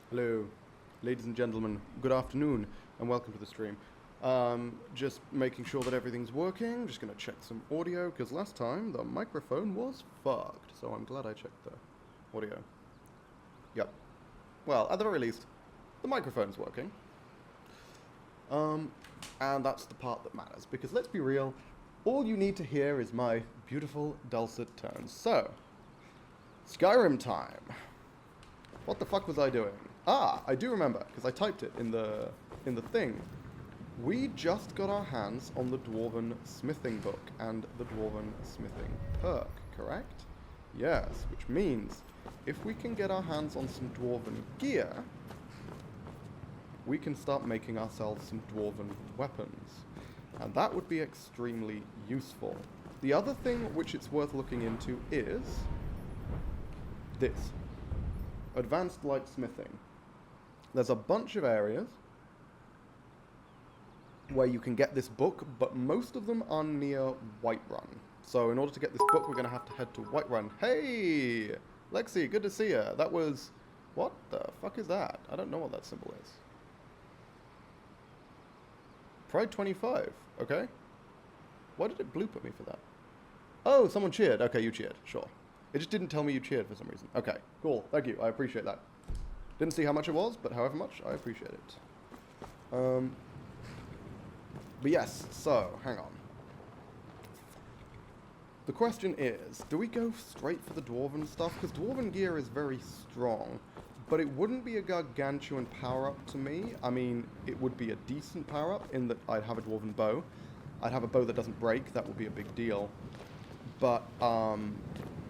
Hello, ladies and gentlemen, good afternoon, and welcome to the stream. Just making sure that everything's working, just gonna check some audio, because last time the microphone was fucked, so I'm glad I checked the audio. Yep. Well, at the very least, the microphone's working. And that's the part that matters, because let's be real, all you need to hear is my beautiful dulcet tones. So, Skyrim time. What the fuck was I doing? Ah, I do remember, because I typed it in the thing. We just got our hands on the Dwarven Smithing book and the Dwarven Smithing perk, correct? Yes, which means if we can get our hands on some Dwarven gear, we can start making ourselves some Dwarven weapons. And that would be extremely useful. The other thing which it's worth looking into is this. Advanced light smithing. There's a bunch of areas where you can get this book, but most of them are near Whiterun. So in order to get this book, we're going to have to head to Whiterun. Hey! Lexi, good to see you. That was... What the fuck is that? I don't know what that symbol is. Pride 25. Okay. Why did it bloop at me for that? Oh, someone cheered. Okay, you cheered. Sure. It just didn't tell me you cheered for some reason. Okay, cool. Thank you. I appreciate that. Didn't see how much it was, but however much, I appreciate it. But yes, so, hang on. The question is, do we go straight for the Dwarven stuff? Because Dwarven gear is very strong, but it wouldn't be a gargantuan power-up to me. I mean, it would be a decent power-up in that I'd have a Dwarven bow. I'd have a bow that doesn't break. That would be a big deal. But,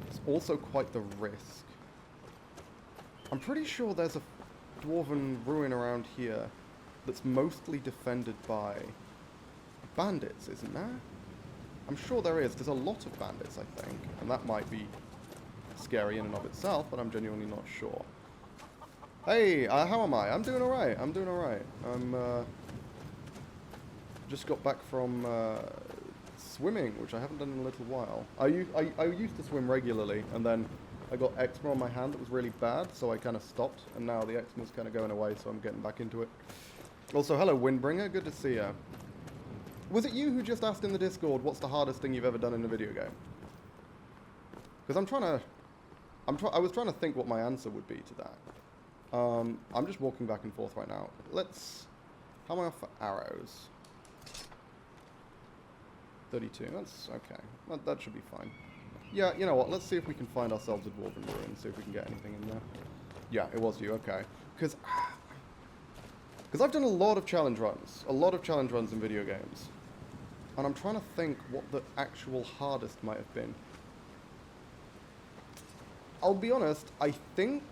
it's also quite the risk. I'm pretty sure there's a Dwarven ruin around here that's mostly defended by bandits, isn't there? I'm sure there is. There's a lot of bandits, I think. And that might be scary in and of itself, but I'm genuinely not sure. Hey, how am I? I'm doing alright. I'm doing alright. Just got back from swimming, which I haven't done in a little while. I used to swim regularly, and then I got eczema on my hand that was really bad, so I kind of stopped, and now the eczema's kind of going away, so I'm getting back into it. Also, hello, Windbringer. Good to see you. Was it you who just asked in the Discord, what's the hardest thing you've ever done in a video game? Because I was trying to think what my answer would be to that. I'm just walking back and forth right now. How am I off for arrows? 32, that's okay. That should be fine. Yeah, you know what, let's see if we can find ourselves a Dwarven ruin, see if we can get anything in there. Yeah, it was you, okay. Because I've done a lot of challenge runs in video games. And I'm trying to think what the actual hardest might have been. I'll be honest, I think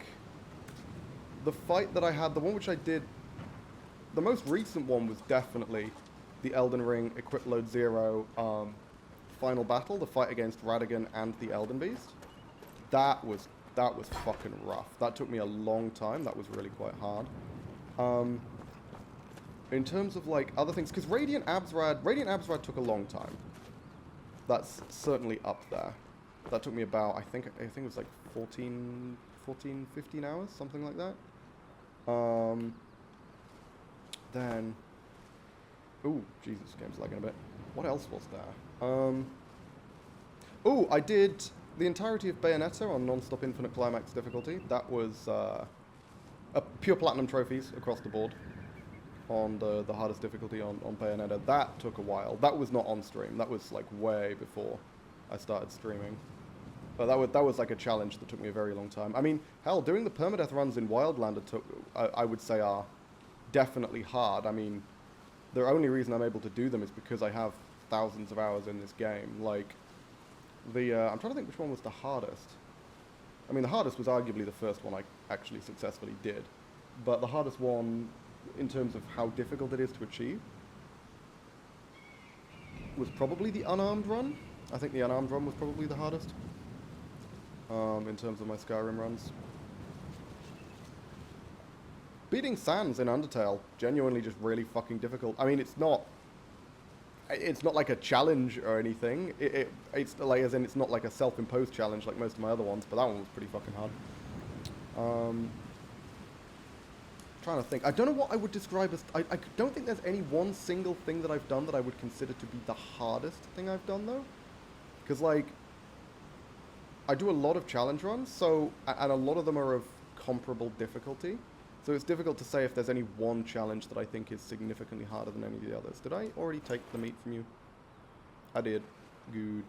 the fight that I had, the one which I did, the most recent one was definitely the Elden Ring Equip Load Zero final battle, the fight against Radagon and the Elden Beast. That was fucking rough. That took me a long time. That was really quite hard. In terms of like other things, because Radiant Absrad took a long time. That's certainly up there. That took me about, I think it was like 14, 15 hours, something like that. Then, ooh, Jesus, game's lagging a bit. What else was there? Ooh, I did the entirety of Bayonetta on non-stop infinite climax difficulty. That was pure platinum trophies across the board on the hardest difficulty on Bayonetta. That took a while. That was not on stream. That was like way before I started streaming. But that was like a challenge that took me a very long time. I mean, hell, doing the permadeath runs in Wildlander I would say are definitely hard. I mean, the only reason I'm able to do them is because I have thousands of hours in this game. Like, I'm trying to think which one was the hardest. I mean, the hardest was arguably the first one I actually successfully did. But the hardest one, in terms of how difficult it is to achieve, was probably the unarmed run. I think the unarmed run was probably the hardest. In terms of my Skyrim runs. Beating Sans in Undertale, genuinely just really fucking difficult. I mean, it's not like a challenge or anything. It's like, as in, it's not like a self-imposed challenge like most of my other ones, but that one was pretty fucking hard. trying to think. I don't know what I would describe as... I don't think there's any one single thing that I've done that I would consider to be the hardest thing I've done, though. Because, like, I do a lot of challenge runs, so... And a lot of them are of comparable difficulty. So it's difficult to say if there's any one challenge that I think is significantly harder than any of the others. Did I already take the meat from you? I did. Good.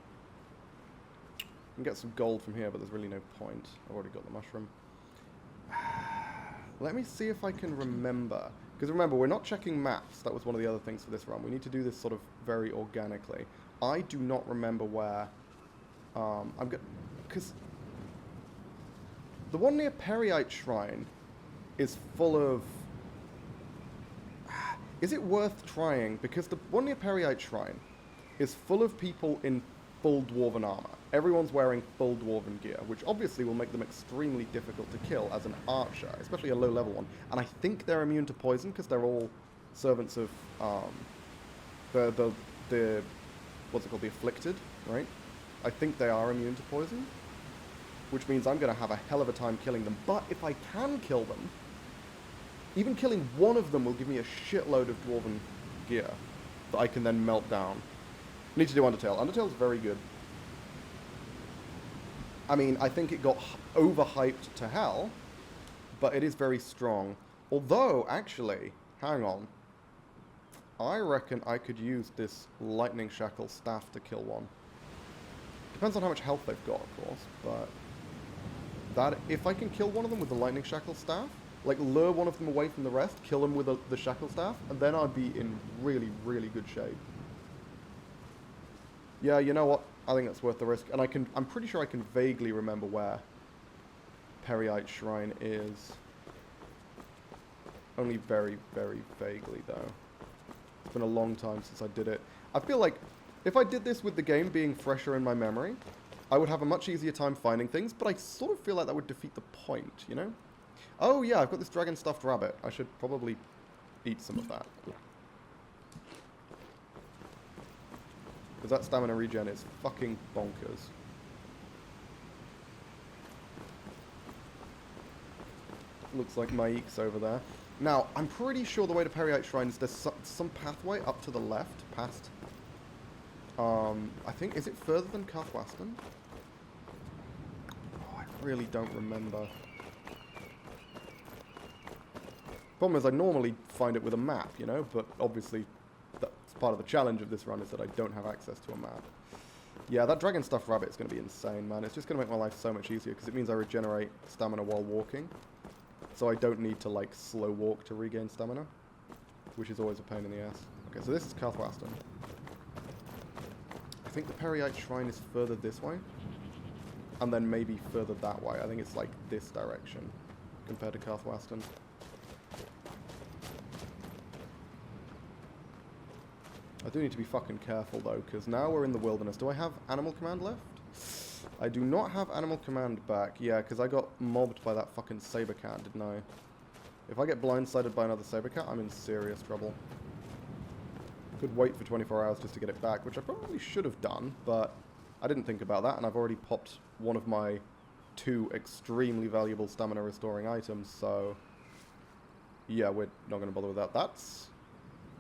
I can get some gold from here, but there's really no point. I've already got the mushroom. Let me see if I can remember. Because remember, we're not checking maps. That was one of the other things for this run. We need to do this sort of very organically. I do not remember where... I'm going... Because... The one near Permadeath Shrine is full of... Is it worth trying? Because the one near Permadeath Shrine is full of people in full dwarven armor. Everyone's wearing full dwarven gear, which obviously will make them extremely difficult to kill as an archer, especially a low-level one. And I think they're immune to poison because they're all servants of the what's it called, the afflicted, right? I think they are immune to poison, which means I'm going to have a hell of a time killing them. But if I can kill them, even killing one of them will give me a shitload of dwarven gear that I can then melt down. I need to do Undertale. Undertale's very good. I mean, I think it got overhyped to hell, but it is very strong. Although, actually, hang on. I reckon I could use this lightning shackle staff to kill one. Depends on how much health they've got, of course, but... that if I can kill one of them with the lightning shackle staff, like lure one of them away from the rest, kill them with the shackle staff, and then I'd be in really, really good shape. Yeah, you know what? I think that's worth the risk. And I'm pretty sure I can vaguely remember where Permadeath Shrine is. Only very, very vaguely, though. It's been a long time since I did it. I feel like if I did this with the game being fresher in my memory, I would have a much easier time finding things, but I sort of feel like that would defeat the point, you know? Oh yeah, I've got this dragon stuffed rabbit. I should probably eat some of that. Because that stamina regen is fucking bonkers. Looks like Maik's over there. Now, I'm pretty sure the way to Permadeath Shrine is there's some pathway up to the left, past... I think, is it further than Karthwasten? Oh, I really don't remember. Problem is, I normally find it with a map, you know, but obviously that's part of the challenge of this run is that I don't have access to a map. Yeah, that dragon stuffed rabbit is going to be insane, man. It's just going to make my life so much easier because it means I regenerate stamina while walking. So I don't need to, like, slow walk to regain stamina, which is always a pain in the ass. Okay, so this is Karthwasten. I think the Permadeath Shrine is further this way, and then maybe further that way. I think it's, like, this direction compared to Karthwasten. I do need to be fucking careful, though, because now we're in the wilderness. Do I have Animal Command left? I do not have Animal Command back. Yeah, because I got mobbed by that fucking saber cat, didn't I? If I get blindsided by another saber cat, I'm in serious trouble. Could wait for 24 hours just to get it back, which I probably should have done, but I didn't think about that, and I've already popped one of my 2 extremely valuable stamina restoring items, so... yeah, we're not going to bother with that. That's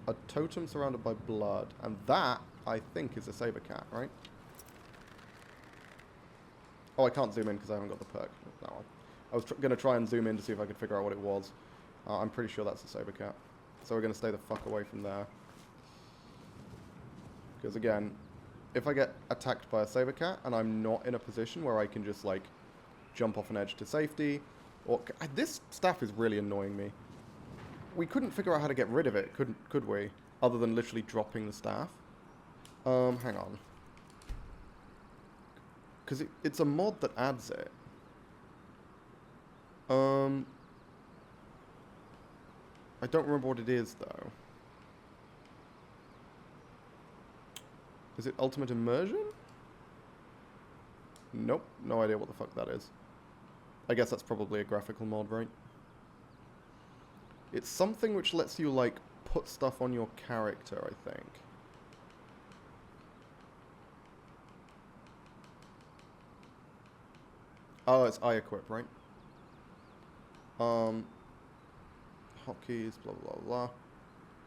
a totem surrounded by blood, and that, I think, is a saber cat, right? Oh, I can't zoom in because I haven't got the perk. That one. I was going to try and zoom in to see if I could figure out what it was. I'm pretty sure that's a saber cat. So we're going to stay the fuck away from there. Because again, if I get attacked by a saber cat and I'm not in a position where I can just like jump off an edge to safety, or this staff is really annoying me. We couldn't figure out how to get rid of it, could we? Other than literally dropping the staff. Hang on. Because it's a mod that adds it. I don't remember what it is, though. Is it Ultimate Immersion? Nope, no idea what the fuck that is. I guess that's probably a graphical mod, right? It's something which lets you, like, put stuff on your character, I think. Oh, it's eye equip, right? Hold hotkeys, blah, blah, blah, blah.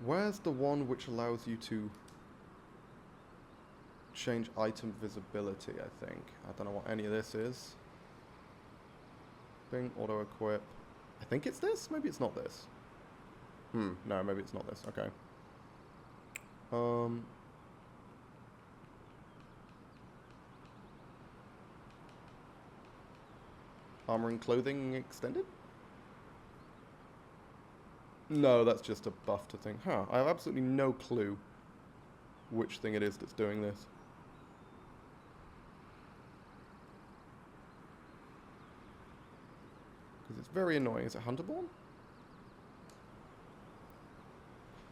Where's the one which allows you to change item visibility, I think. I don't know what any of this is. Thing, auto-equip. I think it's this? Maybe it's not this. No, maybe it's not this. Okay. Armor and clothing extended? No, that's just a buff to thing. Huh, I have absolutely no clue which thing it is that's doing this. Because it's very annoying. Is it Hunterborn?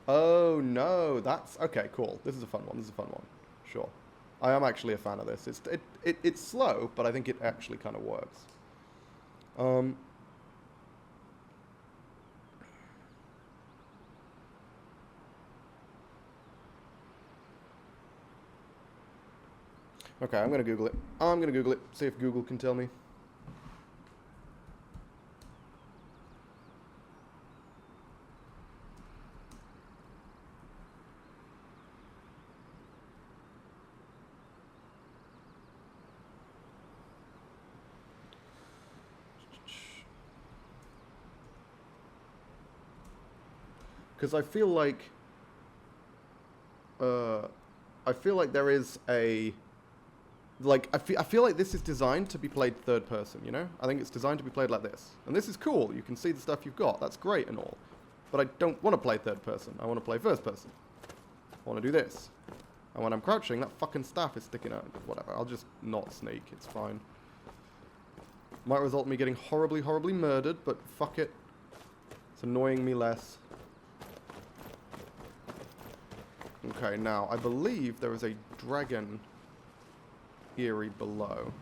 Oh, no, that's... Okay, cool. This is a fun one. This is a fun one. Sure. I am actually a fan of this. It's slow, but I think it actually kind of works. Okay, I'm going to Google it. I'm going to Google it, see if Google can tell me. Because I feel like there is a... Like, I feel like this is designed to be played third person, you know? I think it's designed to be played like this. And this is cool. You can see the stuff you've got. That's great and all. But I don't want to play third person. I want to play first person. I want to do this. And when I'm crouching, that fucking staff is sticking out. Whatever. I'll just not sneak. It's fine. Might result in me getting horribly, horribly murdered, but fuck it. It's annoying me less. Okay, now, I believe there is a dragon... Eerie below.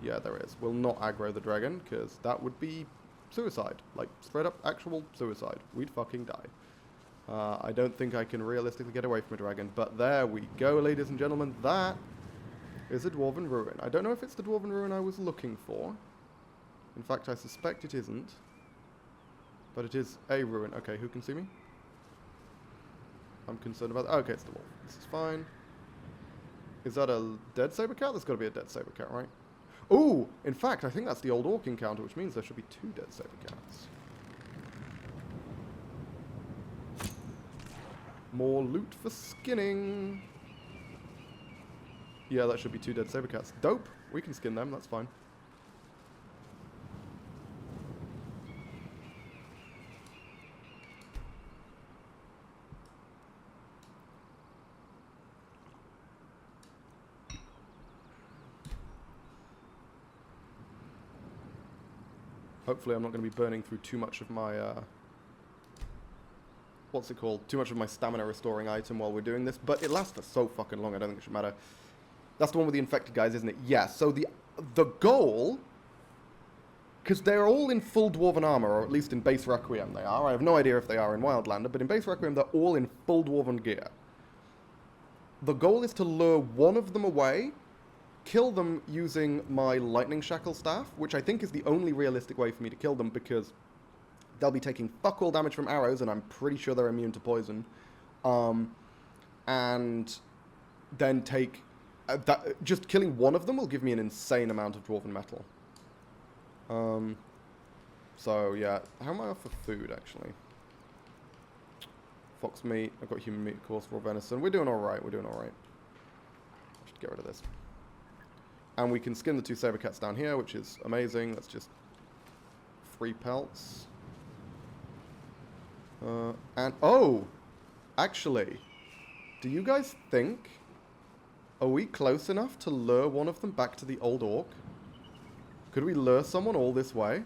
Yeah, there is. We'll not aggro the dragon, because that would be suicide. Like, straight up actual suicide. We'd fucking die. I don't think I can realistically get away from a dragon, but there we go, ladies and gentlemen. That is a dwarven ruin. I don't know if it's the dwarven ruin I was looking for. In fact, I suspect it isn't. But it is a ruin. Okay, who can see me? I'm concerned about... Okay, it's the wolf. This is fine. Is that a dead saber cat? There's got to be a dead saber cat, right? Ooh! In fact, I think that's the old orc encounter, which means there should be 2 dead saber cats. More loot for skinning. Yeah, that should be 2 dead saber cats. Dope! We can skin them, that's fine. Hopefully I'm not going to be burning through too much of my, what's it called? Too much of my stamina restoring item while we're doing this. But it lasts for so fucking long, I don't think it should matter. That's the one with the infected guys, isn't it? Yeah, so the goal... Because they're all in full dwarven armor, or at least in base Requiem they are. I have no idea if they are in Wildlander, but in base Requiem they're all in full dwarven gear. The goal is to lure one of them away... kill them using my lightning shackle staff, which I think is the only realistic way for me to kill them, because they'll be taking fuck all damage from arrows, and I'm pretty sure they're immune to poison. And then take... just killing one of them will give me an insane amount of dwarven metal. So, yeah. How am I off for food, actually? Fox meat. I've got human meat, of course, raw venison. We're doing alright, we're doing alright. Should get rid of this. And we can skin the 2 saber cats down here, which is amazing. That's just 3 pelts. And, oh! Actually, do you guys think... Are we close enough to lure one of them back to the old orc? Could we lure someone all this way?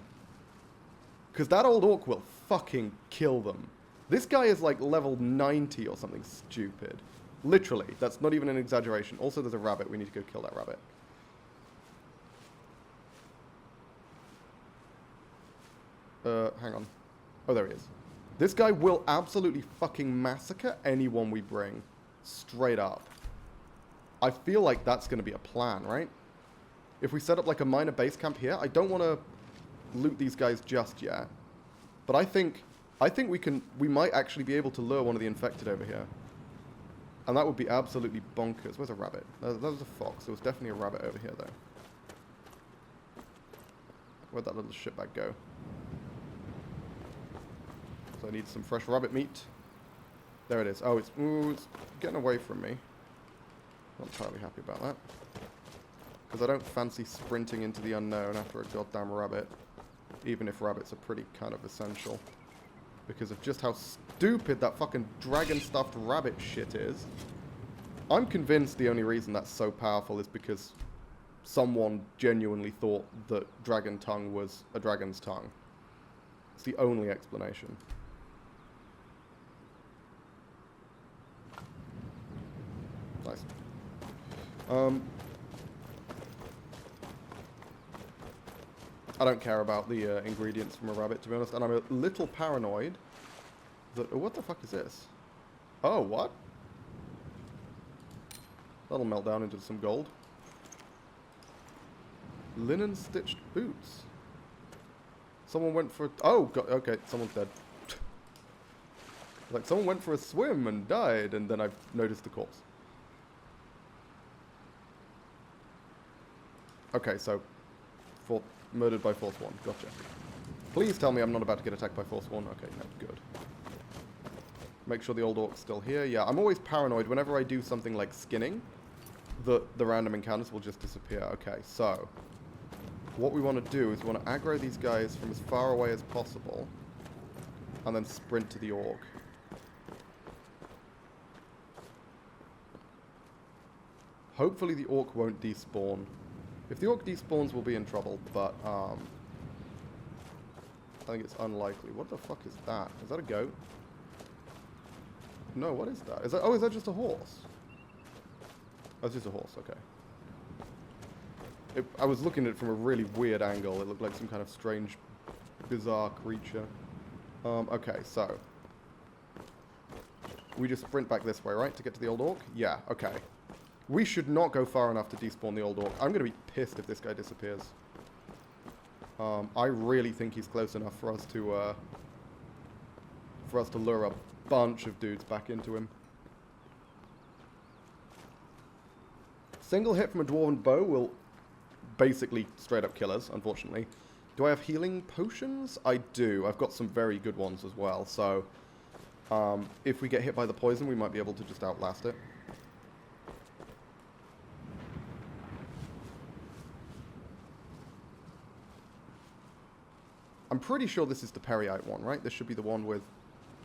Because that old orc will fucking kill them. This guy is like level 90 or something stupid. Literally. That's not even an exaggeration. Also, there's a rabbit. We need to go kill that rabbit. Hang on. Oh, there he is. This guy will absolutely fucking massacre anyone we bring. Straight up. I feel like that's going to be a plan, right? If we set up like a minor base camp here, I don't want to loot these guys just yet. But I think I think we might actually be able to lure one of the infected over here. And that would be absolutely bonkers. Where's a rabbit? That was a fox. There was definitely a rabbit over here, though. Where'd that little shitbag go? So I need some fresh rabbit meat. There it is. Oh, it's getting away from me. Not entirely happy about that. Because I don't fancy sprinting into the unknown after a goddamn rabbit. Even if rabbits are pretty kind of essential. Because of just how stupid that fucking dragon-stuffed rabbit shit is. I'm convinced the only reason that's so powerful is because someone genuinely thought that dragon tongue was a dragon's tongue. It's the only explanation. Nice. I don't care about the ingredients from a rabbit, to be honest, and I'm a little paranoid that... Oh, what the fuck is this? Oh, what? That'll melt down into some gold. Linen-stitched boots. Someone went for... Oh, God, okay, someone's dead. Like, someone went for a swim and died, and then I've noticed the corpse. Okay, so... Murdered by Force 1. Gotcha. Please tell me I'm not about to get attacked by Force 1. Okay, no, good. Make sure the old orc's still here. Yeah, I'm always paranoid whenever I do something like skinning that the random encounters will just disappear. Okay, so... What we want to do is we want to aggro these guys from as far away as possible. And then sprint to the orc. Hopefully the orc won't despawn. If the orc despawns, we'll be in trouble, but, I think it's unlikely. What the fuck is that? Is that a goat? No, what is that? Is that... Oh, is that just a horse? Oh, it's just a horse, okay. I was looking at it from a really weird angle. It looked like some kind of strange, bizarre creature. Okay, so... We just sprint back this way, right? To get to the old orc? Yeah, okay. We should not go far enough to despawn the old orc. I'm going to be pissed if this guy disappears. I really think he's close enough for us to lure a bunch of dudes back into him. Single hit from a dwarven bow will basically straight up kill us, unfortunately. Do I have healing potions? I do. I've got some very good ones as well, so if we get hit by the poison, we might be able to just outlast it. I'm pretty sure this is the Permadeath one, right? This should be the one with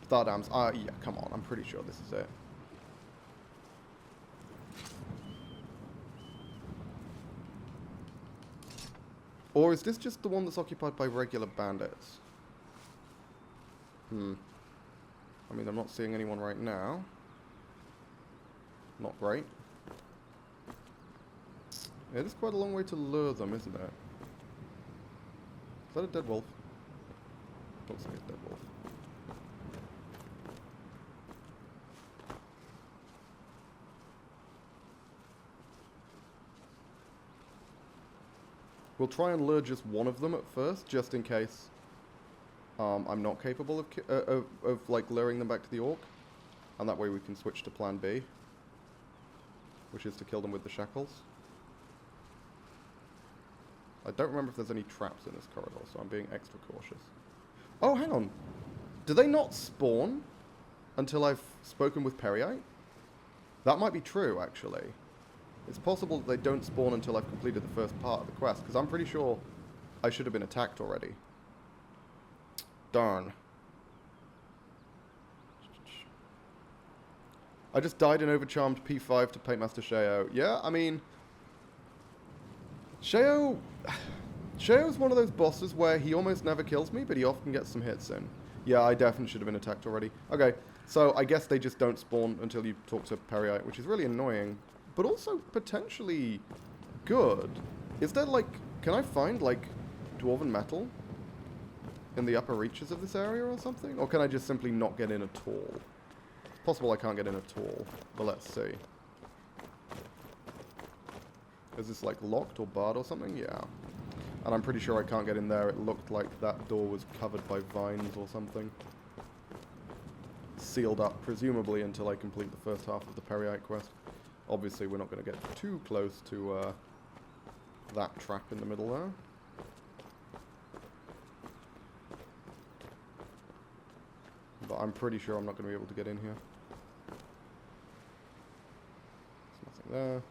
Thardams. Yeah, come on. I'm pretty sure this is it. Or is this just the one that's occupied by regular bandits? I mean, I'm not seeing anyone right now. Not great. It is quite a long way to lure them, isn't it? Is that a dead wolf? Looks like a dead wolf. We'll try and lure just one of them at first, just in case I'm not capable of like luring them back to the orc, and that way we can switch to Plan B, which is to kill them with the shackles. I don't remember if there's any traps in this corridor, so I'm being extra cautious. Oh, hang on. Do they not spawn until I've spoken with Permadeath? That might be true, actually. It's possible that they don't spawn until I've completed the first part of the quest, because I'm pretty sure I should have been attacked already. Darn. I just died in Overcharmed P5 to Paintmaster Sheo. Yeah, I mean... Sheo's one of those bosses where he almost never kills me, but he often gets some hits in. Yeah, I definitely should have been attacked already. Okay, so I guess they just don't spawn until you talk to Permadeath, which is really annoying, but also potentially good. Is there, like... Can I find, like, dwarven metal in the upper reaches of this area or something? Or can I just simply not get in at all? It's possible I can't get in at all, but let's see. Is this, like, locked or barred or something? Yeah. And I'm pretty sure I can't get in there. It looked like that door was covered by vines or something. sealed up, presumably until I complete the first half of the Periite quest. Obviously, we're not going to get too close to that trap in the middle there. But I'm pretty sure I'm not going to be able to get in here. There's nothing there.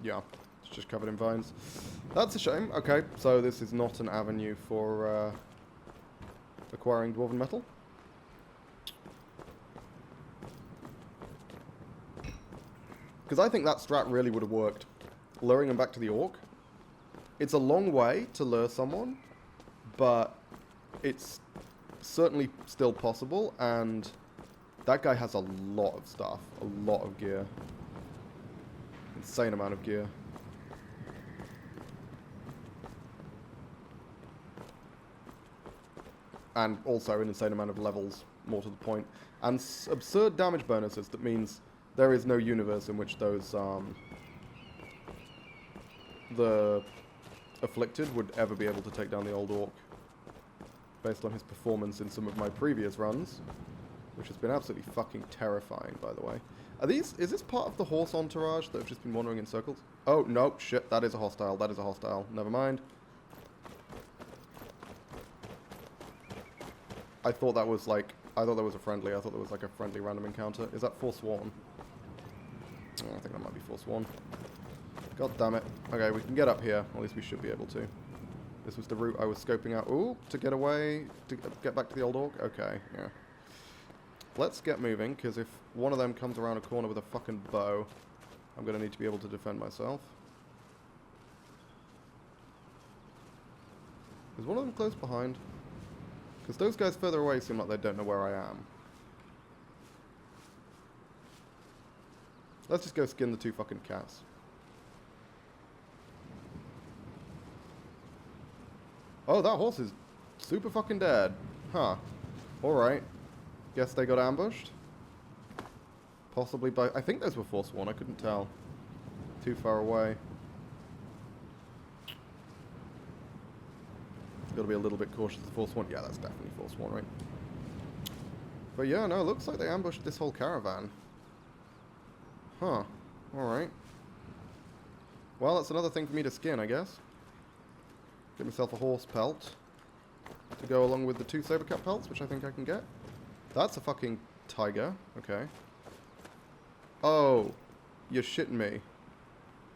Yeah, it's just covered in vines. That's a shame. Okay, so this is not an avenue for acquiring dwarven metal. Because I think that strat really would have worked. Luring them back to the Orc. It's a long way to lure someone, but it's certainly still possible, and that guy has a lot of stuff, a lot of gear. Insane amount of gear. And also an insane amount of levels, more to the point. And absurd damage bonuses, that means there is no universe in which those, the Afflicted would ever be able to take down the old Orc. Based on his performance in some of my previous runs. Which has been absolutely fucking terrifying, by the way. Is this part of the horse entourage that have just been wandering in circles? Oh, no, shit, that is a hostile, that is a hostile. Never mind. I thought that was like, I thought that was a friendly, I thought that was like a friendly random encounter. Is that Forsworn? Oh, I think that might be Forsworn. God damn it. Okay, we can get up here, or at least we should be able to. This was the route I was scoping out. Ooh, to get away, to get back to the old Orc? Okay, yeah. Let's get moving, because if one of them comes around a corner with a fucking bow, I'm going to need to be able to defend myself. Is one of them close behind? Because those guys further away seem like they don't know where I am. Let's just go skin the two fucking cats. Oh, that horse is super fucking dead. Huh. Alright. Guess they got ambushed. Possibly by... I think those were Forsworn, I couldn't tell. Too far away. Gotta be a little bit cautious of the Forsworn. Yeah, that's definitely Forsworn, right? But yeah, no, it looks like they ambushed this whole caravan. Huh. Alright. Well, that's another thing for me to skin, I guess. Get myself a horse pelt. To go along with the 2 saber-cat pelts, which I think I can get. That's a fucking tiger. Okay. Oh. You're shitting me.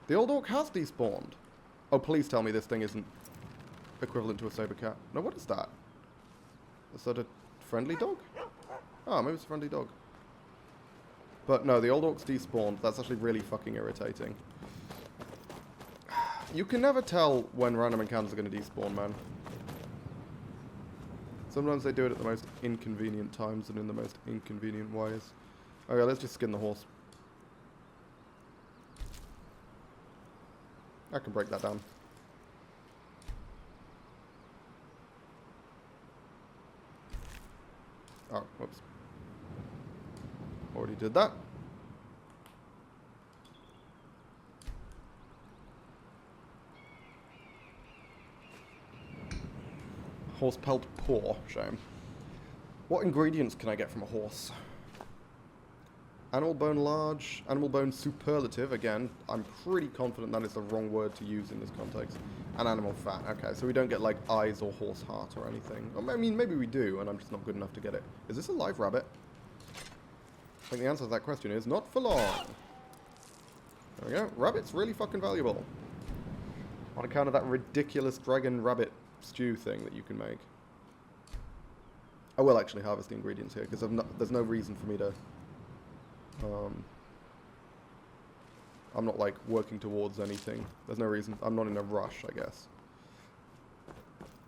The old Orc has despawned. Oh, please tell me this thing isn't equivalent to a saber-cat. No, what is that? Is that a friendly dog? Oh, maybe it's a friendly dog. But no, the old Orc's despawned. That's actually really fucking irritating. You can never tell when random encounters are going to despawn, man. Sometimes they do it at the most inconvenient times and in the most inconvenient ways. Okay, let's just skin the horse. I can break that down. Oh, whoops. Already did that. Horse pelt poor, shame. What ingredients can I get from a horse? Animal bone large, animal bone superlative, again, I'm pretty confident that is the wrong word to use in this context. And animal fat, okay, so we don't get like eyes or horse heart or anything. I mean, maybe we do, and I'm just not good enough to get it. Is this a live rabbit? I think the answer to that question is not for long. There we go, rabbit's really fucking valuable. On account of that ridiculous dragon rabbit stew thing that you can make. I will actually harvest the ingredients here, because there's no reason for me to... I'm not, like, working towards anything. There's no reason. I'm not in a rush, I guess.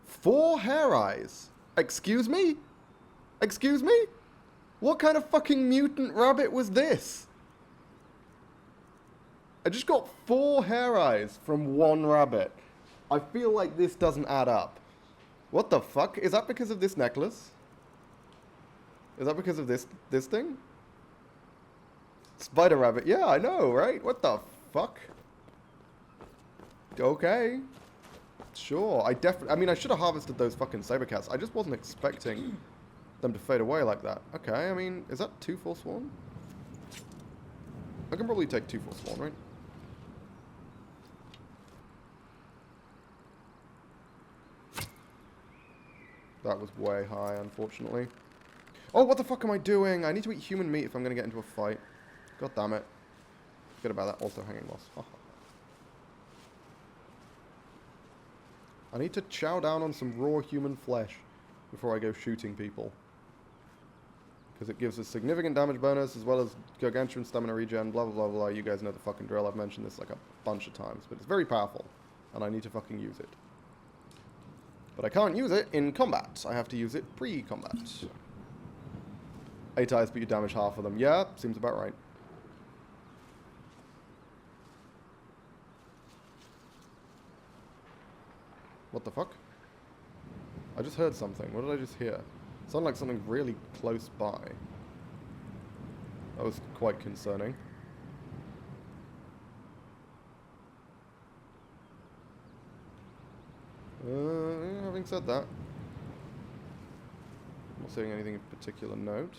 4 hair eyes? Excuse me? Excuse me? What kind of fucking mutant rabbit was this? I just got 4 hair eyes from 1 rabbit. I feel like this doesn't add up. What the fuck? Is that because of this necklace? Is that because of this thing? Spider rabbit. Yeah, I know, right? What the fuck? Okay. Sure, I mean, I should have harvested those fucking saber cats. I just wasn't expecting them to fade away like that. Okay, I mean, is that 2 Forsworn? I can probably take 2 Forsworn, right? That was way high, unfortunately. Oh, what the fuck am I doing? I need to eat human meat if I'm going to get into a fight. God damn it. Forget about that. Also hanging loss. I need to chow down on some raw human flesh before I go shooting people. Because it gives a significant damage bonus as well as gargantuan stamina regen, blah, blah, blah, blah. You guys know the fucking drill. I've mentioned this like a bunch of times. But it's very powerful. And I need to fucking use it. But I can't use it in combat. I have to use it pre-combat. 8 eyes, but you damage half of them. Yeah, seems about right. What the fuck? I just heard something. What did I just hear? It sounded like something really close by. That was quite concerning. Having said that, I'm not seeing anything of particular note.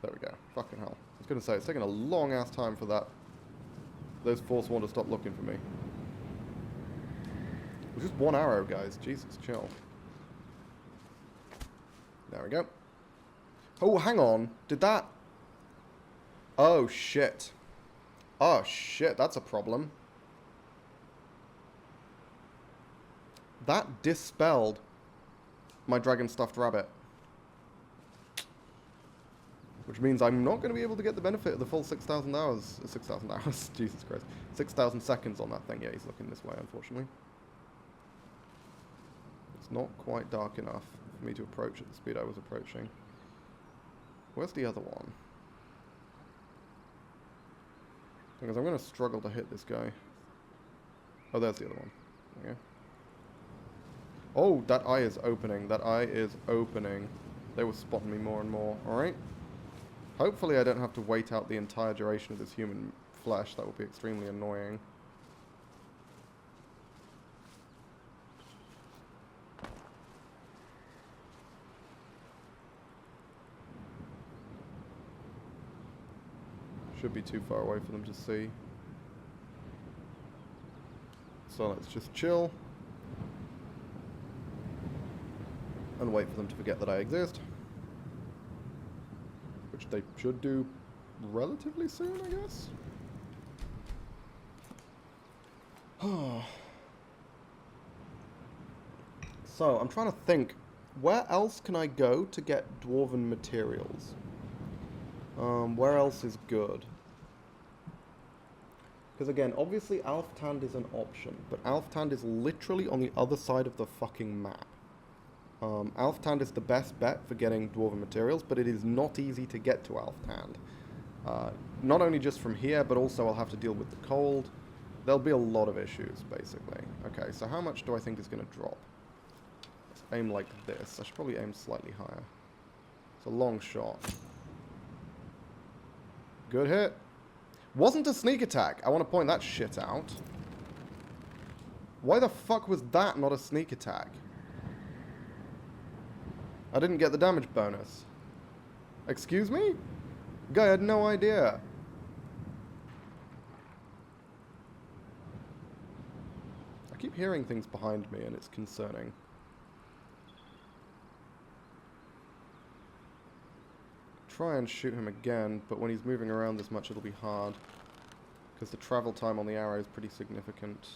There we go. Fucking hell. I was going to say, it's taking a long ass time for those Forsworn to stop looking for me. It was just 1 arrow, guys. Jesus, chill. There we go. Oh, hang on. Did that... Oh, shit. Oh, shit. That's a problem. That dispelled my dragon stuffed rabbit. Which means I'm not going to be able to get the benefit of the full 6,000 hours. 6,000 hours. Jesus Christ. 6,000 seconds on that thing. Yeah, he's looking this way, unfortunately. It's not quite dark enough for me to approach at the speed I was approaching. Where's the other one? Because I'm going to struggle to hit this guy. Oh, there's the other one. There we go. Oh, that eye is opening. That eye is opening. They were spotting me more and more. Alright. Hopefully I don't have to wait out the entire duration of this human flesh. That would be extremely annoying. Should be too far away for them to see. So let's just chill. And wait for them to forget that I exist. Which they should do relatively soon, I guess. So, I'm trying to think. Where else can I go to get dwarven materials? Where else is good? Because again, obviously Alftand is an option, but Alftand is literally on the other side of the fucking map. Alftand is the best bet for getting dwarven materials, but it is not easy to get to Alftand. Not only just from here, but also I'll have to deal with the cold. There'll be a lot of issues, basically. Okay, so how much do I think is going to drop? Let's aim like this. I should probably aim slightly higher. It's a long shot. Good hit. Wasn't a sneak attack. I want to point that shit out. Why the fuck was that not a sneak attack? I didn't get the damage bonus. Excuse me? Guy had no idea. I keep hearing things behind me and it's concerning. Try and shoot him again, but when he's moving around this much it'll be hard. Because the travel time on the arrow is pretty significant.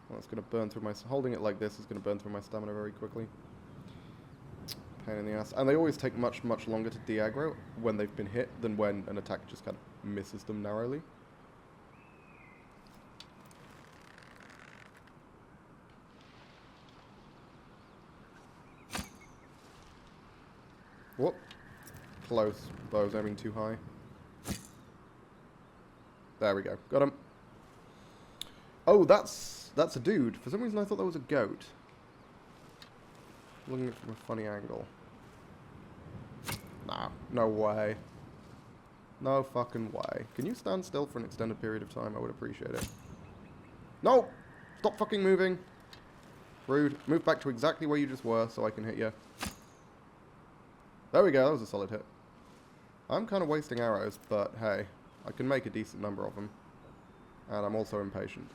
Well, it's going to burn through my... Holding it like this is going to burn through my stamina very quickly. Pain in the ass. And they always take much, much longer to de-aggro when they've been hit than when an attack just kind of misses them narrowly. Whoop. Close. But I was aiming too high. There we go. Got him. Oh, that's a dude. For some reason I thought that was a goat. Looking at it from a funny angle. Nah, no way. No fucking way. Can you stand still for an extended period of time? I would appreciate it. No! Stop fucking moving. Rude. Move back to exactly where you just were so I can hit you. There we go. That was a solid hit. I'm kind of wasting arrows, but hey, I can make a decent number of them. And I'm also impatient.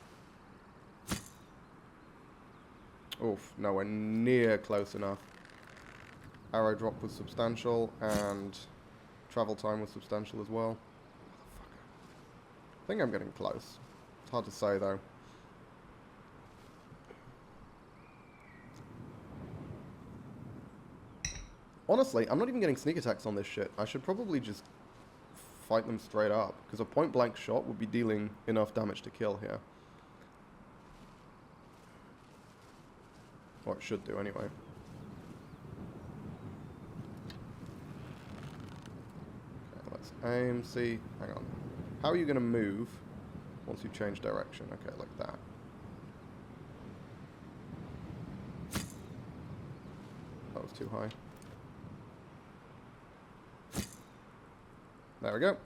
Oof, nowhere near close enough. Arrow drop was substantial, and travel time was substantial as well. I think I'm getting close. It's hard to say, though. Honestly, I'm not even getting sneak attacks on this shit. I should probably just fight them straight up, because a point-blank shot would be dealing enough damage to kill here. Or it should do, anyway. Okay, let's aim, see. Hang on. How are you going to move once you change direction? Okay, like that. That was too high. There we go.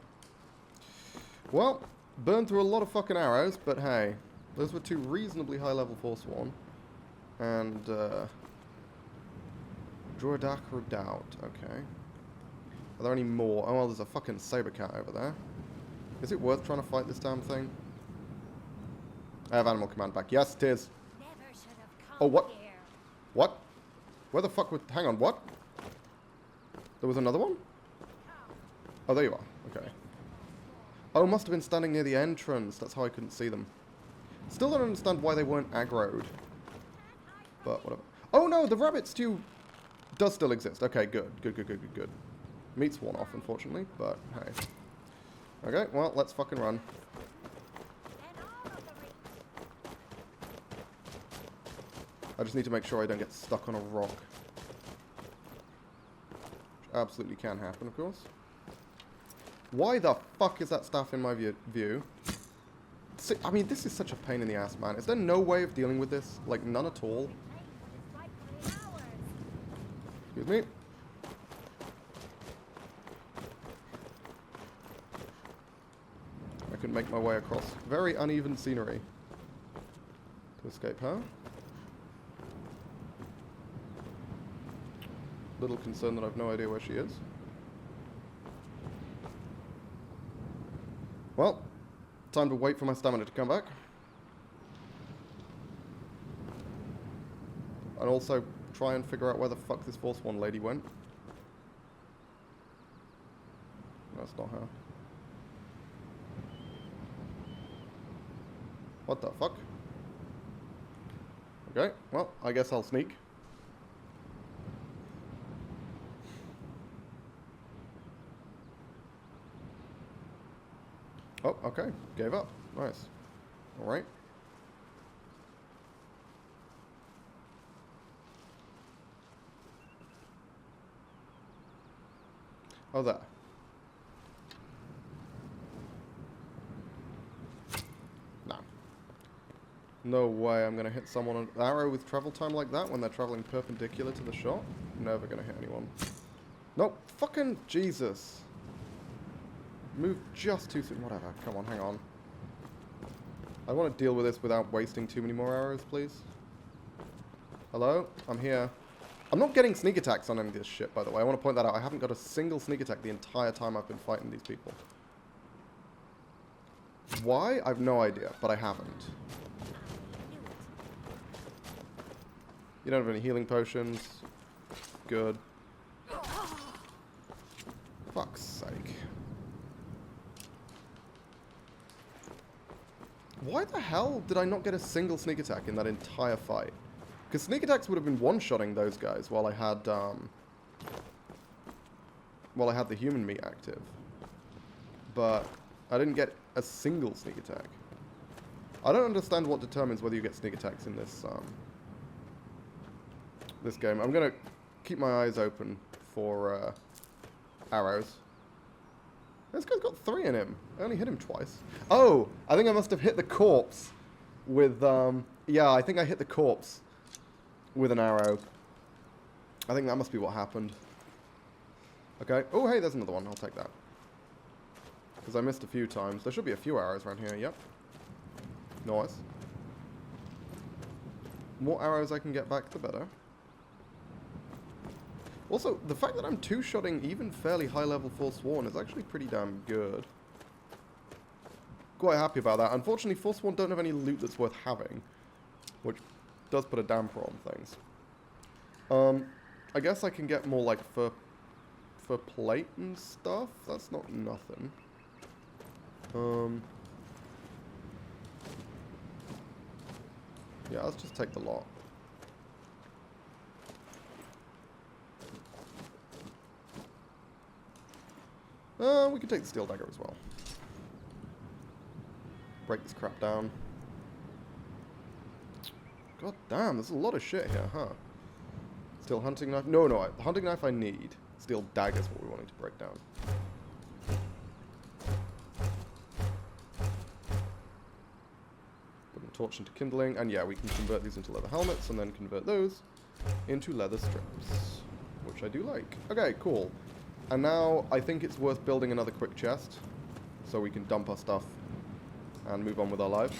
Well, burned through a lot of fucking arrows, but hey, those were two reasonably high-level Forsworn. And, draw a dark redoubt, okay. Are there any more? Oh, well, there's a fucking saber cat over there. Is it worth trying to fight this damn thing? I have animal command back. Yes, it is. Oh, what? Here. What? Where the fuck would... Hang on, what? There was another one? Oh, there you are. Okay. Oh, must have been standing near the entrance. That's how I couldn't see them. Still don't understand why they weren't aggroed. But whatever. Oh no, the rabbit stew does still exist. Okay, good. Good. Meat's worn off, unfortunately, but hey. Okay, well, let's fucking run. I just need to make sure I don't get stuck on a rock. Which absolutely can happen, of course. Why the fuck is that staff in my view? See, I mean, this is such a pain in the ass, man. Is there no way of dealing with this? Like, none at all? Excuse me. I can make my way across very uneven scenery to escape her. Little concerned that I've no idea where she is. Well, time to wait for my stamina to come back. And also try and figure out where the fuck this Forsworn lady went. That's not her. What the fuck? Okay, well, I guess I'll sneak. Oh, okay. Gave up. Nice. Alright. Oh, there. No. No way I'm going to hit someone with an arrow with travel time like that when they're traveling perpendicular to the shot. Never going to hit anyone. Nope. Fucking Jesus. Move just too soon. Whatever. Come on, hang on. I want to deal with this without wasting too many more arrows, please. Hello? I'm here. I'm not getting sneak attacks on any of this shit, by the way. I want to point that out. I haven't got a single sneak attack the entire time I've been fighting these people. Why? I have no idea, but I haven't. You don't have any healing potions. Good. Fuck's sake. Why the hell did I not get a single sneak attack in that entire fight? Because sneak attacks would have been one-shotting those guys while I had the human meat active. But I didn't get a single sneak attack. I don't understand what determines whether you get sneak attacks in this this game. I'm gonna keep my eyes open for arrows. This guy's got 3 in him. I only hit him twice. Oh, I think I must have hit the corpse with, yeah, I think I hit the corpse with an arrow. I think that must be what happened. Okay. Oh, hey, there's another one. I'll take that. Because I missed a few times. There should be a few arrows around here, yep. Nice. More arrows I can get back, the better. Also, the fact that I'm two-shotting even fairly high-level Forsworn is actually pretty damn good. Quite happy about that. Unfortunately, Forsworn don't have any loot that's worth having, which does put a damper on things. I guess I can get more, like, for plate and stuff. That's not nothing. Yeah, let's just take the lot. We can take the steel dagger as well. Break this crap down. God damn, there's a lot of shit here, huh? Steel hunting knife. No, the hunting knife I need. Steel dagger is what we're wanting to break down. Put a torch into kindling, and yeah, we can convert these into leather helmets, and then convert those into leather strips, which I do like. Okay, cool. And now I think it's worth building another quick chest, so we can dump our stuff and move on with our lives.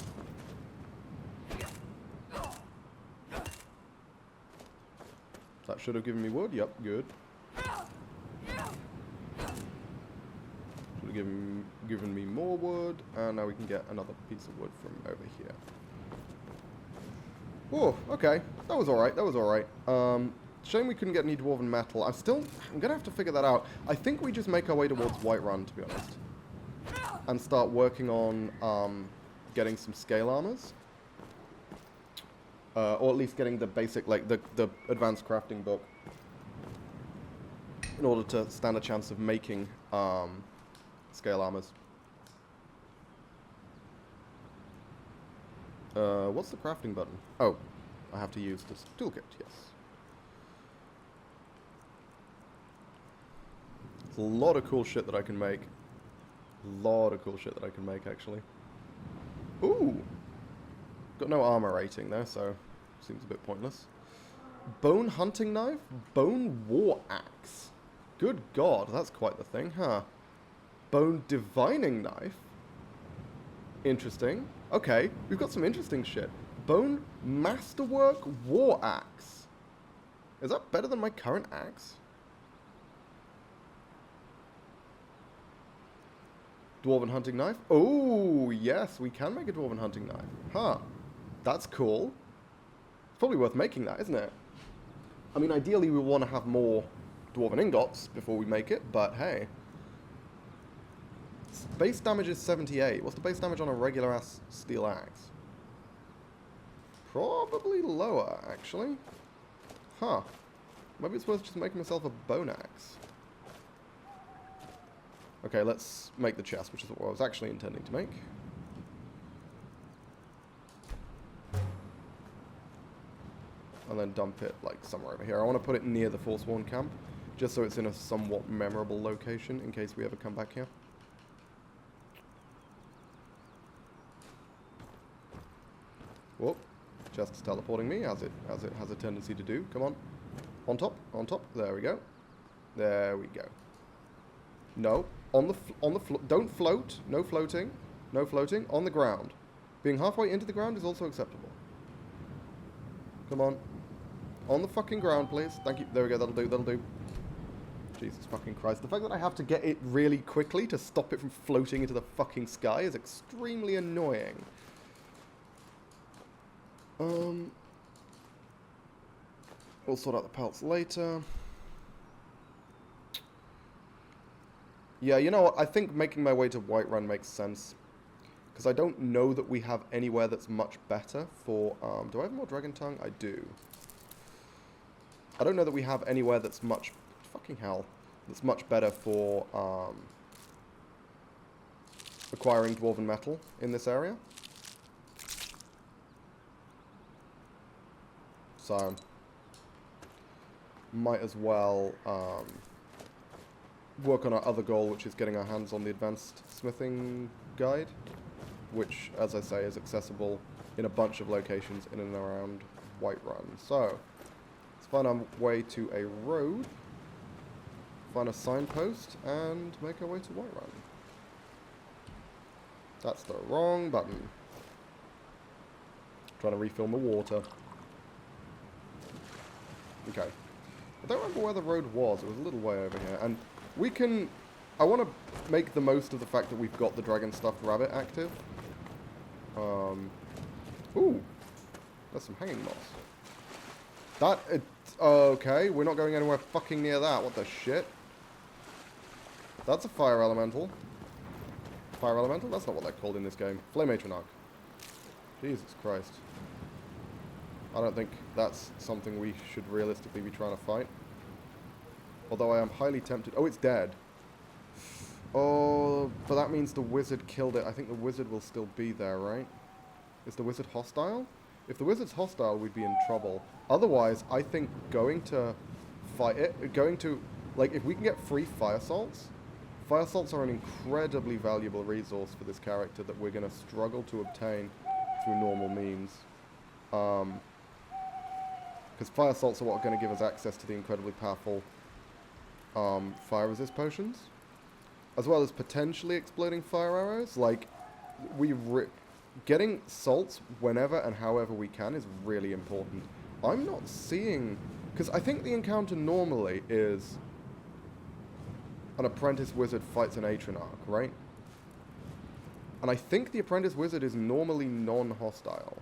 That should have given me wood. Yep, good. Should have given me more wood, and now we can get another piece of wood from over here. Oh, okay. That was alright, that was alright. Shame we couldn't get any dwarven metal. I'm gonna have to figure that out. I think we just make our way towards Whiterun, to be honest. And start working on, getting some scale armors. Or at least getting the basic, like, the advanced crafting book. In order to stand a chance of making, scale armors. What's the crafting button? Oh, I have to use this toolkit, yes. There's a lot of cool shit that I can make. A lot of cool shit that I can make, actually. Ooh! Got no armor rating there, so seems a bit pointless. Bone hunting knife? Bone war axe. Good god, that's quite the thing, huh? Bone divining knife? Interesting. Okay, we've got some interesting shit. Bone masterwork war axe. Is that better than my current axe? Dwarven hunting knife? Oh, yes, we can make a dwarven hunting knife. Huh. That's cool. It's probably worth making that, isn't it? I mean, ideally we want to have more dwarven ingots before we make it, but hey. Base damage is 78. What's the base damage on a regular-ass steel axe? Probably lower, actually. Huh. Maybe it's worth just making myself a bone axe. Okay, let's make the chest, which is what I was actually intending to make. And then dump it, like, somewhere over here. I want to put it near the Forsworn camp, just so it's in a somewhat memorable location in case we ever come back here. Whoop. Chest is teleporting me, as it has a tendency to do. Come on. On top, on top. There we go. There we go. No. On the don't float. No floating. No floating. On the ground. Being halfway into the ground is also acceptable. Come on. On the fucking ground, please. Thank you. There we go. That'll do. That'll do. Jesus fucking Christ. The fact that I have to get it really quickly to stop it from floating into the fucking sky is extremely annoying. We'll sort out the pelts later. Yeah, you know what? I think making my way to Whiterun makes sense. Because I don't know that we have anywhere that's much better for... do I have more Dragon Tongue? I do. I don't know that we have anywhere that's much... Fucking hell. That's much better for acquiring Dwarven Metal in this area. So... might as well... work on our other goal, which is getting our hands on the advanced smithing guide, which, as I say, is accessible in a bunch of locations in and around Whiterun. So, let's find our way to a road, find a signpost, and make our way to Whiterun. That's the wrong button. Trying to refill my water. Okay. I don't remember where the road was. It was a little way over here. And we can... I want to make the most of the fact that we've got the dragon stuffed rabbit active. Ooh. There's some hanging moss. Okay, we're not going anywhere fucking near that. What the shit? That's a fire elemental. Fire elemental? That's not what they're called in this game. Flame Atronach. Jesus Christ. I don't think that's something we should realistically be trying to fight. Although I am highly tempted. Oh, it's dead. Oh, but that means the wizard killed it. I think the wizard will still be there, right? Is the wizard hostile? If the wizard's hostile, we'd be in trouble. Otherwise, I think going to fight it, like, if we can get free fire salts are an incredibly valuable resource for this character that we're going to struggle to obtain through normal means. Because fire salts are what are going to give us access to the incredibly powerful fire resist potions, as well as potentially exploding fire arrows. Like, getting salts whenever and however we can is really important. I'm not seeing... Because I think the encounter normally is an apprentice wizard fights an Atronach, right? And I think the apprentice wizard is normally non-hostile.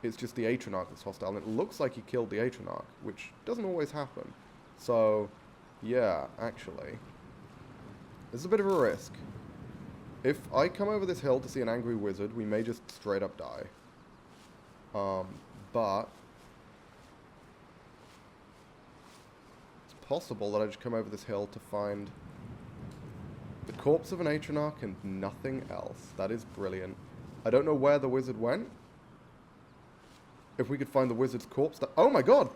It's just the Atronach that's hostile, and it looks like he killed the Atronach, which doesn't always happen. So, yeah, actually, this is a bit of a risk. If I come over this hill to see an angry wizard, we may just straight up die. But it's possible that I just come over this hill to find the corpse of an Atronach and nothing else. That is brilliant. I don't know where the wizard went. If we could find the wizard's corpse... Oh my god!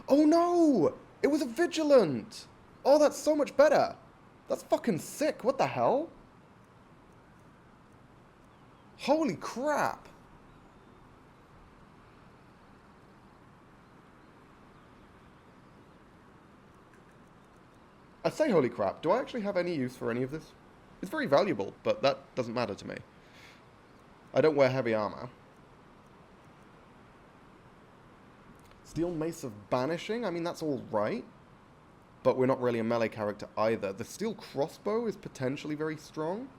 Oh no! It was a vigilant! Oh, that's so much better! That's fucking sick. What the hell? Holy crap! I say holy crap. Do I actually have any use for any of this? It's very valuable, but that doesn't matter to me. I don't wear heavy armor. Steel Mace of Banishing? I mean, that's all right. But we're not really a melee character either. The Steel Crossbow is potentially very strong.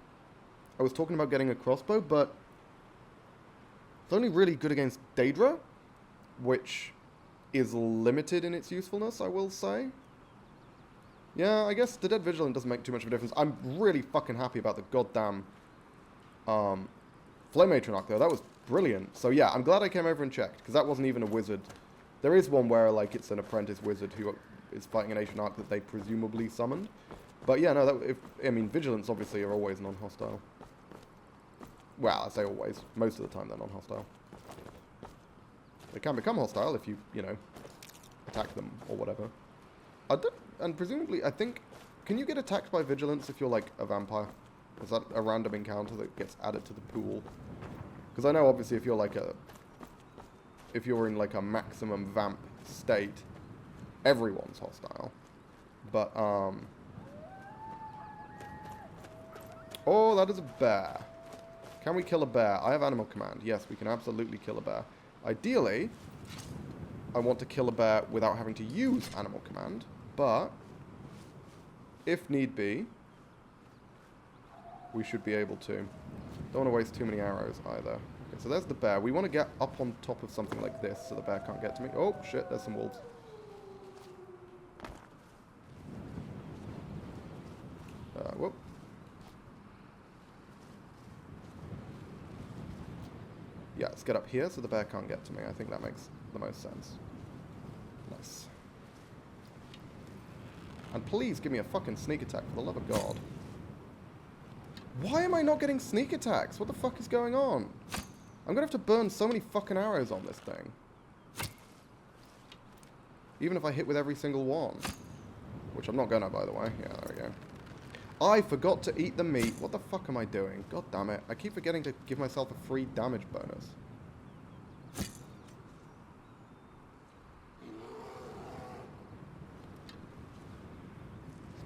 I was talking about getting a crossbow, but it's only really good against Daedra, which is limited in its usefulness, I will say. Yeah, I guess the Dead Vigilant doesn't make too much of a difference. I'm really fucking happy about the goddamn Flame Atronach, though. That was brilliant. So yeah, I'm glad I came over and checked, because that wasn't even a wizard. There is one where, like, it's an apprentice wizard who is fighting an Atronach that they presumably summoned. But yeah, no, I mean, Vigilants obviously are always non-hostile. Well, I say always. Most of the time they're non-hostile. They can become hostile if you know, attack them or whatever. And presumably, I think... Can you get attacked by Vigilance if you're, like, a vampire? Is that a random encounter that gets added to the pool? Because I know, obviously, if you're, like, if you're in, like, a maximum vamp state, everyone's hostile. But, oh, that is a bear. Can we kill a bear? I have Animal Command. Yes, we can absolutely kill a bear. Ideally, I want to kill a bear without having to use Animal Command, but if need be, we should be able to. Don't want to waste too many arrows either. Okay, so there's the bear. We want to get up on top of something like this so the bear can't get to me. Oh, shit, there's some wolves. Whoop. Yeah, let's get up here so the bear can't get to me. I think that makes the most sense. Nice. And please give me a fucking sneak attack, for the love of God. Why am I not getting sneak attacks? What the fuck is going on? I'm gonna have to burn so many fucking arrows on this thing. Even if I hit with every single one. Which I'm not gonna, by the way. Yeah, there we go. I forgot to eat the meat. What the fuck am I doing? God damn it. I keep forgetting to give myself a free damage bonus.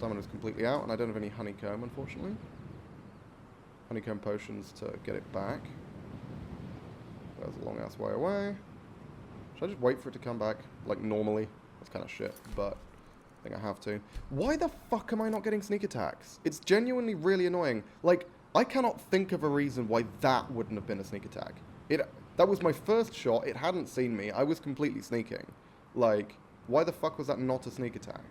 Stamina's completely out, and I don't have any honeycomb, unfortunately. Honeycomb potions to get it back. That's a long-ass way away. Should I just wait for it to come back, like, normally? That's kind of shit, but I think I have to. Why the fuck am I not getting sneak attacks? It's genuinely really annoying. Like, I cannot think of a reason why that wouldn't have been a sneak attack. That was my first shot, it hadn't seen me, I was completely sneaking. Like, why the fuck was that not a sneak attack?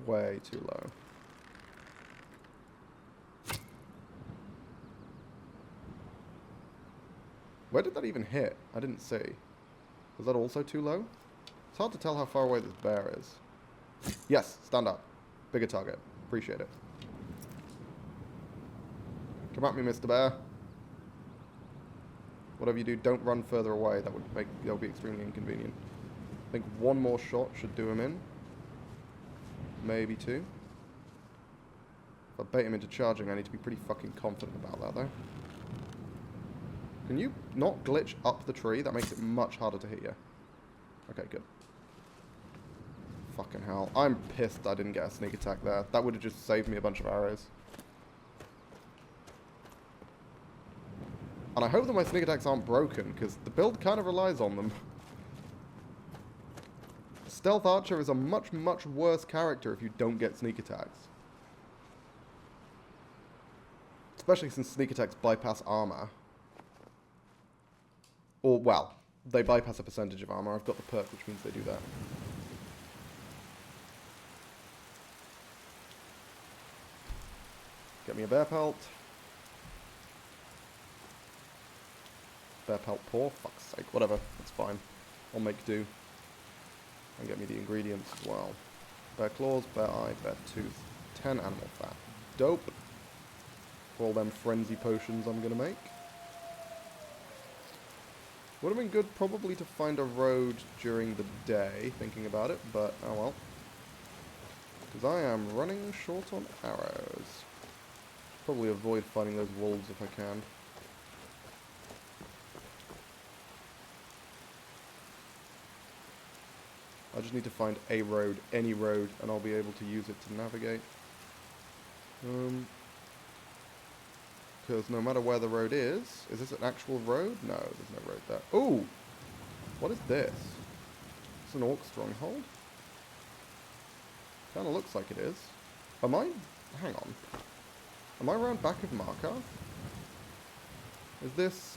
Way too low. Where did that even hit? I didn't see. Was that also too low? It's hard to tell how far away this bear is. Yes, stand up. Bigger target. Appreciate it. Come at me, Mr. Bear. Whatever you do, don't run further away. That would be extremely inconvenient. I think one more shot should do him in. Maybe two. If I bait him into charging, I need to be pretty fucking confident about that, though. Can you not glitch up the tree? That makes it much harder to hit you. Okay, good. Fucking hell. I'm pissed I didn't get a sneak attack there. That would have just saved me a bunch of arrows. And I hope that my sneak attacks aren't broken, because the build kind of relies on them. Stealth Archer is a much, much worse character if you don't get sneak attacks. Especially since sneak attacks bypass armor. Or, well, they bypass a percentage of armor. I've got the perk, which means they do that. Get me a bear pelt. Bear pelt poor? Fuck's sake. Whatever. It's fine. I'll make do. And get me the ingredients as well. Bear claws, bear eye, bear tooth. 10 animal fat. Dope. For all them frenzy potions I'm gonna make. Would have been good probably to find a road during the day, thinking about it, but oh well. Because I am running short on arrows. Probably avoid fighting those wolves if I can. I just need to find a road, any road, and I'll be able to use it to navigate. Because no matter where the road is this an actual road? No, there's no road there. Ooh! What is this? It's an orc stronghold? Kinda looks like it is. Am I? Hang on. Am I around back of Markarth? Is this,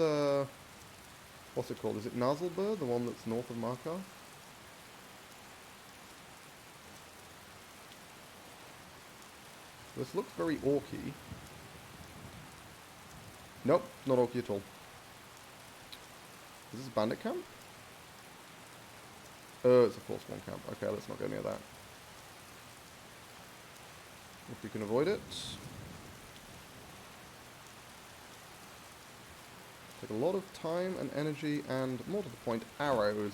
what's it called? Is it Nazlbur, the one that's north of Markarth? This looks very orky. Nope, not orky at all. Is this a bandit camp? Oh, it's a Forsworn camp. Okay, let's not go near that. If we can avoid it. Take a lot of time and energy and, more to the point, arrows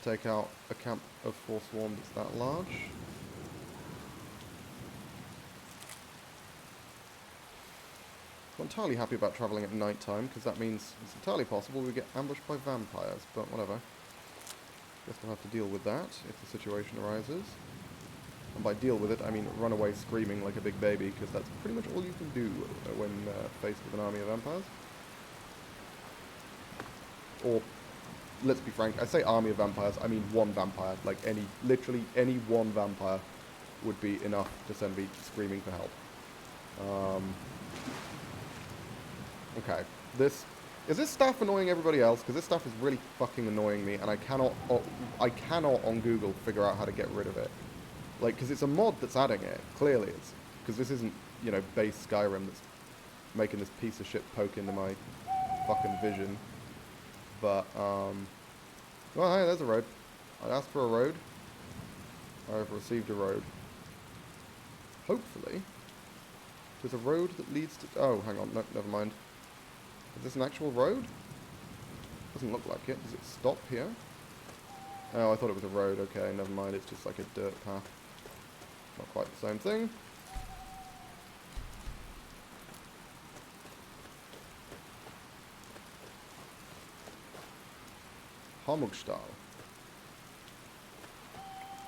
to take out a camp of Forsworn that's that large. I'm entirely happy about travelling at night time, because that means it's entirely possible we get ambushed by vampires, but whatever. Guess we'll have to deal with that if the situation arises. And by deal with it, I mean run away screaming like a big baby, because that's pretty much all you can do when faced with an army of vampires. Or, let's be frank, I say army of vampires, I mean one vampire. Like literally any one vampire would be enough to send me screaming for help. Okay, is this staff annoying everybody else? Because this stuff is really fucking annoying me, and I cannot on Google figure out how to get rid of it. Like, because it's a mod that's adding it, clearly it's, because this isn't, you know, base Skyrim that's making this piece of shit poke into my fucking vision. But, well, hey, there's a road. I asked for a road. I've received a road. Hopefully, there's a road that leads to, oh, hang on, no, never mind. Is this an actual road? Doesn't look like it. Does it stop here? Oh, I thought it was a road. Okay, never mind. It's just like a dirt path. Not quite the same thing. Hamugstahl.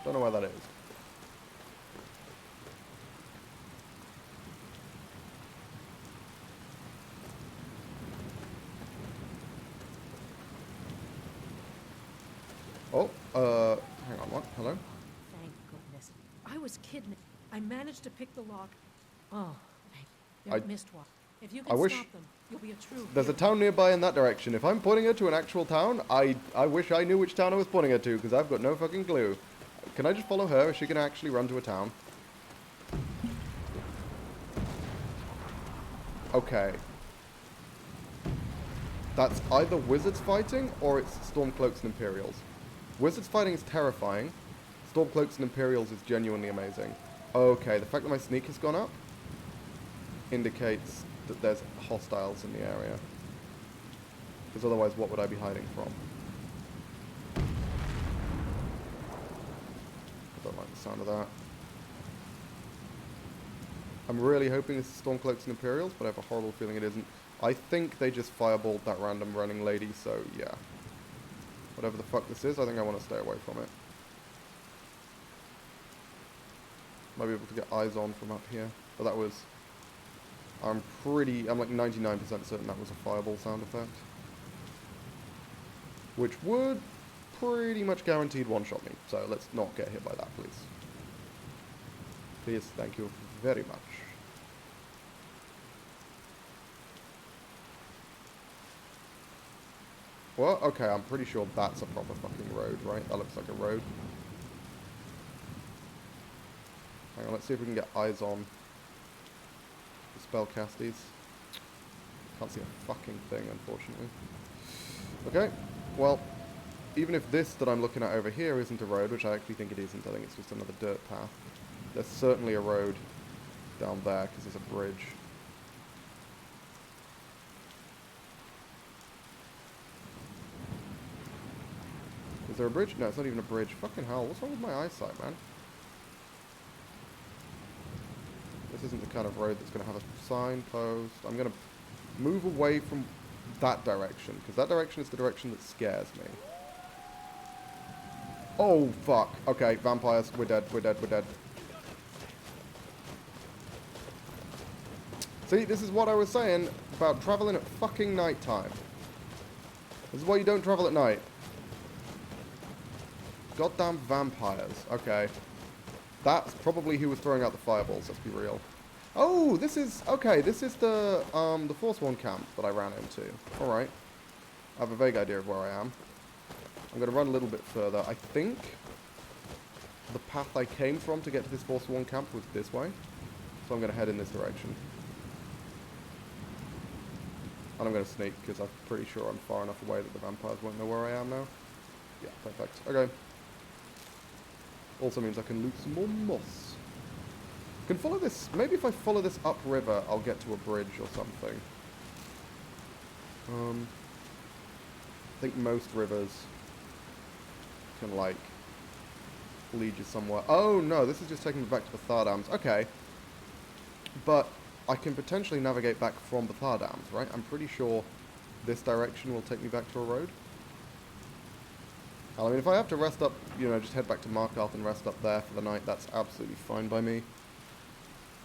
Don't know where that is. Oh, hang on, what? Hello? Thank goodness. I was kidding. I managed to pick the lock. Oh, I they've missed one. If you can wish stop them, you'll be a true there's a hero. town nearby in that direction. If I'm pointing her to an actual town, I wish I knew which town I was pointing her to, because I've got no fucking clue. Can I just follow her? Is she going to actually run to a town? Okay. That's either wizards fighting, or it's Stormcloaks and Imperials. Wizards fighting is terrifying. Stormcloaks and Imperials is genuinely amazing. Okay, the fact that my sneak has gone up indicates that there's hostiles in the area. Because otherwise, what would I be hiding from? I don't like the sound of that. I'm really hoping this is Stormcloaks and Imperials, but I have a horrible feeling it isn't. I think they just fireballed that random running lady, so yeah. Whatever the fuck this is, I think I want to stay away from it. Might be able to get eyes on from up here. But that was... I'm like 99% certain that was a fireball sound effect. Which would pretty much guaranteed one-shot me. So let's not get hit by that, please. Please, thank you very much. Well, okay, I'm pretty sure that's a proper fucking road, right? That looks like a road. Hang on, let's see if we can get eyes on the spellcasties. Can't see a fucking thing, unfortunately. Okay, well, even if this that I'm looking at over here isn't a road, which I actually think it isn't, I think it's just another dirt path, there's certainly a road down there, because there's a bridge. Is there a bridge? No, it's not even a bridge. Fucking hell, what's wrong with my eyesight, man? This isn't the kind of road that's going to have a signpost. I'm going to move away from that direction, because that direction is the direction that scares me. Oh, fuck. Okay, vampires. We're dead. We're dead. We're dead. See, this is what I was saying about traveling at fucking night time. This is why you don't travel at night. Goddamn vampires. Okay. That's probably who was throwing out the fireballs, let's be real. Oh, this is... Okay, this is the Forsworn camp that I ran into. Alright. I have a vague idea of where I am. I'm going to run a little bit further. I think the path I came from to get to this Forsworn camp was this way. So I'm going to head in this direction. And I'm going to sneak, because I'm pretty sure I'm far enough away that the vampires won't know where I am now. Yeah, perfect. Okay. Also means I can loot some more moss. Can follow this. Maybe if I follow this upriver, I'll get to a bridge or something. I think most rivers can, like, lead you somewhere. Oh, no, this is just taking me back to the Thardams. Okay. But I can potentially navigate back from the Thardams, right? I'm pretty sure this direction will take me back to a road. I mean, if I have to rest up, you know, just head back to Markarth and rest up there for the night, that's absolutely fine by me.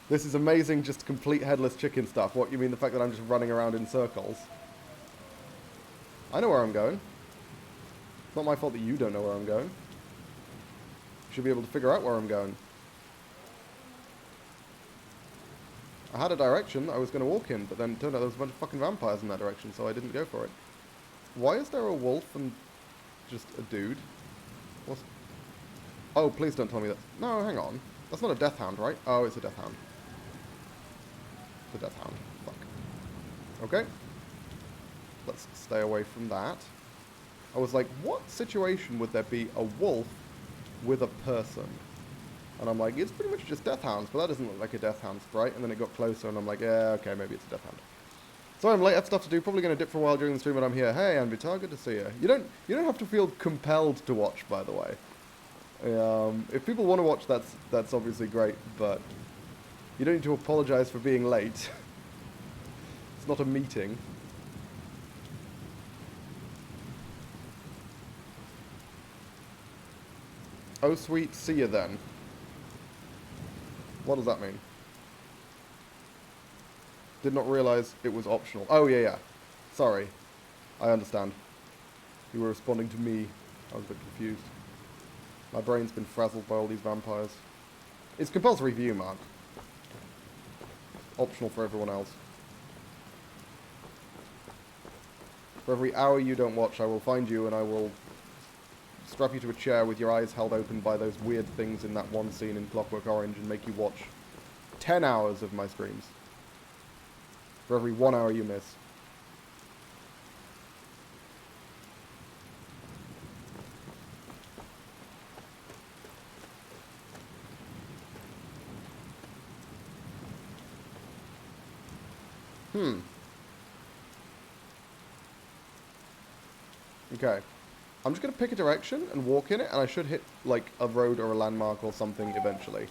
This is amazing, just complete headless chicken stuff. What, you mean the fact that I'm just running around in circles? I know where I'm going. It's not my fault that you don't know where I'm going. You should be able to figure out where I'm going. I had a direction that I was going to walk in, but then it turned out there was a bunch of fucking vampires in that direction, so I didn't go for it. Why is there a wolf and just a dude? What's... Oh, please don't tell me that. No, hang on. That's not a death hound, right? Oh, it's a death hound. It's a death hound. Fuck. Okay. Let's stay away from that. I was like, what situation would there be a wolf with a person? And I'm like, it's pretty much just death hounds, but that doesn't look like a death hound sprite. And then it got closer, and I'm like, yeah, okay, maybe it's a death hound. Sorry, I'm late. I have stuff to do. Probably going to dip for a while during the stream, but I'm here. Hey, Anvitar, good to see you. You don't have to feel compelled to watch, by the way. If people want to watch, that's obviously great, but you don't need to apologize for being late. It's not a meeting. Oh, sweet, see you then. What does that mean? Did not realize it was optional. Oh, yeah, yeah. Sorry. I understand. You were responding to me. I was a bit confused. My brain's been frazzled by all these vampires. It's compulsory view, Mark. Optional for everyone else. For every hour you don't watch, I will find you and I will strap you to a chair with your eyes held open by those weird things in that one scene in Clockwork Orange and make you watch 10 hours of my streams. For every 1 hour you miss. Okay. I'm just going to pick a direction and walk in it, and I should hit, like, a road or a landmark or something eventually.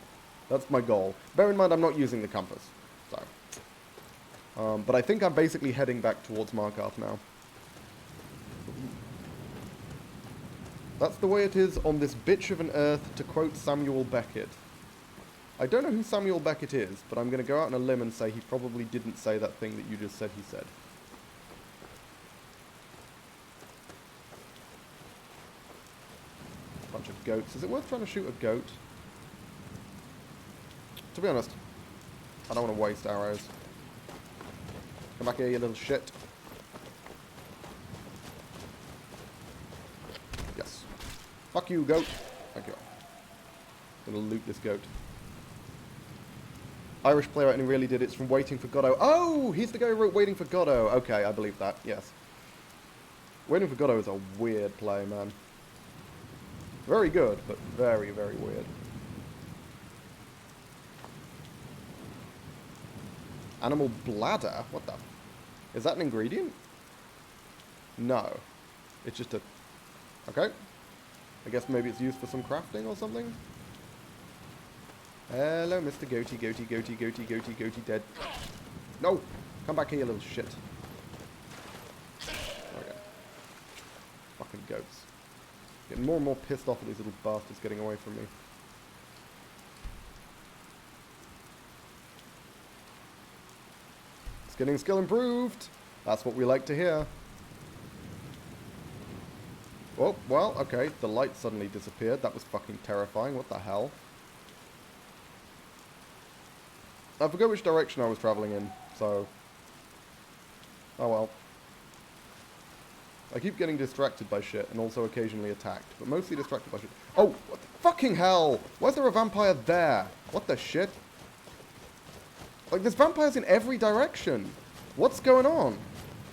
That's my goal. Bear in mind, I'm not using the compass. So. But I think I'm basically heading back towards Markarth now. That's the way it is on this bitch of an earth, to quote Samuel Beckett. I don't know who Samuel Beckett is, but I'm going to go out on a limb and say he probably didn't say that thing that you just said he said. Bunch of goats. Is it worth trying to shoot a goat? To be honest, I don't want to waste arrows. Come back here, you little shit. Yes. Fuck you, goat. Thank you. I'm gonna loot this goat. Irish playwright, and he really did. It's from Waiting for Godot. Oh, he's the guy who wrote Waiting for Godot. Okay, I believe that. Yes. Waiting for Godot is a weird play, man. Very good, but very, very weird. Animal bladder? What the? Is that an ingredient? No. It's just a... Okay. I guess maybe it's used for some crafting or something? Hello, Mr. Goatee, goatee, goatee, goatee, goatee, goatee, dead. No! Come back here, you little shit. Okay. Fucking goats. Getting more and more pissed off at these little bastards getting away from me. It's getting skill improved! That's what we like to hear. Oh, well, okay. The light suddenly disappeared. That was fucking terrifying. What the hell? I forgot which direction I was travelling in, so... Oh well. I keep getting distracted by shit, and also occasionally attacked, but mostly distracted by shit. Oh, what the fucking hell! Why is there a vampire there? What the shit? Like, there's vampires in every direction! What's going on?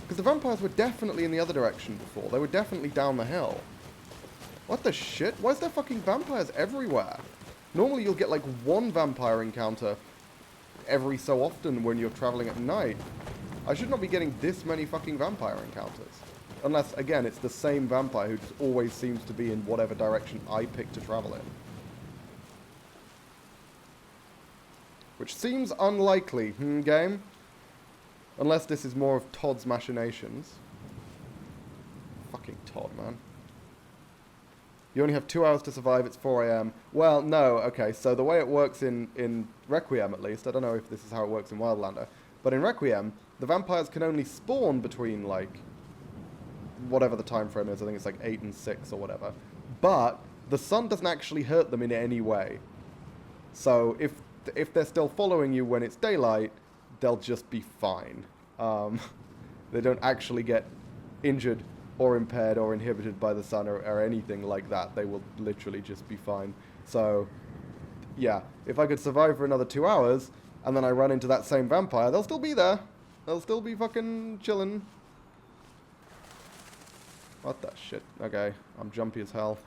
Because the vampires were definitely in the other direction before. They were definitely down the hill. What the shit? Why is there fucking vampires everywhere? Normally you'll get like one vampire encounter every so often when you're traveling at night. I should not be getting this many fucking vampire encounters. Unless, again, it's the same vampire who just always seems to be in whatever direction I pick to travel in. Which seems unlikely, game? Unless this is more of Todd's machinations. Fucking Todd, man. You only have 2 hours to survive, it's 4 AM. Well, no, okay, so the way it works in Requiem, at least, I don't know if this is how it works in Wildlander, but in Requiem, the vampires can only spawn between, like, whatever the time frame is. I think it's like 8 and 6 or whatever. But the sun doesn't actually hurt them in any way. So if they're still following you when it's daylight, they'll just be fine. They don't actually get injured or impaired or inhibited by the sun or anything like that. They will literally just be fine. So, yeah, if I could survive for another 2 hours, and then I run into that same vampire, they'll still be there. They'll still be fucking chilling. What the shit? Okay, I'm jumpy as hell.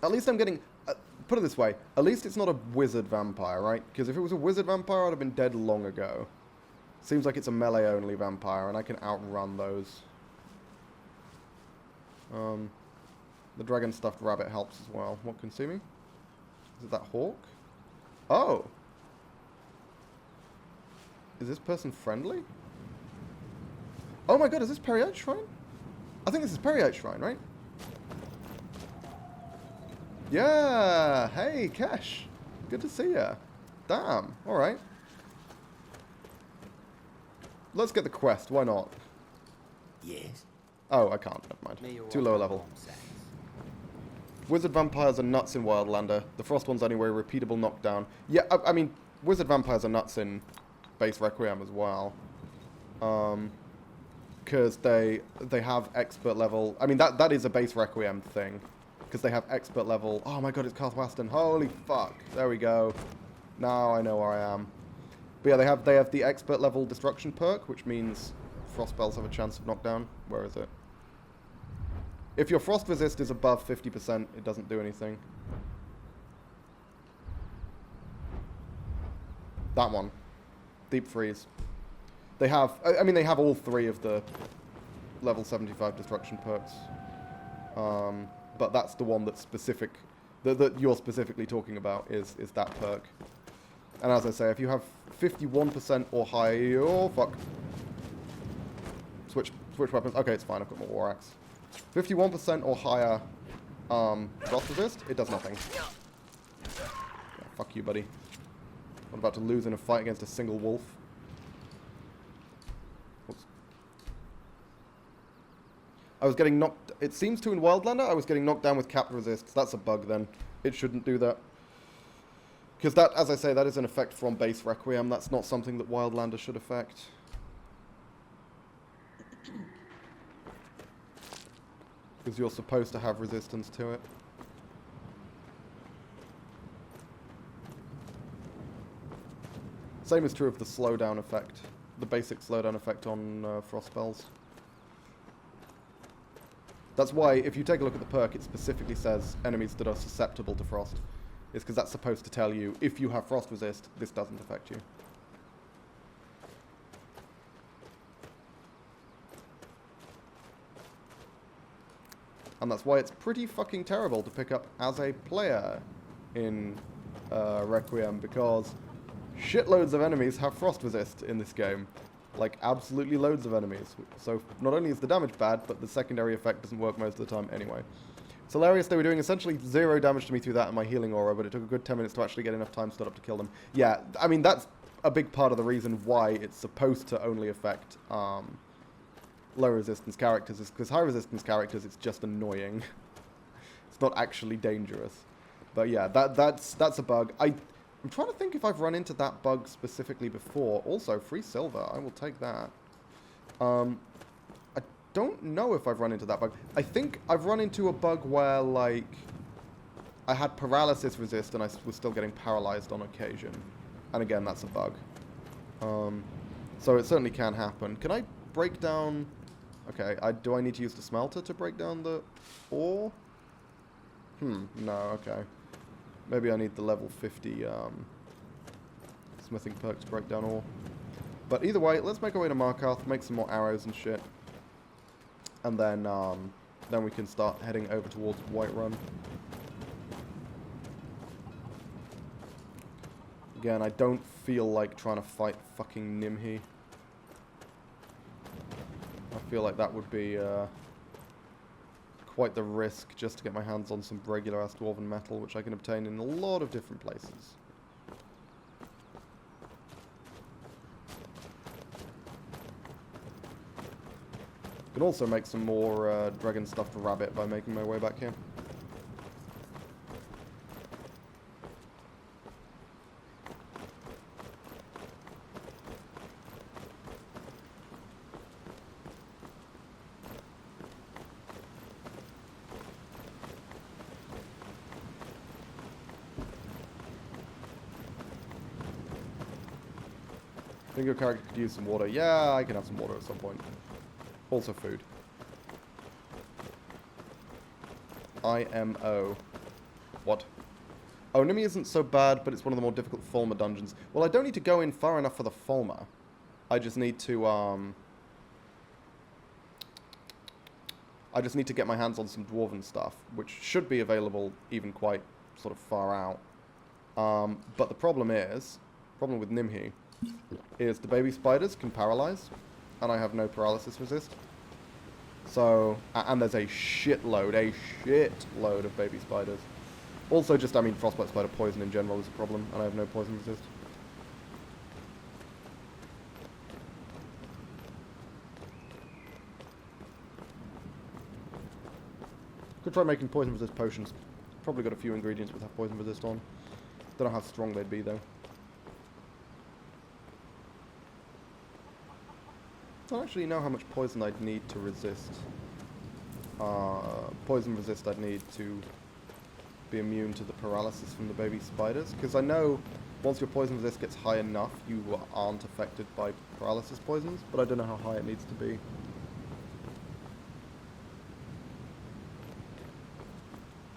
At least I'm getting... put it this way, at least it's not a wizard vampire, right? Because if it was a wizard vampire, I'd have been dead long ago. Seems like it's a melee-only vampire, and I can outrun those. The dragon-stuffed rabbit helps as well. What can see me? Is it that hawk? Oh! Is this person friendly? Oh my god, is this Periite Shrine? I think this is Periite Shrine, right? Yeah! Hey, Kesh! Good to see ya. Damn, alright. Let's get the quest, why not? Yes. Oh, I can't, never mind. Too low a level. Wizard vampires are nuts in Wildlander. The frost one's anyway, repeatable knockdown. Yeah, I mean, wizard vampires are nuts in base Requiem as well. Because they have expert level. I mean, that is a base Requiem thing. Because they have expert level. Oh my god, it's Carthwaston. Holy fuck. There we go. Now I know where I am. But yeah, they have the expert level destruction perk, which means frost spells have a chance of knockdown. Where is it? If your frost resist is above 50%, it doesn't do anything. That one. Deep freeze. They have, I mean, they have all three of the level 75 destruction perks. But that's the one that's specific, that you're specifically talking about is that perk. And as I say, if you have 51% or higher, oh fuck. Switch weapons. Okay, it's fine, I've got my war axe. 51% or higher frost resist, it does nothing. Yeah, fuck you, buddy. I'm about to lose in a fight against a single wolf. Oops. I was getting knocked... It seems to in Wildlander, I was getting knocked down with capped resist. That's a bug then. It shouldn't do that. Because that, as I say, that is an effect from base Requiem. That's not something that Wildlander should affect. Because you're supposed to have resistance to it. Same is true of the slowdown effect. The basic slowdown effect on frost spells. That's why, if you take a look at the perk, it specifically says enemies that are susceptible to frost. It's because that's supposed to tell you, if you have frost resist, this doesn't affect you. And that's why it's pretty fucking terrible to pick up as a player in Requiem, because shitloads of enemies have frost resist in this game. Like, absolutely loads of enemies. So, not only is the damage bad, but the secondary effect doesn't work most of the time anyway. It's hilarious, they were doing essentially 0 damage to me through that and my healing aura, but it took a good 10 minutes to actually get enough time stood up to kill them. Yeah, I mean, that's a big part of the reason why it's supposed to only affect low resistance characters, is because high resistance characters, it's just annoying. It's not actually dangerous. But yeah, that's a bug. I'm trying to think if I've run into that bug specifically before. Also, free silver. I will take that. I don't know if I've run into that bug. I think I've run into a bug where, like, I had paralysis resist and I was still getting paralyzed on occasion. And again, that's a bug. So it certainly can happen. Can I break down... Okay, do I need to use the smelter to break down the ore? No, okay. Maybe I need the level 50 smithing perk to break down ore. But either way, let's make our way to Markarth, make some more arrows and shit. And then we can start heading over towards Whiterun. Again, I don't feel like trying to fight fucking Nimhi. I feel like that would be quite the risk just to get my hands on some regular-ass dwarven metal, which I can obtain in a lot of different places. Can also make some more dragon stuffed rabbit by making my way back here. I think your character could use some water. Yeah, I can have some water at some point. Also food. IMO. What? Oh, Nimi isn't so bad, but it's one of the more difficult Fulmer dungeons. Well, I don't need to go in far enough for the Fulmer. I just need to, I just need to get my hands on some dwarven stuff, which should be available even quite sort of far out. But the problem with Nimhi, is the baby spiders can paralyze, and I have no paralysis resist. So, and there's a shitload of baby spiders. Also, just, I mean, frostbite spider poison in general is a problem, and I have no poison resist. Could try making poison resist potions. Probably got a few ingredients with have poison resist on. Don't know how strong they'd be though. I don't actually know how much poison I'd need to resist. Poison resist I'd need to be immune to the paralysis from the baby spiders. Because I know once your poison resist gets high enough, you aren't affected by paralysis poisons. But I don't know how high it needs to be.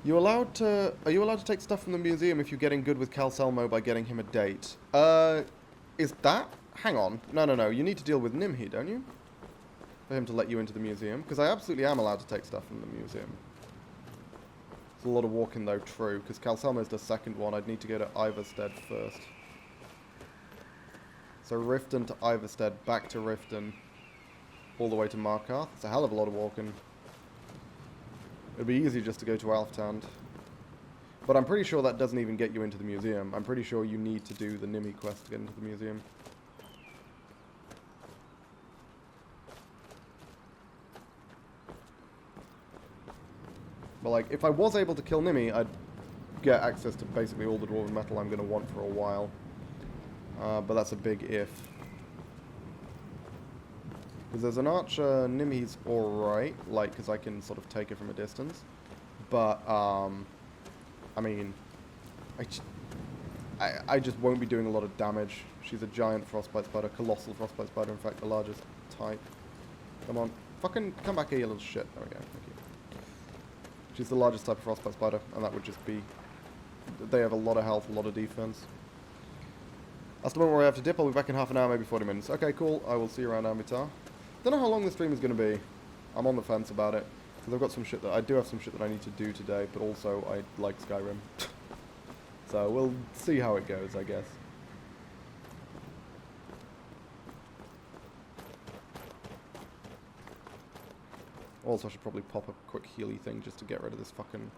Are you allowed to take stuff from the museum if you're getting good with Cal Selmo by getting him a date? Is that? Hang on. No. You need to deal with Nimhi, don't you? For him to let you into the museum. Because I absolutely am allowed to take stuff from the museum. It's a lot of walking though, true. Because Cal Selmo is the second one. I'd need to go to Iverstead first. So Riften to Iverstead, back to Riften. All the way to Markarth. It's a hell of a lot of walking. It'd be easy just to go to Alftand. But I'm pretty sure that doesn't even get you into the museum. I'm pretty sure you need to do the Nimhi quest to get into the museum. But like, if I was able to kill Nimhi, I'd get access to basically all the Dwarven Metal I'm going to want for a while. But that's a big if. Because there's an archer, Nimhi's alright, like, because I can sort of take it from a distance. But, I mean, I just won't be doing a lot of damage. She's a giant frostbite spider, colossal frostbite spider, in fact, the largest type. Come on, fucking come back here, you little shit. There we go, thank you. She's the largest type of frostbite spider, and that would just be... They have a lot of health, a lot of defense. That's the moment where I have to dip. I'll be back in half an hour, maybe 40 minutes. Okay, cool. I will see you around Amitar. Don't know how long the stream is going to be. I'm on the fence about it. Because I've got some shit that... I do have some shit that I need to do today, but also I like Skyrim. So we'll see how it goes, I guess. Also, I should probably pop a quick healy thing just to get rid of this fucking...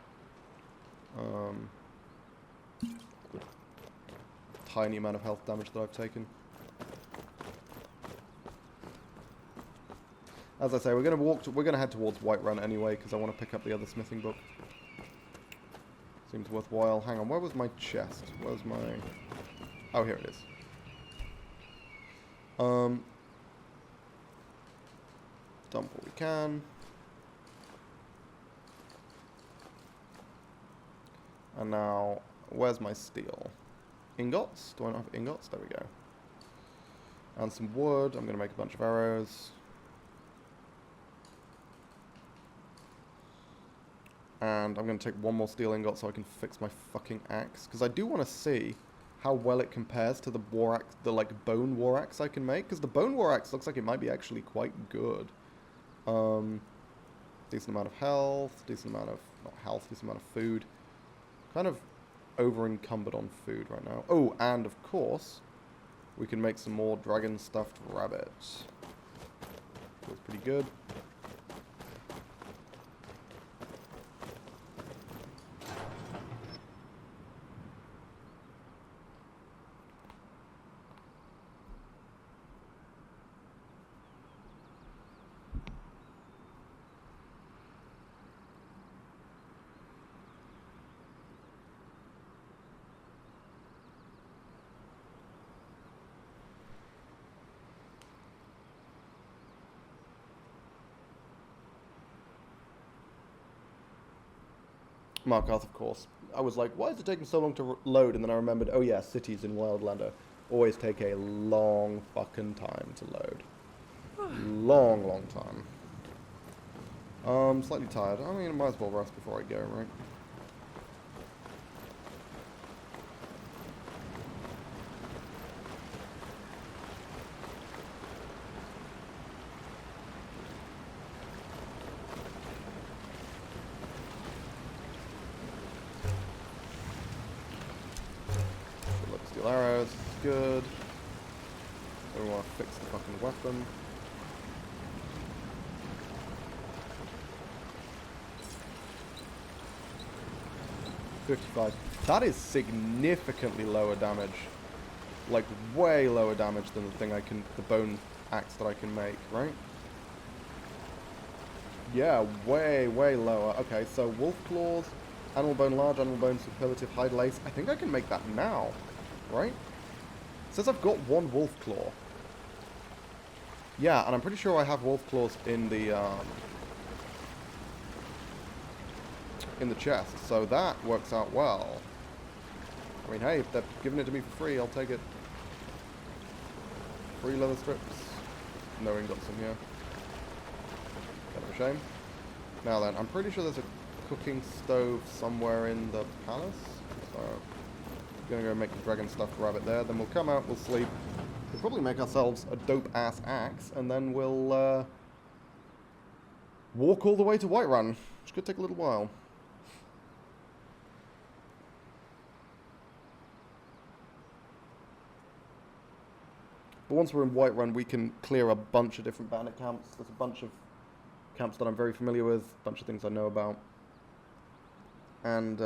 tiny amount of health damage that I've taken. As I say, we're gonna head towards Whiterun anyway, because I want to pick up the other smithing book. Seems worthwhile. Hang on, where was my chest? Where's my... Oh, here it is. Dump what we can. And now, where's my steel? Ingots? Do I not have ingots? There we go. And some wood. I'm going to make a bunch of arrows. And I'm going to take one more steel ingot so I can fix my fucking axe. Because I do want to see how well it compares to the war axe, the like bone war axe I can make. Because the bone war axe looks like it might be actually quite good. Decent amount of health, decent amount of, not health, decent amount of food. Kind of over encumbered on food right now. Oh, and of course, we can make some more dragon stuffed rabbits. Feels pretty good. Markarth, of course. I was like, why is it taking so long to load? And then I remembered, oh yeah, cities in Wildlander always take a long fucking time to load. Long time. Slightly tired. I mean, I might as well rest before I go, right? Arrows is good. We want to fix the fucking weapon. 55. That is significantly lower damage. Like, way lower damage than the bone axe that I can make, right? Yeah, way, way lower. Okay, so wolf claws, animal bone large, animal bone superlative, hide lace. I think I can make that now, right? It says I've got one wolf claw. Yeah, and I'm pretty sure I have wolf claws in the chest, so that works out well. I mean, hey, if they're giving it to me for free, I'll take it. Free leather strips. No ingots in here. Kind of a shame. Now then, I'm pretty sure there's a cooking stove somewhere in the palace. So, I'm gonna go make the dragon stuff, grab it there. Then we'll come out, we'll sleep. We'll probably make ourselves a dope-ass axe, and then we'll walk all the way to Whiterun, which could take a little while. But once we're in Whiterun, we can clear a bunch of different bandit camps. There's a bunch of camps that I'm very familiar with, a bunch of things I know about. And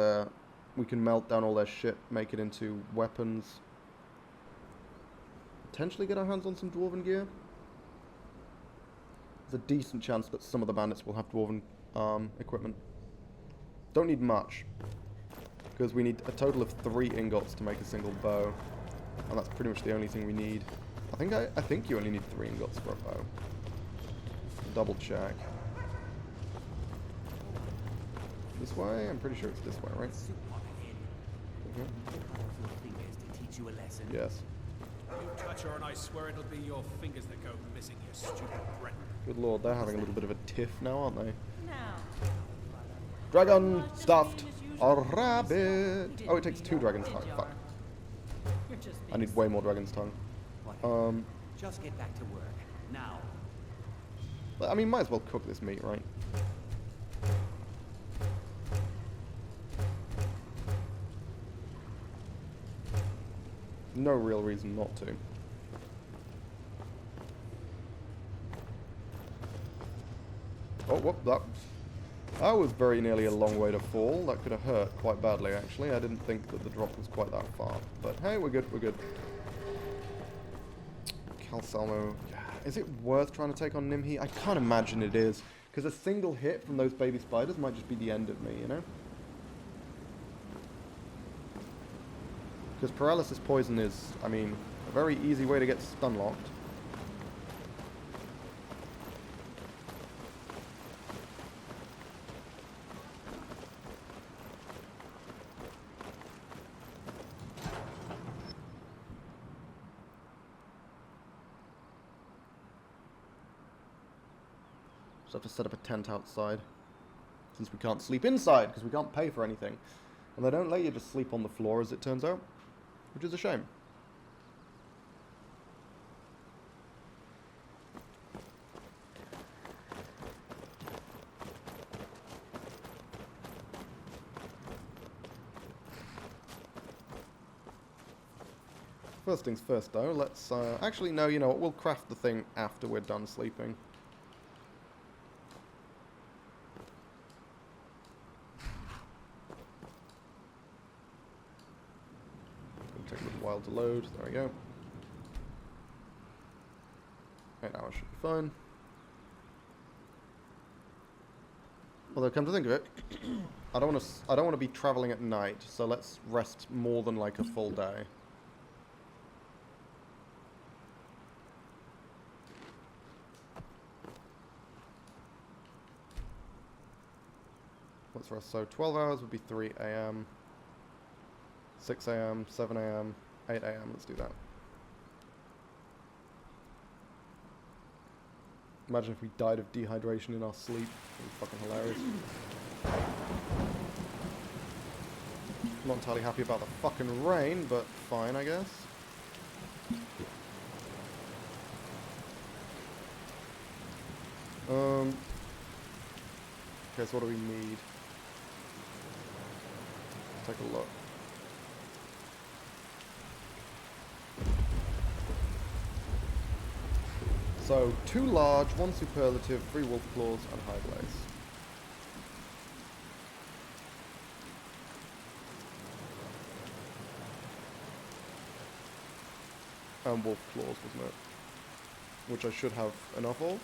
we can melt down all their shit, make it into weapons. Potentially get our hands on some dwarven gear. There's a decent chance that some of the bandits will have dwarven equipment. Don't need much, because we need a total of 3 ingots to make a single bow. And that's pretty much the only thing we need. I think you only need 3 ingots for a bow. Double check. This way? I'm pretty sure it's this way, right? Yes. You touch her and I swear it'll be your fingers that go missing, you stupid brat. Good lord, they're having a little bit of a tiff now, aren't they? Dragon stuffed a rabbit. Oh, it takes 2 dragon's tongue. Fuck. I need way more dragon's tongue. Just get back to work now. I mean, might as well cook this meat, right? No real reason not to. Oh, whoop, that was very nearly a long way to fall. That could have hurt quite badly, actually. I didn't think that the drop was quite that far. But hey, we're good, we're good. Calsalmo. Is it worth trying to take on Nimhi? I can't imagine it is. Because a single hit from those baby spiders might just be the end of me, you know? Because paralysis poison is, I mean, a very easy way to get stun locked. Just have to set up a tent outside, since we can't sleep inside, because we can't pay for anything. And they don't let you just sleep on the floor, as it turns out, which is a shame. First things first, though, let's, actually, no, you know what, we'll craft the thing after we're done sleeping. Take a little while to load. There we go. 8 hours should be fine. Although, come to think of it, I don't want to be traveling at night, so let's rest more than like a full day. What's rest? So 12 hours would be 3 a.m. 6 a.m., 7 a.m., 8 a.m. Let's do that. Imagine if we died of dehydration in our sleep. That'd be fucking hilarious. Not entirely happy about the fucking rain, but fine, I guess. Okay, so what do we need? Take a look. So, 2 large, 1 superlative, 3 wolf claws, and hide lace. And wolf claws, wasn't it? Which I should have enough of.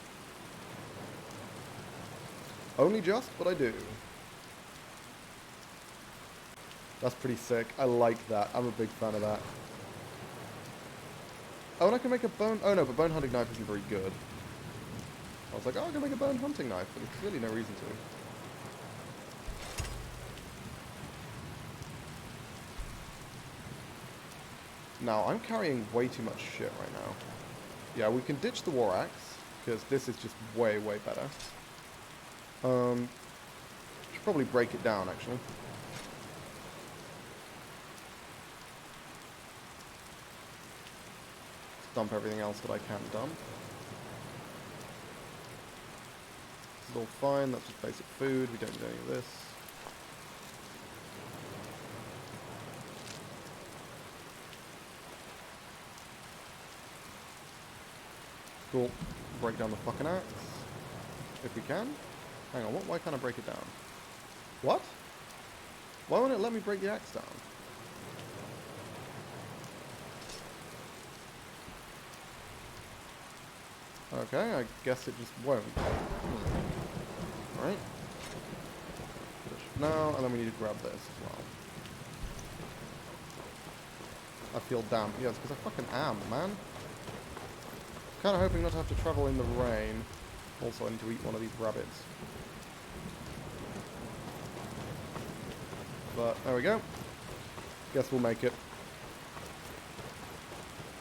Only just, but I do. That's pretty sick. I like that. I'm a big fan of that. Oh, and I can make a bone... Oh, no, but bone hunting knife isn't very good. I was like, oh, I can make a bone hunting knife, but there's clearly no reason to. Now, I'm carrying way too much shit right now. Yeah, we can ditch the war axe, because this is just way, way better. Should probably break it down, actually. Dump everything else that I can dump. This is all fine, that's just basic food, we don't need any of this. Cool. Break down the fucking axe. If we can. Hang on, why can't I break it down? What? Why won't it let me break the axe down? Okay, I guess it just won't. Alright. Now, and then we need to grab this as well. I feel damp. Yes, because I fucking am, man. Kind of hoping not to have to travel in the rain. Also, I need to eat one of these rabbits. But, there we go. Guess we'll make it.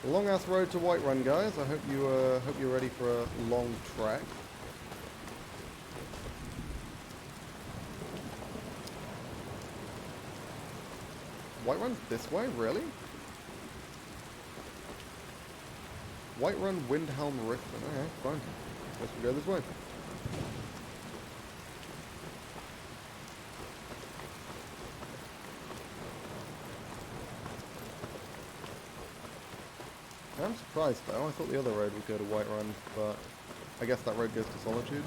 Long ass road to Whiterun, guys. I hope you're ready for a long trek. Whiterun's this way, really? Whiterun, Windhelm, Riftman. Okay, fine. Guess we go this way. I'm surprised though, I thought the other road would go to Whiterun, but I guess that road goes to Solitude.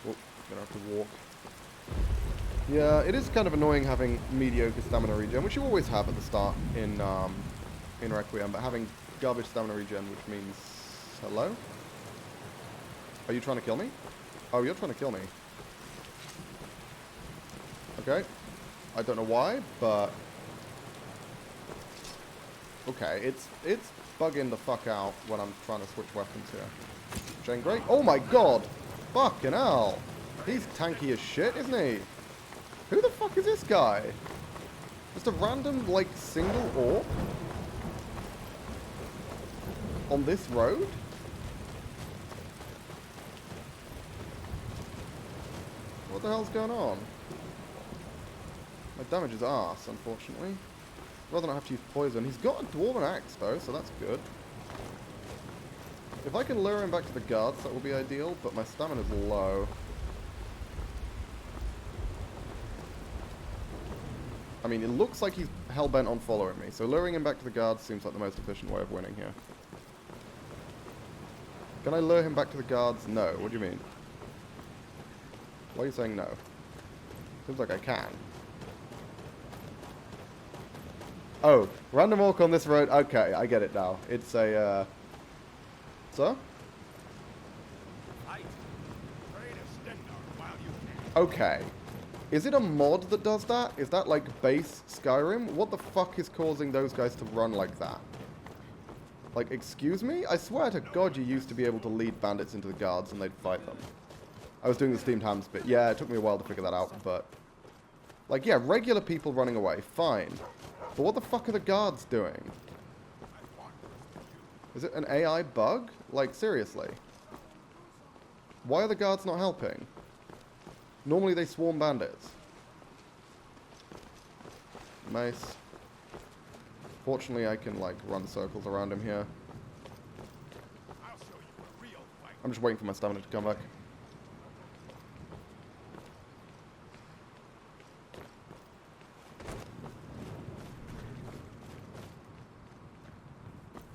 Oh, gonna have to walk. Yeah, it is kind of annoying having mediocre stamina regen, which you always have at the start in Requiem, but having garbage stamina regen, which means... Hello? Are you trying to kill me? Oh, you're trying to kill me. Okay. I don't know why, but... Okay, it's bugging the fuck out when I'm trying to switch weapons here. Chain Great. Oh my god! Fucking hell! He's tanky as shit, isn't he? Who the fuck is this guy? Just a random, like, single orc? On this road? What the hell's going on? My damage is arse, unfortunately. Rather not have to use poison. He's got a dwarven axe, though, so that's good. If I can lure him back to the guards, that will be ideal, but my stamina's low. I mean, it looks like he's hell-bent on following me, so luring him back to the guards seems like the most efficient way of winning here. Can I lure him back to the guards? No. What do you mean? Why are you saying no? Seems like I can. Oh, random orc on this road. Okay, I get it now. It's a, Sir? Okay. Is it a mod that does that? Is that like base Skyrim? What the fuck is causing those guys to run like that? Like, excuse me? I swear to God you used to be able to lead bandits into the guards and they'd fight them. I was doing the steamed hams bit. Yeah, it took me a while to figure that out, but... Like, yeah, regular people running away, fine. But what the fuck are the guards doing? Is it an AI bug? Like, seriously. Why are the guards not helping? Normally they swarm bandits. Mace. Fortunately, I can, like, run circles around him here. I'm just waiting for my stamina to come back.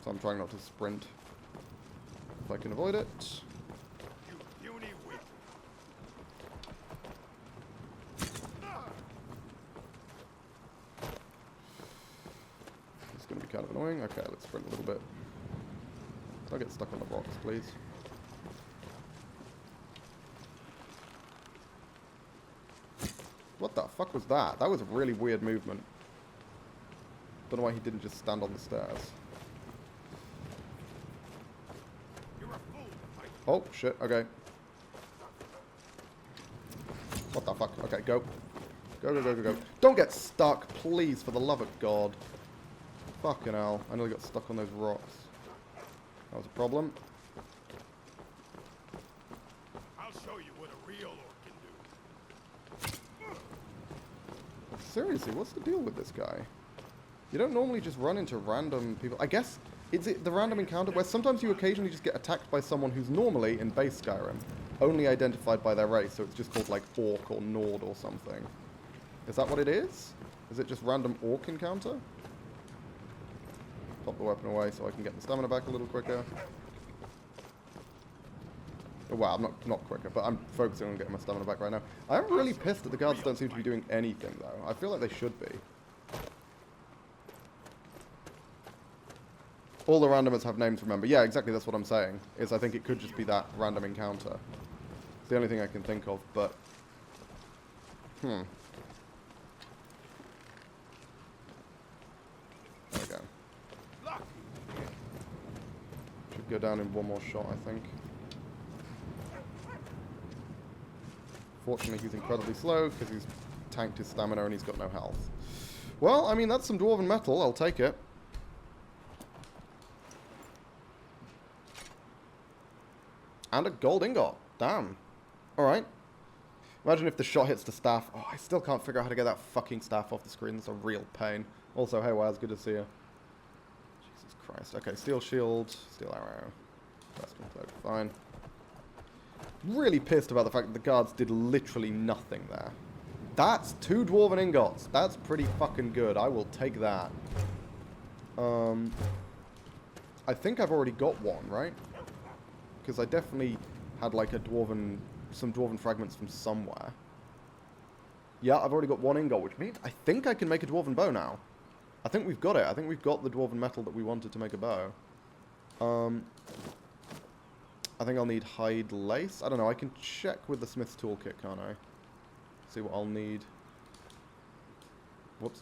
So I'm trying not to sprint. If I can avoid it. going to be kind of annoying. Okay, let's sprint a little bit. Don't get stuck on the rocks, please. What the fuck was that? That was a really weird movement. Don't know why he didn't just stand on the stairs. Oh, shit, okay. What the fuck? Okay, go. Go, go, go, go, go. Don't get stuck, please, for the love of God. Fucking hell. I nearly got stuck on those rocks. That was a problem. I'll show you what a real orc can do. Seriously, what's the deal with this guy? You don't normally just run into random people. I guess, is it the random encounter where sometimes you occasionally just get attacked by someone who's normally, in base Skyrim, only identified by their race, so it's just called like Orc or Nord or something. Is that what it is? Is it just random Orc encounter? Pop the weapon away so I can get the stamina back a little quicker. Oh, wow, I'm not quicker, but I'm focusing on getting my stamina back right now. I'm really pissed that the guards don't seem to be doing anything, though. I feel like they should be. All the randomers have names, remember. Yeah, exactly, that's what I'm saying. Is I think it could just be that random encounter. It's the only thing I can think of, but... There we go. Should go down in one more shot, I think. Fortunately, he's incredibly slow, because he's tanked his stamina and he's got no health. Well, I mean, that's some dwarven metal. I'll take it. And a gold ingot. Damn. Alright. Imagine if the shot hits the staff. Oh, I still can't figure out how to get that fucking staff off the screen. That's a real pain. Also, hey, Waz, good to see you. Jesus Christ. Okay, steel shield, steel arrow. Western cloak, fine. Really pissed about the fact that the guards did literally nothing there. That's 2 dwarven ingots. That's pretty fucking good. I will take that. I think I've already got one, right? Because I definitely had like some dwarven fragments from somewhere. Yeah, I've already got 1 ingot, which means I think I can make a dwarven bow now. I think we've got it. I think we've got the dwarven metal that we wanted to make a bow. I think I'll need hide lace. I don't know. I can check with the smith's toolkit, can't I? See what I'll need. Whoops.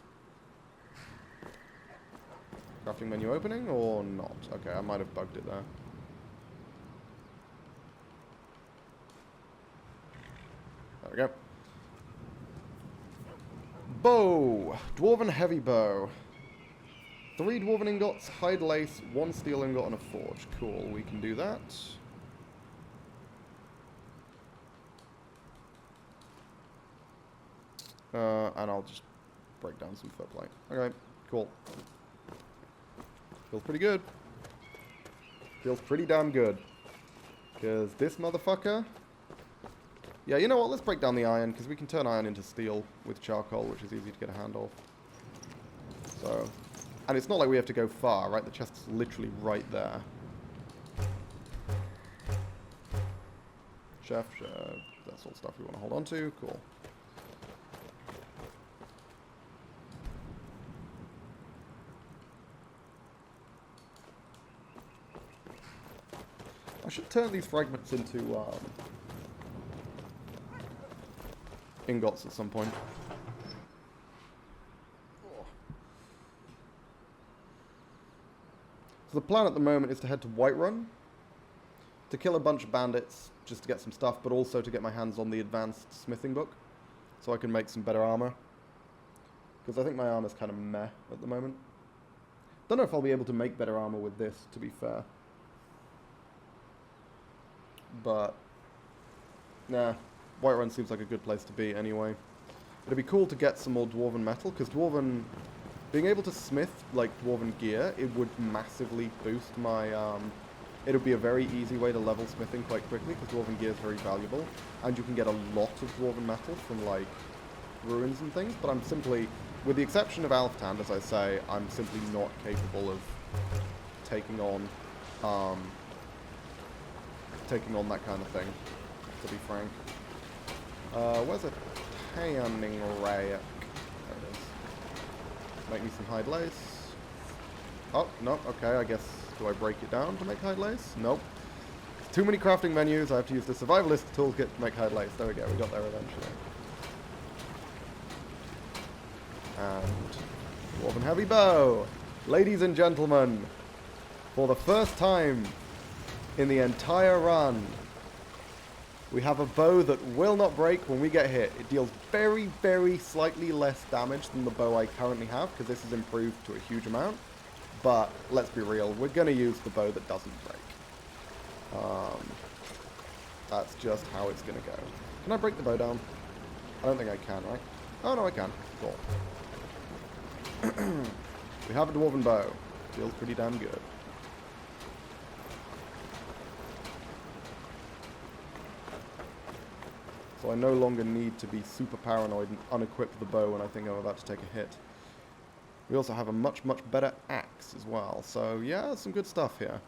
Crafting menu opening or not? Okay, I might have bugged it there. There we go. Bow! Dwarven heavy bow. 3 dwarven ingots, hide lace, 1 steel ingot, and a forge. Cool, we can do that. And I'll just break down some foot plate. Okay, cool. Feels pretty good. Feels pretty damn good. Because this motherfucker... Yeah, you know what? Let's break down the iron, because we can turn iron into steel with charcoal, which is easy to get a hand of. So... And it's not like we have to go far, right? The chest's literally right there. Chef, that's all stuff we want to hold on to. Cool. I should turn these fragments into ingots at some point. So the plan at the moment is to head to Whiterun, to kill a bunch of bandits, just to get some stuff, but also to get my hands on the advanced smithing book, so I can make some better armor. Because I think my armor's kind of meh at the moment. Don't know if I'll be able to make better armor with this, to be fair. But, nah, Whiterun seems like a good place to be anyway. It'd be cool to get some more dwarven metal, because dwarven... Being able to smith, like, dwarven gear, it would massively boost my, it would be a very easy way to level smithing quite quickly, because dwarven gear is very valuable, and you can get a lot of dwarven metal from, like, ruins and things, but I'm simply, with the exception of Alftand, as I say, I'm simply not capable of taking on that kind of thing, to be frank. Where's a tanning rack? There it is. Make me some hide lace. Oh, no, okay, I guess, do I break it down to make hide lace? Nope. Too many crafting menus, I have to use the survivalist toolkit to make hide lace. There we go, we got there eventually. And dwarven heavy bow. Ladies and gentlemen, for the first time in the entire run, we have a bow that will not break when we get hit. It deals very, very slightly less damage than the bow I currently have, because this is improved to a huge amount. But, let's be real, we're going to use the bow that doesn't break. That's just how it's going to go. Can I break the bow down? I don't think I can, right? Oh, no, I can. Cool. We have a dwarven bow. Feels pretty damn good. So I no longer need to be super paranoid and unequip the bow when I think I'm about to take a hit. We also have a much, much better axe as well. So yeah, some good stuff here.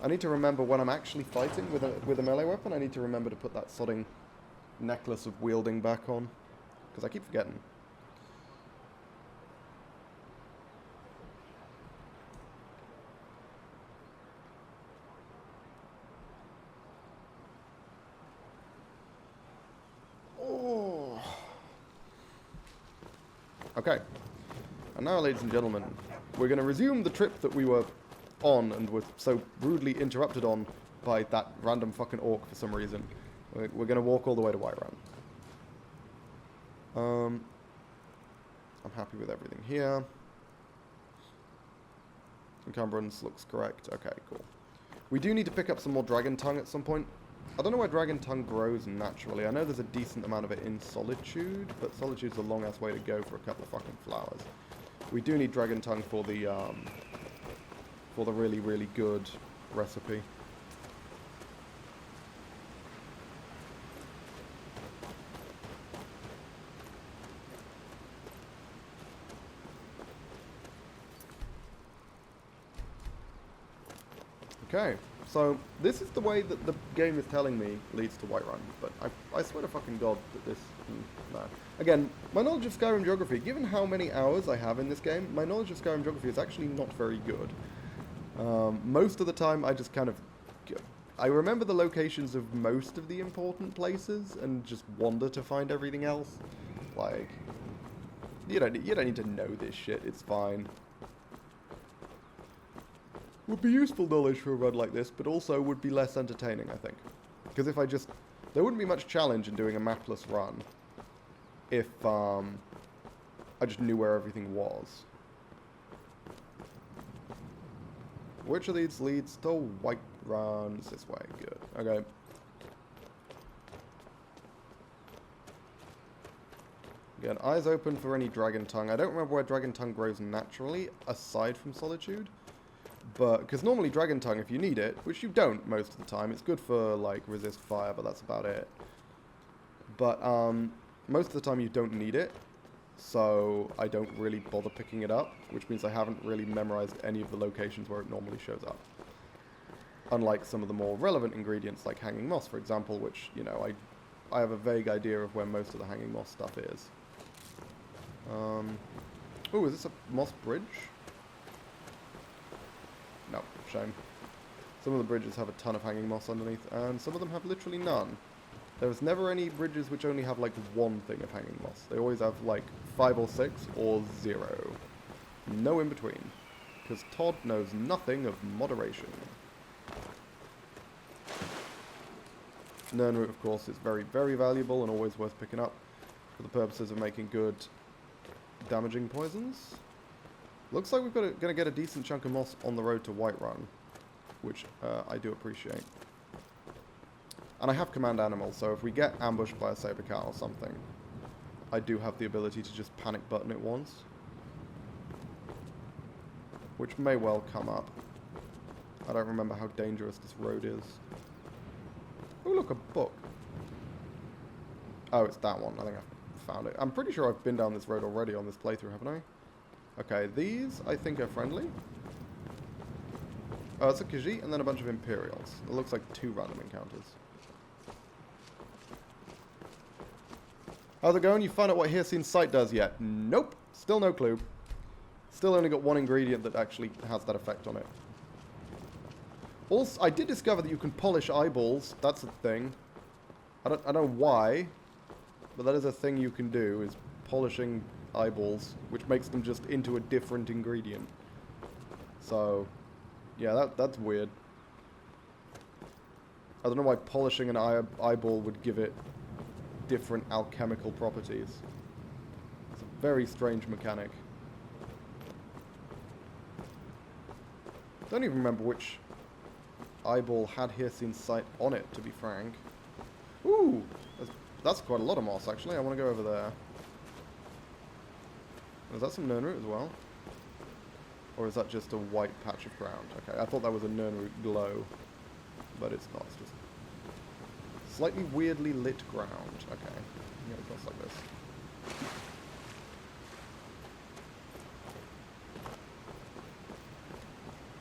I need to remember when I'm actually fighting with a melee weapon, I need to remember to put that sodding necklace of wielding back on. Because I keep forgetting. Oh. Okay. And now, ladies and gentlemen, we're going to resume the trip that we were on and were so rudely interrupted on by that random fucking orc for some reason. We're going to walk all the way to Whiterun. I'm happy with everything here. Encumbrance looks correct. Okay, cool. We do need to pick up some more Dragon Tongue at some point. I don't know where Dragon Tongue grows naturally. I know there's a decent amount of it in Solitude, but Solitude's a long-ass way to go for a couple of fucking flowers. We do need Dragon Tongue for the really, really good recipe. Okay, so this is the way that the game is telling me leads to Whiterun, but I swear to fucking God that this... no. Again, my knowledge of Skyrim geography, given how many hours I have in this game, my knowledge of Skyrim geography is actually not very good. Most of the time I just kind of... I remember the locations of most of the important places and just wander to find everything else. Like, you don't need to know this shit, it's fine. Would be useful knowledge for a run like this, but also would be less entertaining, I think. Because if I just... there wouldn't be much challenge in doing a mapless run if I just knew where everything was. Which of these leads to Whiterun? It's this way. Good. Okay. Again, eyes open for any Dragon Tongue. I don't remember where Dragon Tongue grows naturally, aside from Solitude. But, because normally Dragon Tongue, if you need it, which you don't most of the time, it's good for, like, resist fire, but that's about it. But, most of the time you don't need it, so I don't really bother picking it up, which means I haven't really memorized any of the locations where it normally shows up. Unlike some of the more relevant ingredients, like hanging moss, for example, which, you know, I have a vague idea of where most of the hanging moss stuff is. Ooh, is this a moss bridge? No, shame. Some of the bridges have a ton of hanging moss underneath, and some of them have literally none. There's never any bridges which only have, like, one thing of hanging moss. They always have, like, 5 or 6 or 0. No in between. Because Todd knows nothing of moderation. Nernroot, of course, is very, very valuable and always worth picking up for the purposes of making good damaging poisons. Looks like we're going to get a decent chunk of moss on the road to Whiterun, which I do appreciate. And I have command animals, so if we get ambushed by a saber cat or something, I do have the ability to just panic button it once. Which may well come up. I don't remember how dangerous this road is. Oh look, a book. Oh, it's that one. I think I found it. I'm pretty sure I've been down this road already on this playthrough, haven't I? Okay, these, I think, are friendly. Oh, it's a Khajiit and then a bunch of Imperials. It looks like 2 random encounters. How's it going? You found out what Hircine's sight does yet? Nope. Still no clue. Still only got one ingredient that actually has that effect on it. Also, I did discover that you can polish eyeballs. That's a thing. I don't know why, but that is a thing you can do, is polishing eyeballs, which makes them just into a different ingredient. So, yeah, that's weird. I don't know why polishing an eyeball would give it different alchemical properties. It's a very strange mechanic. Don't even remember which eyeball had Hircine's sight on it, to be frank. Ooh! That's quite a lot of moss, actually. I want to go over there. Is that some Nernroot as well? Or is that just a white patch of ground? Okay, I thought that was a Nernroot glow. But it's not. It's just slightly weirdly lit ground. Okay. I'm going to cross like this.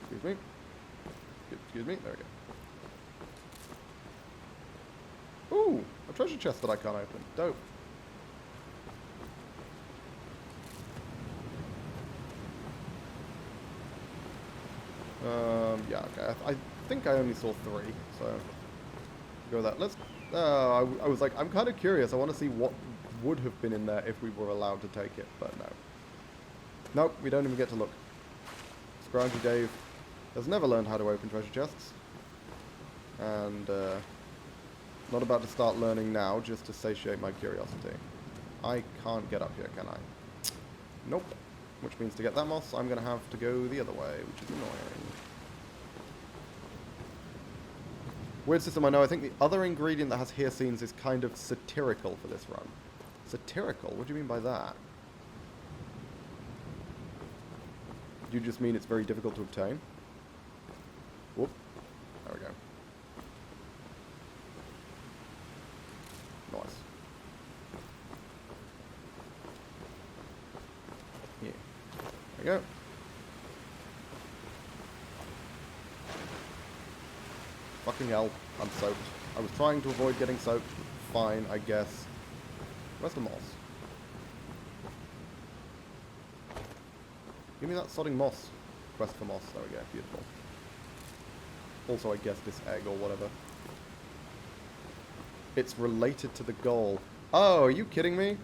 Excuse me. Excuse me. There we go. Ooh! A treasure chest that I can't open. Dope. Yeah, okay. I think I only saw 3, so go with that. Let's. I was like, I'm kind of curious. I want to see what would have been in there if we were allowed to take it, but no. Nope, we don't even get to look. Scroungy Dave has never learned how to open treasure chests, and not about to start learning now, just to satiate my curiosity. I can't get up here, can I? Nope. Which means to get that moss, I'm going to have to go the other way, which is annoying. Weird system, I know. I think the other ingredient that has Hircine's is kind of satirical for this run. Satirical? What do you mean by that? Do you just mean it's very difficult to obtain? Whoop. There we go. Nice. Yeah. There we go. Fucking hell, I'm soaked. I was trying to avoid getting soaked. Fine, I guess. Where's the moss? Give me that sodding moss. Quest for moss. There we go. Beautiful. Also, I guess this egg or whatever. It's related to the goal. Oh, are you kidding me?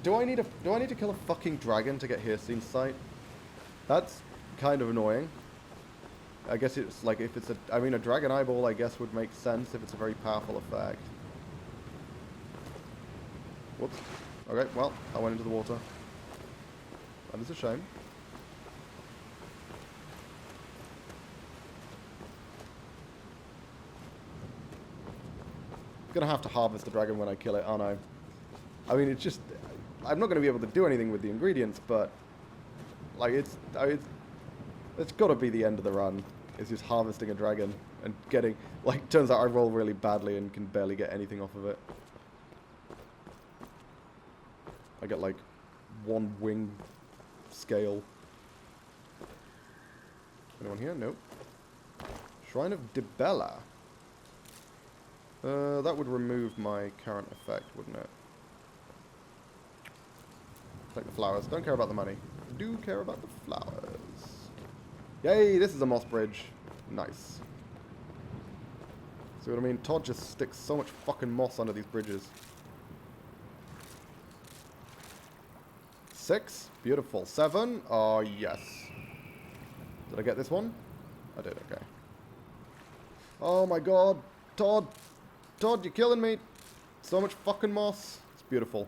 Do I need to kill a fucking dragon to get Hircine's sight? That's kind of annoying. I guess it's like if it's I mean, a dragon eyeball, I guess, would make sense if it's a very powerful effect. Whoops. Okay, well, I went into the water. That is a shame. Gonna have to harvest the dragon when I kill it, aren't I? I mean, it's just, I'm not gonna be able to do anything with the ingredients, but like it's got to be the end of the run. It's just harvesting a dragon and getting, like, turns out I roll really badly and can barely get anything off of it. I get like 1 wing scale. Anyone here? Nope. Shrine of Dibella. That would remove my current effect, wouldn't it? Take the flowers. Don't care about the money. Do care about the flowers. Yay, this is a moss bridge. Nice. See what I mean? Todd just sticks so much fucking moss under these bridges. 6. Beautiful. 7. Oh, yes. Did I get this one? I did, okay. Oh my god. Todd! Todd, you're killing me! So much fucking moss. It's beautiful.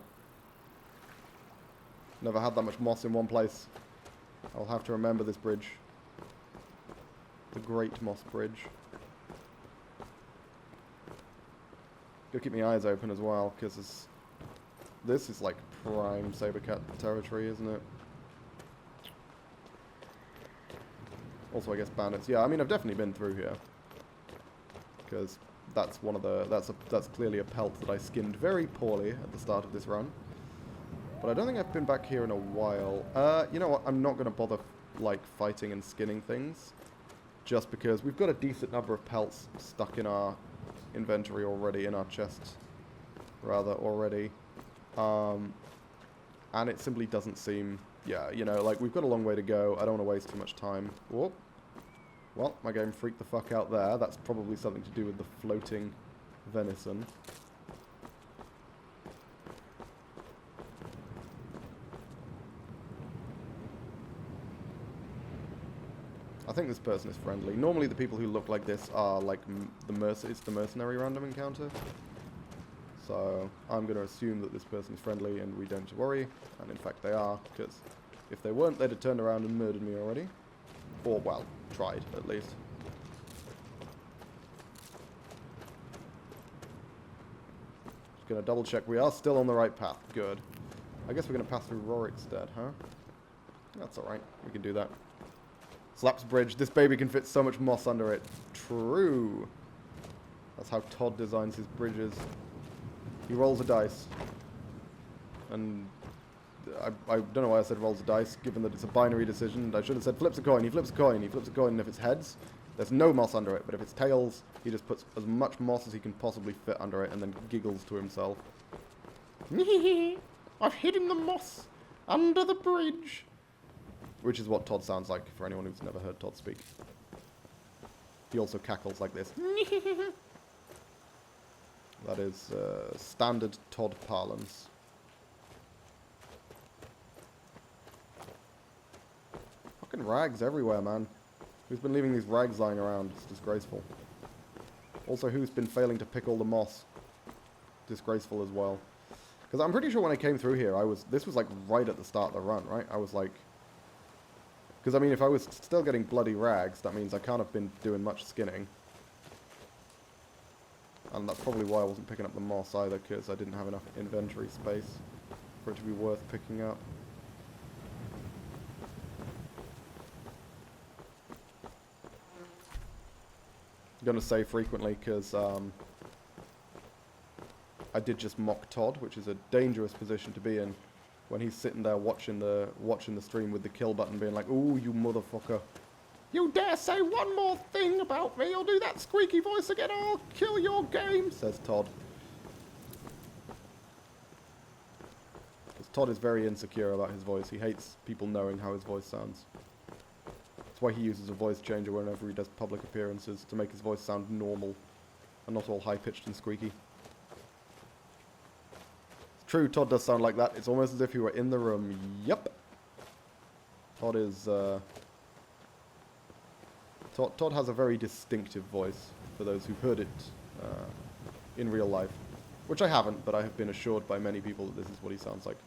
Never had that much moss in one place. I'll have to remember this bridge. The Great Moss Bridge. Gotta keep my eyes open as well, because this is like prime Sabercat territory, isn't it? Also, I guess bandits. Yeah, I mean, I've definitely been through here. Because that's one of the... That's clearly a pelt that I skinned very poorly at the start of this run. But I don't think I've been back here in a while. You know what? I'm not going to bother, like, fighting and skinning things. Just because we've got a decent number of pelts stuck in our inventory already, in our chests, rather, already. And it simply doesn't seem yeah, you know, like, we've got a long way to go. I don't want to waste too much time. Whoop. Well, my game freaked the fuck out there. That's probably something to do with the floating venison. I think this person is friendly. Normally the people who look like this are like it's the mercenary random encounter. So I'm going to assume that this person is friendly and we don't have to worry. And in fact they are, because if they weren't, they'd have turned around and murdered me already. Or, well, tried at least. Just going to double check we are still on the right path. Good. I guess we're going to pass through Rorikstead, huh? That's alright. We can do that. Slaps bridge. This baby can fit so much moss under it. True. That's how Todd designs his bridges. He rolls a dice. And I don't know why I said rolls a dice, given that it's a binary decision. I should have said flips a coin. He flips a coin. He flips a coin. And if it's heads, there's no moss under it. But if it's tails, he just puts as much moss as he can possibly fit under it and then giggles to himself. I've hidden the moss under the bridge. Which is what Todd sounds like, for anyone who's never heard Todd speak. He also cackles like this. That is standard Todd parlance. Fucking rags everywhere, man. Who's been leaving these rags lying around? It's disgraceful. Also, who's been failing to pick all the moss? Disgraceful as well. Because I'm pretty sure when I came through here, this was like right at the start of the run, right? I was like... Because, I mean, if I was still getting bloody rags, that means I can't have been doing much skinning. And that's probably why I wasn't picking up the moss either, because I didn't have enough inventory space for it to be worth picking up. I'm going to say frequently, because I did just mock Todd, which is a dangerous position to be in. When he's sitting there watching the stream with the kill button being like, ooh, you motherfucker. You dare say one more thing about me or do that squeaky voice again, I'll kill your game, says Todd. Because Todd is very insecure about his voice. He hates people knowing how his voice sounds. That's why he uses a voice changer whenever he does public appearances, to make his voice sound normal and not all high-pitched and squeaky. True, Todd does sound like that. It's almost as if he were in the room. Yep. Todd is, Todd has a very distinctive voice, for those who've heard it in real life. Which I haven't, but I have been assured by many people that this is what he sounds like.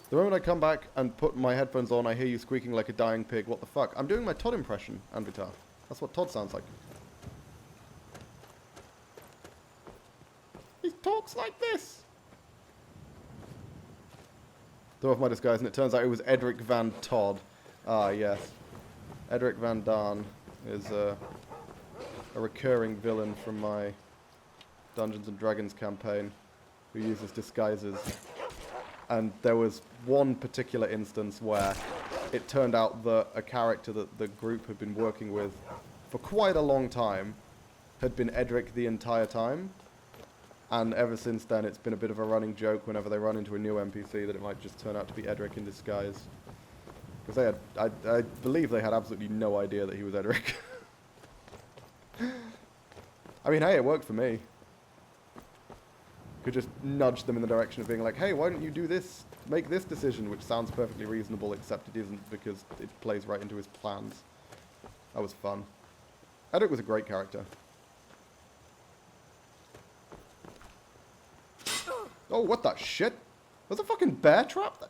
The moment I come back and put my headphones on, I hear you squeaking like a dying pig. What the fuck? I'm doing my Todd impression, Anvitar. That's what Todd sounds like. He talks like this. Throw off my disguise, and it turns out it was Edric Van Todd. Ah, yes. Edric Van Daan is a recurring villain from my Dungeons & Dragons campaign who uses disguises. And there was one particular instance where it turned out that a character that the group had been working with for quite a long time had been Edric the entire time. And ever since then, it's been a bit of a running joke whenever they run into a new NPC that it might just turn out to be Edric in disguise. Because they had, I believe they had absolutely no idea that he was Edric. I mean, hey, it worked for me. Could just nudge them in the direction of being like, hey, why don't you do this, make this decision, which sounds perfectly reasonable, except it isn't because it plays right into his plans. That was fun. Edric was a great character. Oh, what the shit? There's a fucking bear trap there?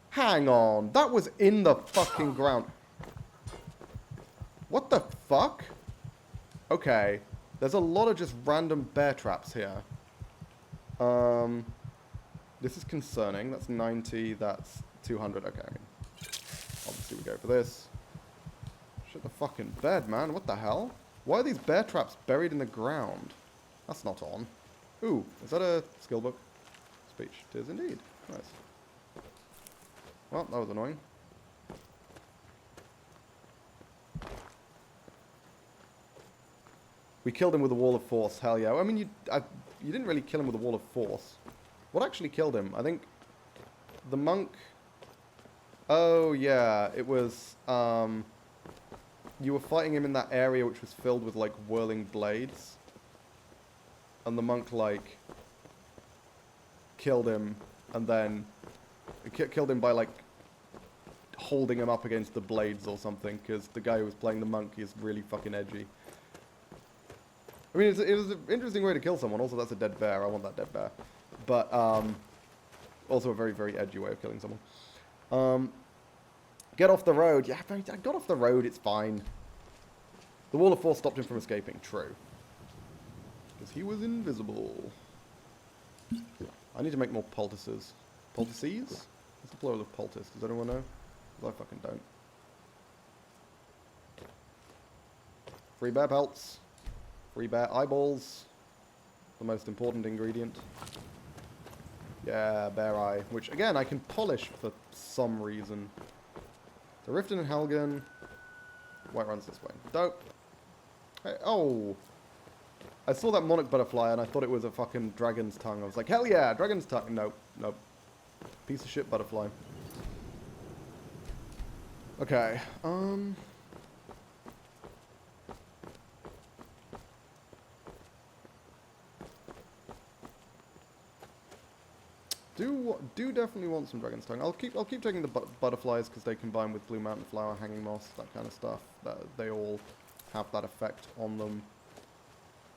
Hang on, that was in the fucking ground. What the fuck? Okay, there's a lot of just random bear traps here. This is concerning. That's 90, that's 200. Okay, I mean, obviously we go for this. Shit the fucking bed, man. What the hell? Why are these bear traps buried in the ground? That's not on. Ooh, is that a skill book? Speech. It is indeed. Nice. Well, that was annoying. We killed him with a wall of force. Hell yeah. I mean, you didn't really kill him with a wall of force. What actually killed him? I think the monk... Oh, yeah. It was... you were fighting him in that area which was filled with, like, whirling blades. And the monk, like, killed him, and then... killed him by, like, holding him up against the blades or something, because the guy who was playing the monk is really fucking edgy. I mean, it was an interesting way to kill someone. Also, that's a dead bear. I want that dead bear. But, also a very, very edgy way of killing someone. Get off the road. Yeah, I got off the road. It's fine. The wall of force stopped him from escaping. True. Because he was invisible. I need to make more poultices. Poultices? What's the plural of poultice? Does anyone know? Because I fucking don't. Free bear pelts. Free bear eyeballs. The most important ingredient. Yeah, bear eye. Which, again, I can polish for some reason. So Riften and Helgen. White runs this way. Dope. Hey, oh. I saw that monarch butterfly and I thought it was a fucking dragon's tongue. I was like, hell yeah, dragon's tongue. Nope, nope. Piece of shit butterfly. Okay, do definitely want some dragon's tongue. I'll keep taking the butterflies because they combine with blue mountain flower, hanging moss, that kind of stuff. They all have that effect on them.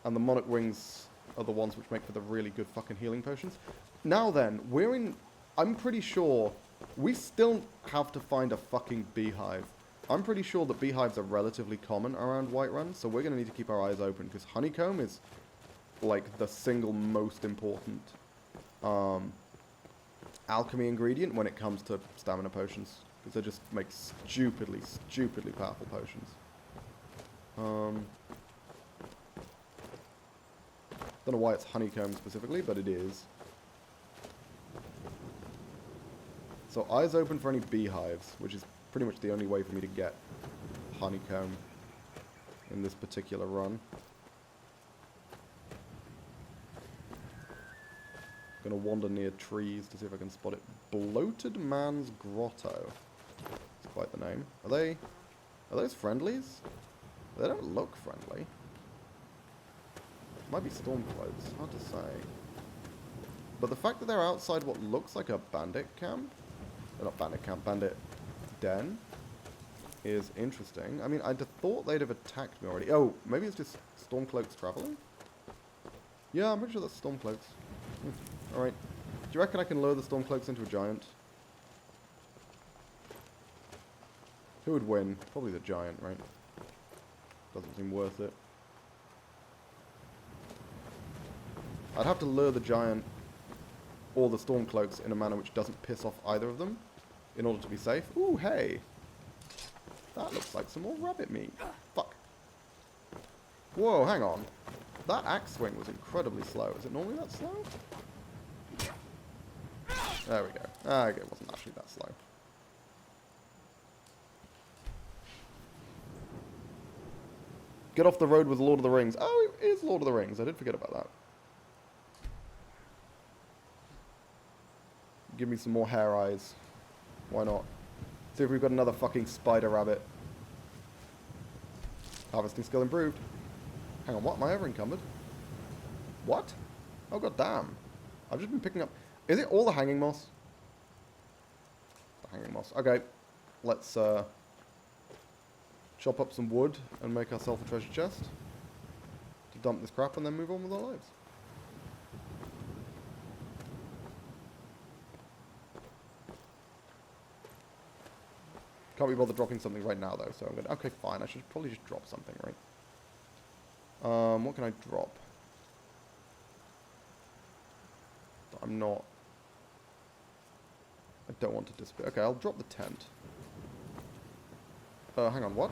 And the monarch wings are the ones which make for the really good fucking healing potions. Now then, I'm pretty sure we still have to find a fucking beehive. I'm pretty sure that beehives are relatively common around Whiterun, so we're going to need to keep our eyes open, because honeycomb is, like, the single most important alchemy ingredient when it comes to stamina potions, because they just make stupidly, stupidly powerful potions. Don't know why it's honeycomb specifically, but it is. So eyes open for any beehives, which is pretty much the only way for me to get honeycomb in this particular run. Gonna wander near trees to see if I can spot it. Bloated Man's Grotto. That's quite the name. Are those friendlies? They don't look friendly. Might be Stormcloaks, hard to say. But the fact that they're outside what looks like a bandit camp, not bandit camp, bandit den, is interesting. I mean, I'd have thought they'd have attacked me already. Oh, maybe it's just Stormcloaks traveling? Yeah, I'm pretty sure that's Stormcloaks. Alright. Do you reckon I can lure the Stormcloaks into a giant? Who would win? Probably the giant, right? Doesn't seem worth it. I'd have to lure the giant or the Stormcloaks in a manner which doesn't piss off either of them in order to be safe. Ooh, hey! That looks like some more rabbit meat. Fuck. Whoa, hang on. That axe swing was incredibly slow. Is it normally that slow? There we go. Ah, okay, it wasn't actually that slow. Get off the road with Lord of the Rings. Oh, it is Lord of the Rings. I did forget about that. Give me some more hair eyes. Why not? See if we've got another fucking spider rabbit. Harvesting skill improved. Hang on, what? Am I over encumbered? What? Oh, god damn. I've just been picking up... Is it all the hanging moss? The hanging moss. Okay. Let's, chop up some wood and make ourselves a treasure chest. To dump this crap and then move on with our lives. Can't be bothered dropping something right now, though, so I'm gonna... Okay, fine. I should probably just drop something, right? What can I drop? I'm not... I don't want to disappear. Okay, I'll drop the tent. Hang on, what?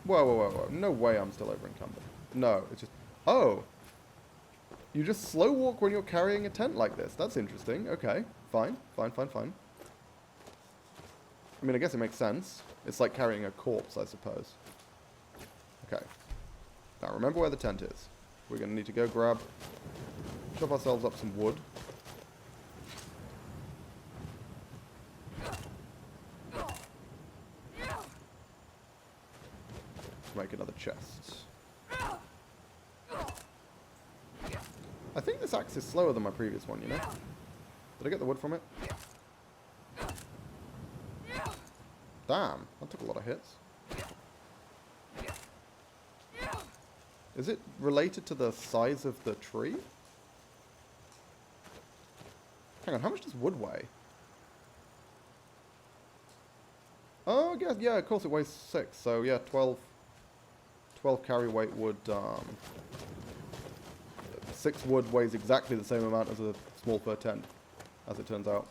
Whoa, whoa, whoa, whoa. No way I'm still over encumbered. No, it's just... Oh! You just slow walk when you're carrying a tent like this. That's interesting. Okay, fine. I mean, I guess it makes sense. It's like carrying a corpse, I suppose. Okay. Now, remember where the tent is. We're going to need to go chop ourselves up some wood. Make another chest. I think this axe is slower than my previous one, you know? Did I get the wood from it? Damn, that took a lot of hits. Is it related to the size of the tree? Hang on, how much does wood weigh? Oh, yeah, of course it weighs 6, so yeah, 12 carry weight wood, 6 wood weighs exactly the same amount as a small fur tent, as it turns out.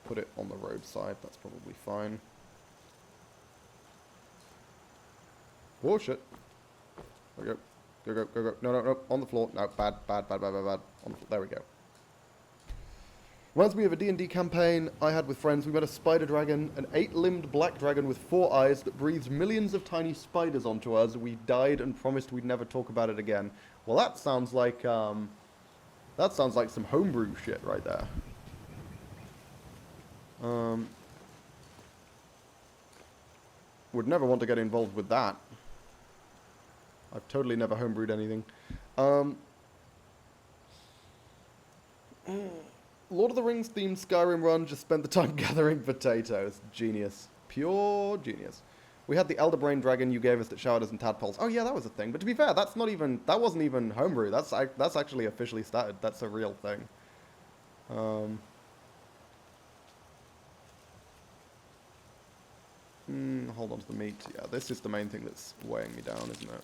Put it on the roadside, that's probably fine. Oh shit. There we go. Go. No. On the floor. No, bad. On the floor. There we go. Reminds me of a D&D campaign I had with friends. We met a spider dragon, an 8-limbed black dragon with 4 eyes that breathed millions of tiny spiders onto us. We died and promised we'd never talk about it again. Well, that sounds like some homebrew shit right there. Would never want to get involved with that. I've totally never homebrewed anything. Lord of the Rings themed Skyrim run, just spent the time gathering potatoes. Genius. Pure genius. We had the Elder Brain Dragon you gave us that showered us in tadpoles. Oh yeah, that was a thing. But to be fair, that wasn't even homebrew. That's actually officially started. That's a real thing. Hold on to the meat. Yeah, this is the main thing that's weighing me down, isn't it?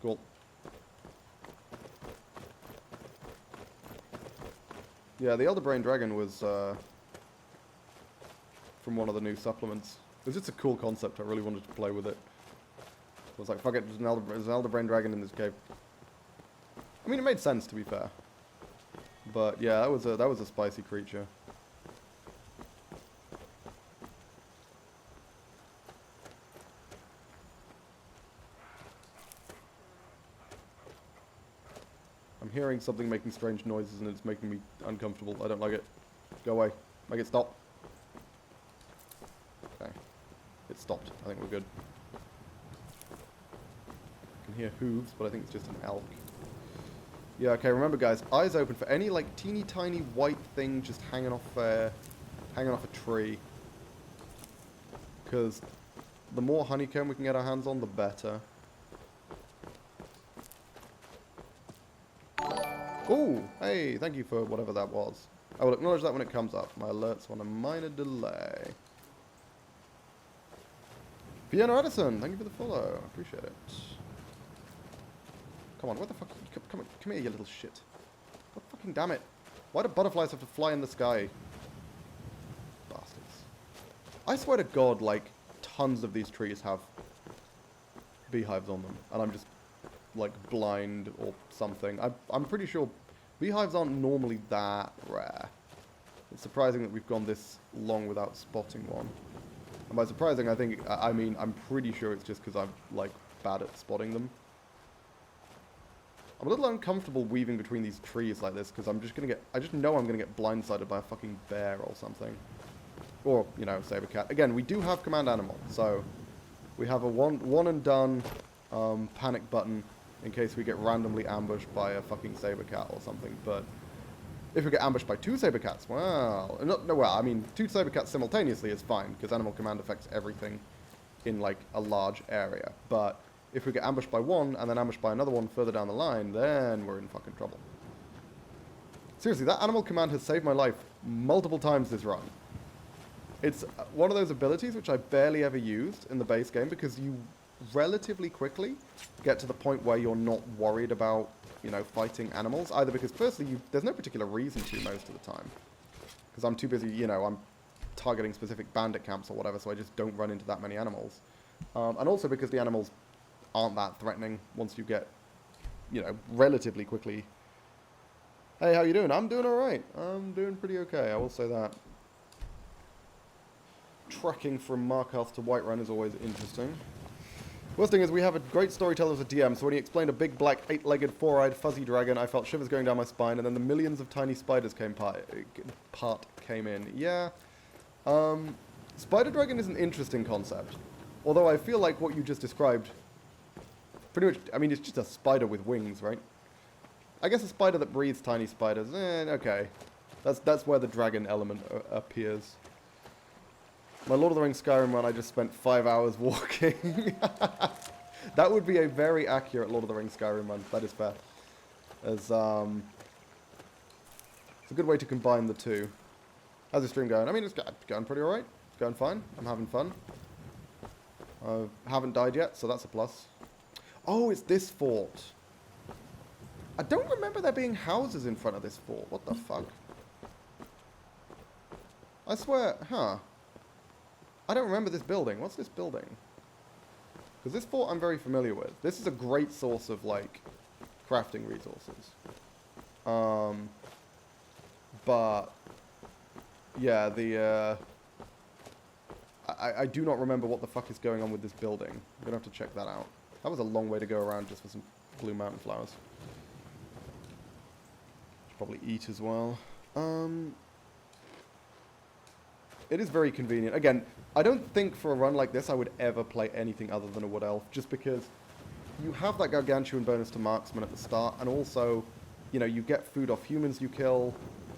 Cool. Yeah, the Elder Brain Dragon was from one of the new supplements. It was just a cool concept. I really wanted to play with it. I was like, fuck it, there's an Elder Brain Dragon in this cave. I mean, it made sense, to be fair. But yeah, that was a spicy creature. I'm hearing something making strange noises and it's making me uncomfortable. I don't like it. Go away. Make it stop. Okay. It stopped. I think we're good. I can hear hooves, but I think it's just an elk. Yeah, okay, remember guys, eyes open for any like teeny tiny white thing just hanging off a tree. Because the more honeycomb we can get our hands on, the better. Oh, hey, thank you for whatever that was. I will acknowledge that when it comes up. My alert's on a minor delay. Fiona Edison, thank you for the follow. I appreciate it. Come on, where the fuck? Come here, you little shit. God fucking damn it. Why do butterflies have to fly in the sky? Bastards. I swear to God, like, tons of these trees have beehives on them. And I'm just, like, blind or something. I'm pretty sure beehives aren't normally that rare. It's surprising that we've gone this long without spotting one. And by surprising, I mean, I'm pretty sure it's just because I'm, like, bad at spotting them. I'm a little uncomfortable weaving between these trees like this because I just know I'm gonna get blindsided by a fucking bear or something. Or, you know, saber cat. Again, we do have command animal, so we have a one and done panic button in case we get randomly ambushed by a fucking saber cat or something. But if we get ambushed by 2 saber cats, well, I mean 2 saber cats simultaneously is fine because animal command affects everything in like a large area. But if we get ambushed by 1 and then ambushed by another one further down the line, then we're in fucking trouble. Seriously, that animal command has saved my life multiple times this run. It's one of those abilities which I barely ever used in the base game because relatively quickly get to the point where you're not worried about, you know, fighting animals. Either because, firstly, there's no particular reason to most of the time. Because I'm too busy, you know, I'm targeting specific bandit camps or whatever, so I just don't run into that many animals. And also because the animals aren't that threatening once you get, you know, relatively quickly. Hey, how you doing? I'm doing alright. I'm doing pretty okay, I will say that. Trekking from Markarth to Whiterun is always interesting. Worst thing is we have a great storyteller as a DM, so when he explained a big black 8-legged 4-eyed fuzzy dragon, I felt shivers going down my spine, and then the millions of tiny spiders came in. Yeah. Spider dragon is an interesting concept. Although I feel like what you just described, pretty much, I mean, it's just a spider with wings, right? I guess a spider that breathes tiny spiders, okay. That's where the dragon element appears. My Lord of the Rings Skyrim run, I just spent 5 hours walking. That would be a very accurate Lord of the Rings Skyrim run. That is fair. As it's a good way to combine the two. How's the stream going? I mean, it's going pretty alright. It's going fine. I'm having fun. I haven't died yet, so that's a plus. Oh, it's this fort. I don't remember there being houses in front of this fort. What the fuck? I swear, I don't remember this building. What's this building? Because this fort I'm very familiar with. This is a great source of, like, crafting resources. But, yeah, I do not remember what the fuck is going on with this building. I'm going to have to check that out. That was a long way to go around just for some blue mountain flowers. Should probably eat as well. It is very convenient. Again, I don't think for a run like this I would ever play anything other than a Wood Elf, just because you have that gargantuan bonus to marksman at the start, and also, you know, you get food off humans you kill,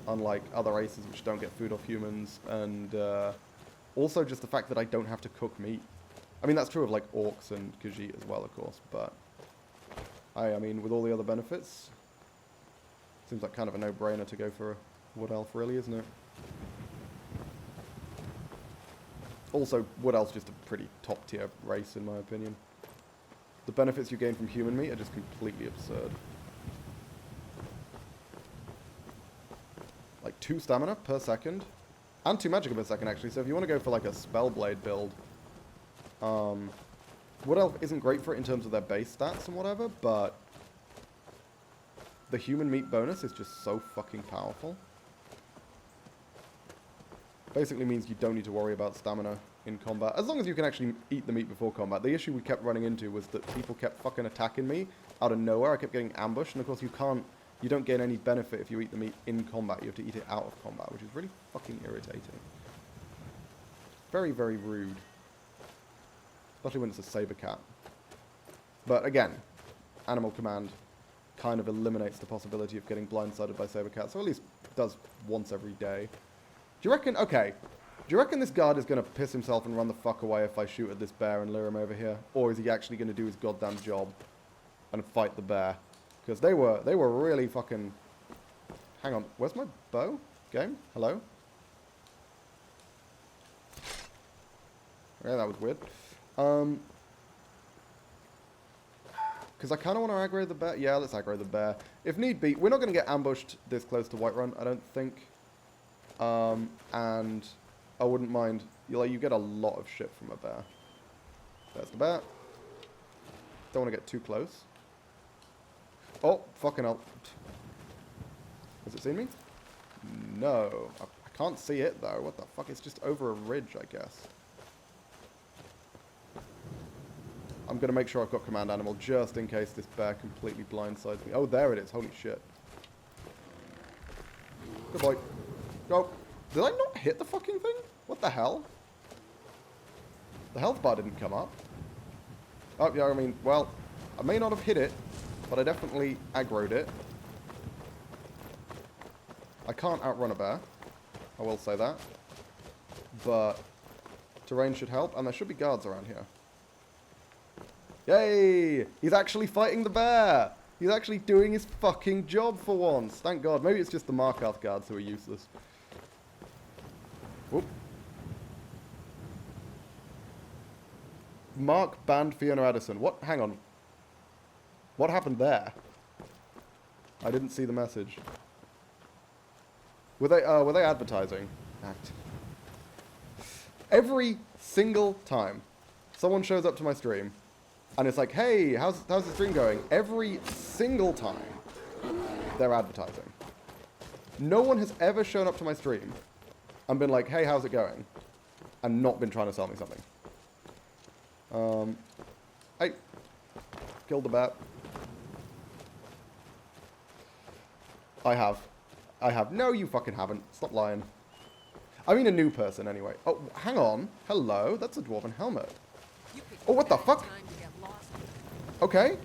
unlike other races which don't get food off humans, and also just the fact that I don't have to cook meat. I mean, that's true of, like, orcs and Khajiit as well, of course, but I mean, with all the other benefits, seems like kind of a no-brainer to go for a Wood Elf, really, isn't it? Also, Wood Elf's just a pretty top-tier race, in my opinion. The benefits you gain from human meat are just completely absurd. Like 2 stamina per second, and 2 magicka per second, actually. So if you want to go for, like, a Spellblade build, Wood Elf isn't great for it in terms of their base stats and whatever, but the human meat bonus is just so fucking powerful. Basically means you don't need to worry about stamina in combat, as long as you can actually eat the meat before combat. The issue we kept running into was that people kept fucking attacking me out of nowhere. I kept getting ambushed, and of course you don't gain any benefit if you eat the meat in combat. You have to eat it out of combat, which is really fucking irritating. Very, very rude. Especially when it's a saber cat. But again, Animal Command kind of eliminates the possibility of getting blindsided by saber cats, or at least does once every day. Do you reckon, okay, do you reckon this guard is going to piss himself and run the fuck away if I shoot at this bear and lure him over here? Or is he actually going to do his goddamn job and fight the bear? Because they were really fucking... Hang on, where's my bow? Game? Hello? Yeah, that was weird. Because I kind of want to aggro the bear. Yeah, let's aggro the bear. If need be, we're not going to get ambushed this close to Whiterun, I don't think. And I wouldn't mind. You get a lot of shit from a bear. There's the bear. Don't want to get too close. Oh, fucking hell. Has it seen me? No. I can't see it, though. What the fuck? It's just over a ridge, I guess. I'm going to make sure I've got command animal just in case this bear completely blindsides me. Oh, there it is. Holy shit. Good boy. Go. Did I not hit the fucking thing? What the hell? The health bar didn't come up. Oh, yeah, I mean, well, I may not have hit it, but I definitely aggroed it. I can't outrun a bear. I will say that. But terrain should help, and there should be guards around here. Yay! He's actually fighting the bear! He's actually doing his fucking job for once. Thank God. Maybe it's just the Markarth guards who are useless. Whoop. Mark banned Fiona Addison. What? Hang on. What happened there? I didn't see the message. Were they advertising? Act. Every single time someone shows up to my stream and it's like, hey, how's the stream going? Every single time they're advertising. No one has ever shown up to my stream and been like, hey, how's it going? And not been trying to sell me something. Hey, killed the bat. I have. No, you fucking haven't. Stop lying. I mean a new person, anyway. Oh, hang on. Hello, that's a dwarven helmet. Oh, what the fuck? Okay.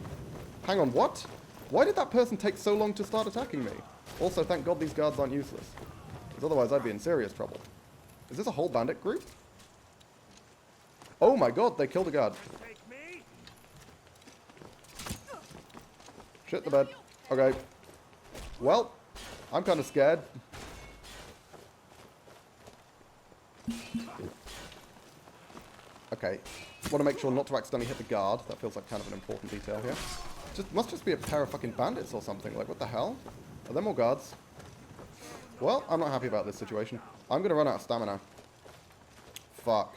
Hang on, what? Why did that person take so long to start attacking me? Also, thank God these guards aren't useless. Because otherwise I'd be in serious trouble. Is this a whole bandit group? Oh my God, they killed a guard. Shit the bed. Okay. Well, I'm kind of scared. Okay. Want to make sure not to accidentally hit the guard. That feels like kind of an important detail here. Must just be a pair of fucking bandits or something. Like, what the hell? Are there more guards? Well, I'm not happy about this situation. I'm going to run out of stamina. Fuck.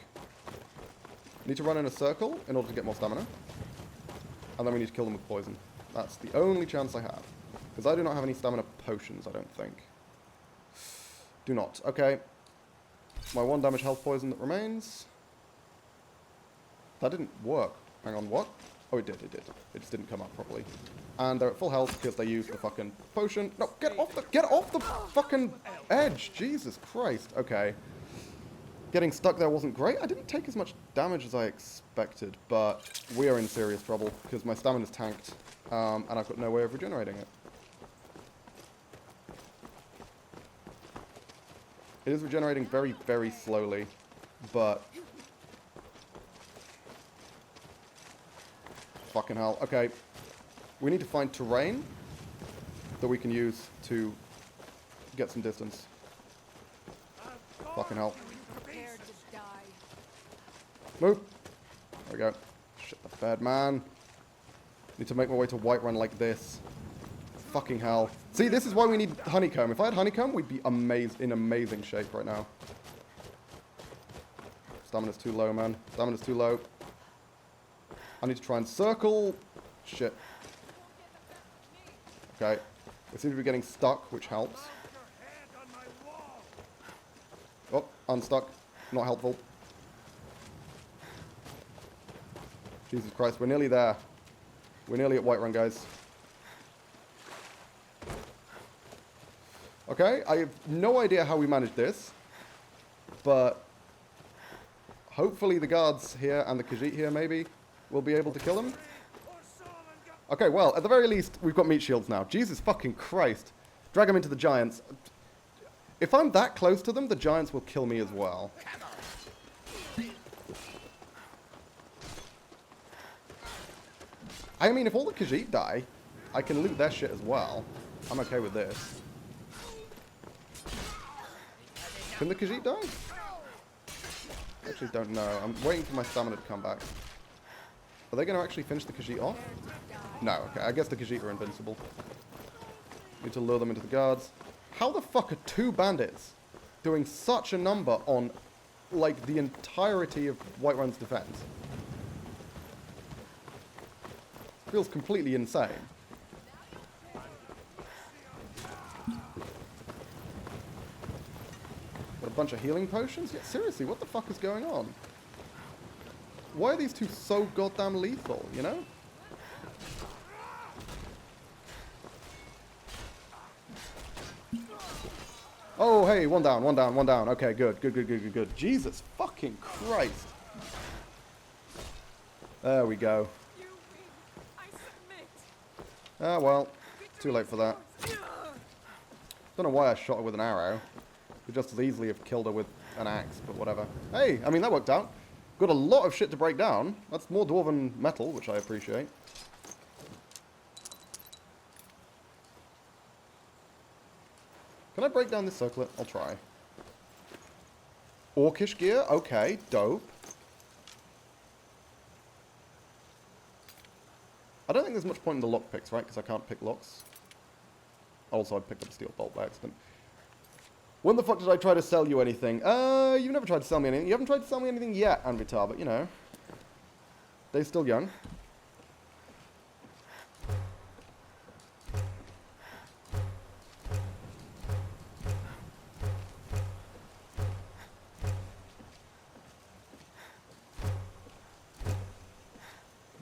Need to run in a circle in order to get more stamina. And then we need to kill them with poison. That's the only chance I have. Because I do not have any stamina potions, I don't think. Do not. Okay. My 1 damage health poison that remains. That didn't work. Hang on, what? Oh, it did. It just didn't come up properly. And they're at full health because they used the fucking potion. No, get off the fucking edge. Jesus Christ. Okay. Getting stuck there wasn't great. I didn't take as much damage as I expected, but we are in serious trouble because my stamina's tanked, and I've got no way of regenerating it. It is regenerating very, very slowly, but... Fucking hell. Okay. We need to find terrain that we can use to get some distance. Fucking hell. Move. There we go. Shit the bed, man. Need to make my way to Whiterun like this. Fucking hell. See, this is why we need honeycomb. If I had honeycomb, we'd be in amazing shape right now. Stamina's too low, man. Stamina's too low. I need to try and circle. Shit. Okay. We seem to be getting stuck, which helps. Oh, unstuck. Not helpful. Jesus Christ, we're nearly there. We're nearly at Whiterun, guys. Okay, I have no idea how we managed this, but hopefully the guards here and the Khajiit here, maybe, will be able to kill him. Okay, well, at the very least, we've got meat shields now. Jesus fucking Christ. Drag them into the giants. If I'm that close to them, the giants will kill me as well. I mean, if all the Khajiit die, I can loot their shit as well. I'm okay with this. Can the Khajiit die? I actually don't know. I'm waiting for my stamina to come back. Are they going to actually finish the Khajiit off? No, okay. I guess the Khajiit are invincible. Need to lure them into the guards. How the fuck are 2 bandits doing such a number on, like, the entirety of Whiterun's defense? Feels completely insane. Got a bunch of healing potions? Yeah, seriously, what the fuck is going on? Why are these 2 so goddamn lethal, you know? Oh, hey, one down. Okay, good. Jesus fucking Christ. There we go. Ah, well, too late for that. Don't know why I shot her with an arrow. Could just as easily have killed her with an axe, but whatever. Hey, I mean, that worked out. Got a lot of shit to break down. That's more dwarven metal, which I appreciate. Can I break down this circlet? I'll try. Orcish gear? Okay, dope. I don't think there's much point in the lockpicks, right? Because I can't pick locks. Also, I picked up a steel bolt by accident. When the fuck did I try to sell you anything? You've never tried to sell me anything. You haven't tried to sell me anything yet, Anvitar, but you know. They're still young.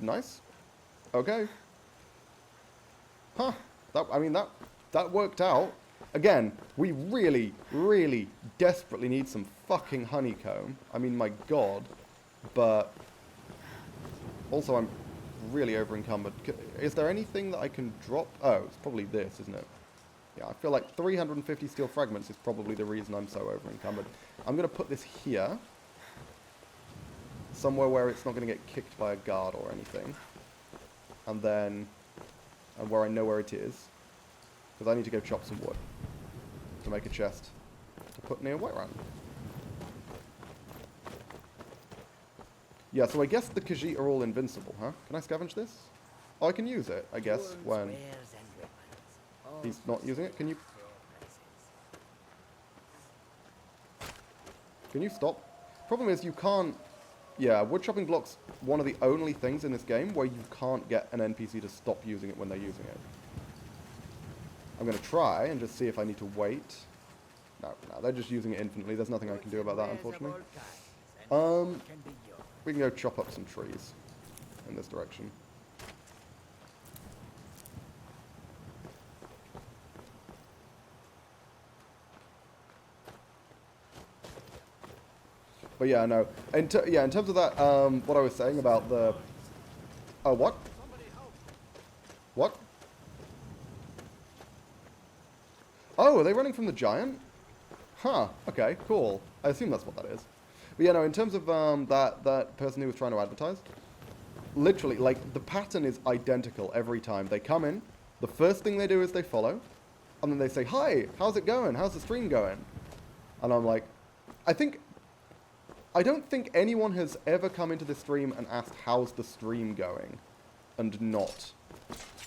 Nice. Okay. Huh. That worked out. Again, we really, really desperately need some fucking honeycomb. I mean, my god. But also, I'm really over-encumbered. Is there anything that I can drop? Oh, it's probably this, isn't it? Yeah, I feel like 350 steel fragments is probably the reason I'm so over-encumbered. I'm going to put this here. Somewhere where it's not going to get kicked by a guard or anything. And then... and where I know where it is. Because I need to go chop some wood. To make a chest. To put near Whiterun. Yeah, so I guess the Khajiit are all invincible, huh? Can I scavenge this? Oh, I can use it, I guess, when... he's not using it. Can you... can you stop? Problem is, you can't... yeah, wood chopping block's one of the only things in this game where you can't get an NPC to stop using it when they're using it. I'm going to try and just see if I need to wait. No, they're just using it infinitely. There's nothing I can do about that, unfortunately. We can go chop up some trees in this direction. But yeah, no. In terms of that, what I was saying about the... oh, what? What? Oh, are they running from the giant? Huh, okay, cool. I assume that's what that is. But yeah, no, in terms of that person who was trying to advertise, literally, like, the pattern is identical every time. They come in, the first thing they do is they follow, and then they say, hi, how's it going? How's the stream going? And I'm like, I don't think anyone has ever come into this stream and asked, how's the stream going? And not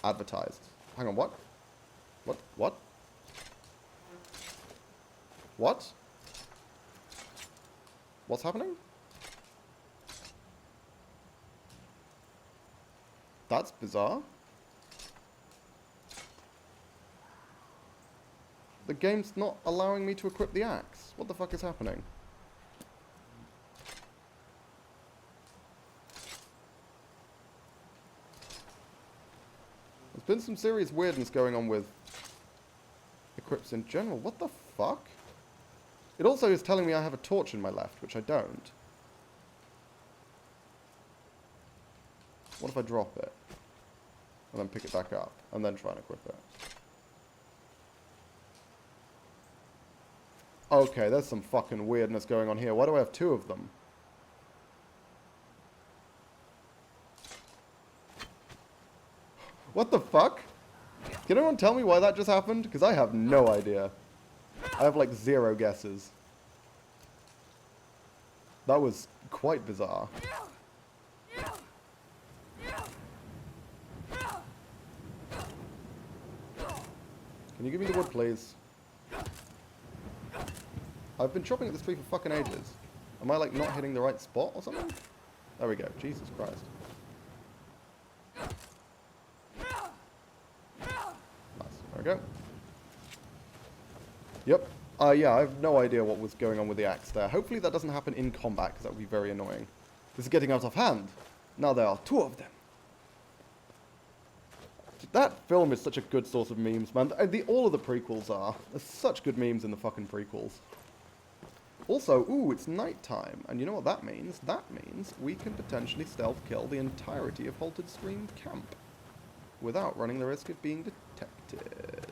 advertised. Hang on, what? What? What? What? What's happening? That's bizarre. The game's not allowing me to equip the axe. What the fuck is happening? There's been some serious weirdness going on with equips in general. What the fuck? It also is telling me I have a torch in my left, which I don't. What if I drop it? And then pick it back up, and then try and equip it? Okay, there's some fucking weirdness going on here. Why do I have two of them? What the fuck? Can anyone tell me why that just happened? Because I have no idea. I have like 0 guesses. That was quite bizarre. Can you give me the wood, please? I've been chopping at this tree for fucking ages. Am I like not hitting the right spot or something? There we go. Jesus Christ. Nice. There we go. Yep. Yeah, I have no idea what was going on with the axe there. Hopefully that doesn't happen in combat, because that would be very annoying. This is getting out of hand. Now there are 2 of them. That film is such a good source of memes, man. All of the prequels are. There's such good memes in the fucking prequels. Also, ooh, it's nighttime. And you know what that means? That means we can potentially stealth kill the entirety of Halted Stream Camp without running the risk of being detected.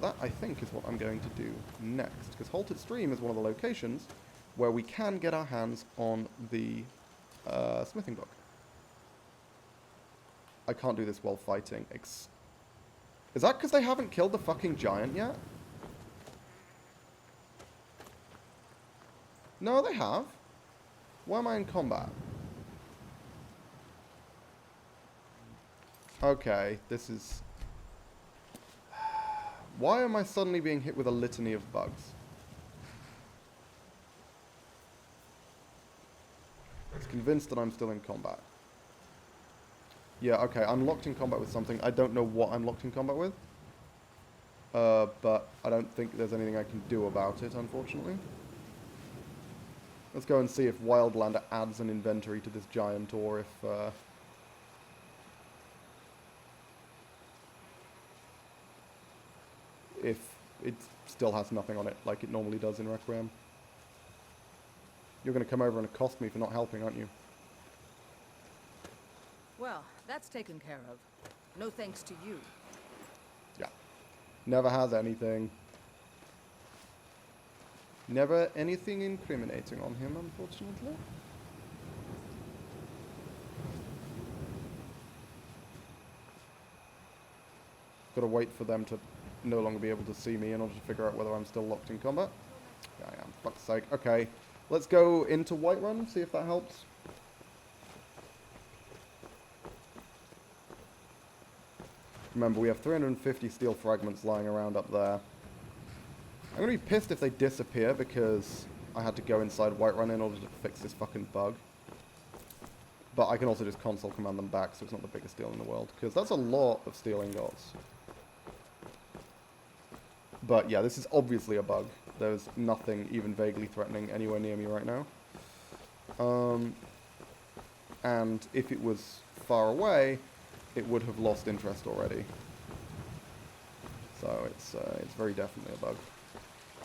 That, I think, is what I'm going to do next, because Halted Stream is one of the locations where we can get our hands on the smithing book. I can't do this while fighting. Is that because they haven't killed the fucking giant yet? No, they have. Why am I in combat? Okay, this is... Why am I suddenly being hit with a litany of bugs? It's convinced that I'm still in combat. Yeah, okay, I'm locked in combat with something. I don't know what I'm locked in combat with. But I don't think there's anything I can do about it, unfortunately. Let's go and see if Wildlander adds an inventory to this giant, or if it still has nothing on it, like it normally does in Requiem. You're going to come over and accost me for not helping, aren't you? Well, that's taken care of. No thanks to you. Yeah. Never has anything. Never anything incriminating on him, unfortunately. Gotta wait for them to no longer be able to see me in order to figure out whether I'm still locked in combat. Yeah, I am. Fuck's sake. Okay. Let's go into Whiterun, see if that helps. Remember, we have 350 steel fragments lying around up there. I'm going to be pissed if they disappear because I had to go inside Whiterun in order to fix this fucking bug. But I can also just console command them back, so it's not the biggest deal in the world. Because that's a lot of steel ingots. But yeah, this is obviously a bug. There's nothing even vaguely threatening anywhere near me right now. And if it was far away, it would have lost interest already. So it's very definitely a bug.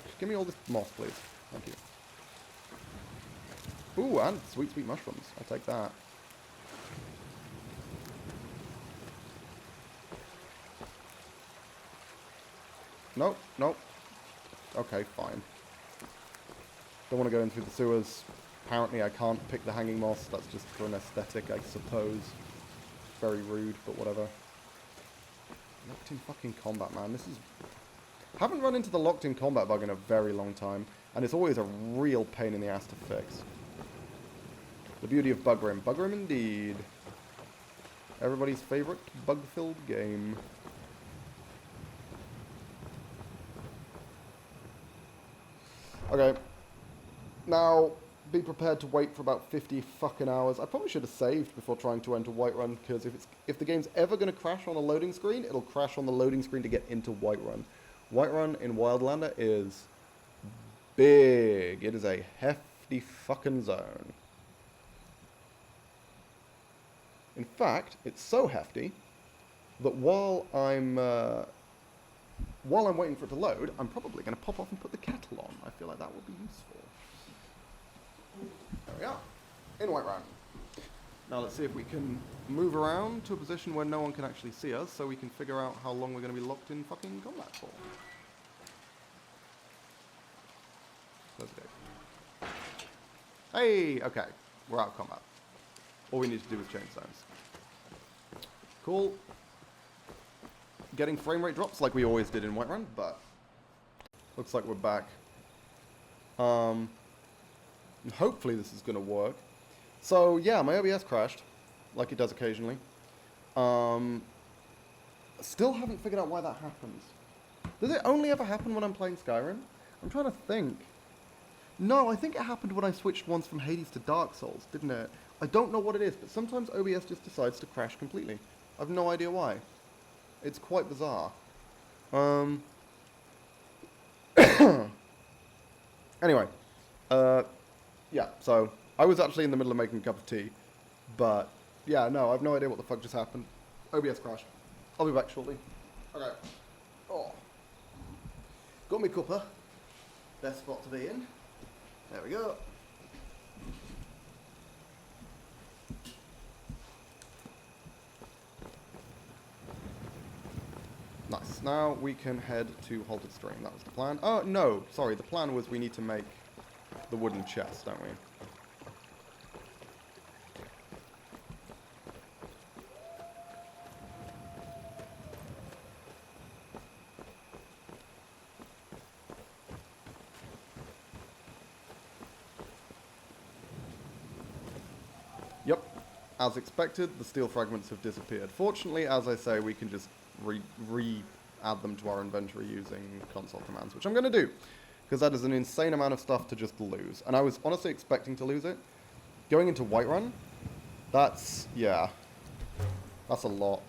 Just give me all this moss, please. Thank you. Ooh, and sweet, sweet mushrooms. I'll take that. Nope, nope. Okay, fine. Don't want to go in through the sewers. Apparently I can't pick the hanging moss. That's just for an aesthetic, I suppose. Very rude, but whatever. Locked in fucking combat, man. This is... Haven't run into the locked in combat bug in a very long time. And it's always a real pain in the ass to fix. The beauty of Bugrim. Bugrim indeed. Everybody's favorite bug-filled game. Okay. Now, be prepared to wait for about 50 fucking hours. I probably should have saved before trying to enter Whiterun, because if the game's ever going to crash on a loading screen, it'll crash on the loading screen to get into Whiterun. Whiterun in Wildlander is big. It is a hefty fucking zone. In fact, it's so hefty that while I'm waiting for it to load, I'm probably going to pop off and put the kettle on. I feel like that would be useful. There we are, in Whiterun. Now let's see if we can move around to a position where no one can actually see us, so we can figure out how long we're going to be locked in fucking combat for. Let's go. Hey, okay, we're out of combat. All we need to do is change zones. Cool. Getting frame rate drops like we always did in Whiterun, but looks like we're back. Hopefully this is going to work. So yeah, my OBS crashed, like it does occasionally. Still haven't figured out why that happens. Does it only ever happen when I'm playing Skyrim? I'm trying to think. No, I think it happened when I switched once from Hades to Dark Souls, didn't it? I don't know what it is, but sometimes OBS just decides to crash completely. I've no idea why. It's quite bizarre. Anyway, yeah, so I was actually in the middle of making a cup of tea, but yeah, no, I've no idea what the fuck just happened. OBS crashed. I'll be back shortly. Okay. Oh. Got me cuppa. Best spot to be in. There we go. Nice. Now we can head to Halted Stream. That was the plan. Oh, no. Sorry. The plan was we need to make the wooden chest, don't we? Yep. as expected, the steel fragments have disappeared. Fortunately, as I say, we can just re-add them to our inventory using console commands, which I'm going to do, because that is an insane amount of stuff to just lose. And I was honestly expecting to lose it. Going into Whiterun, that's, yeah, that's a lot.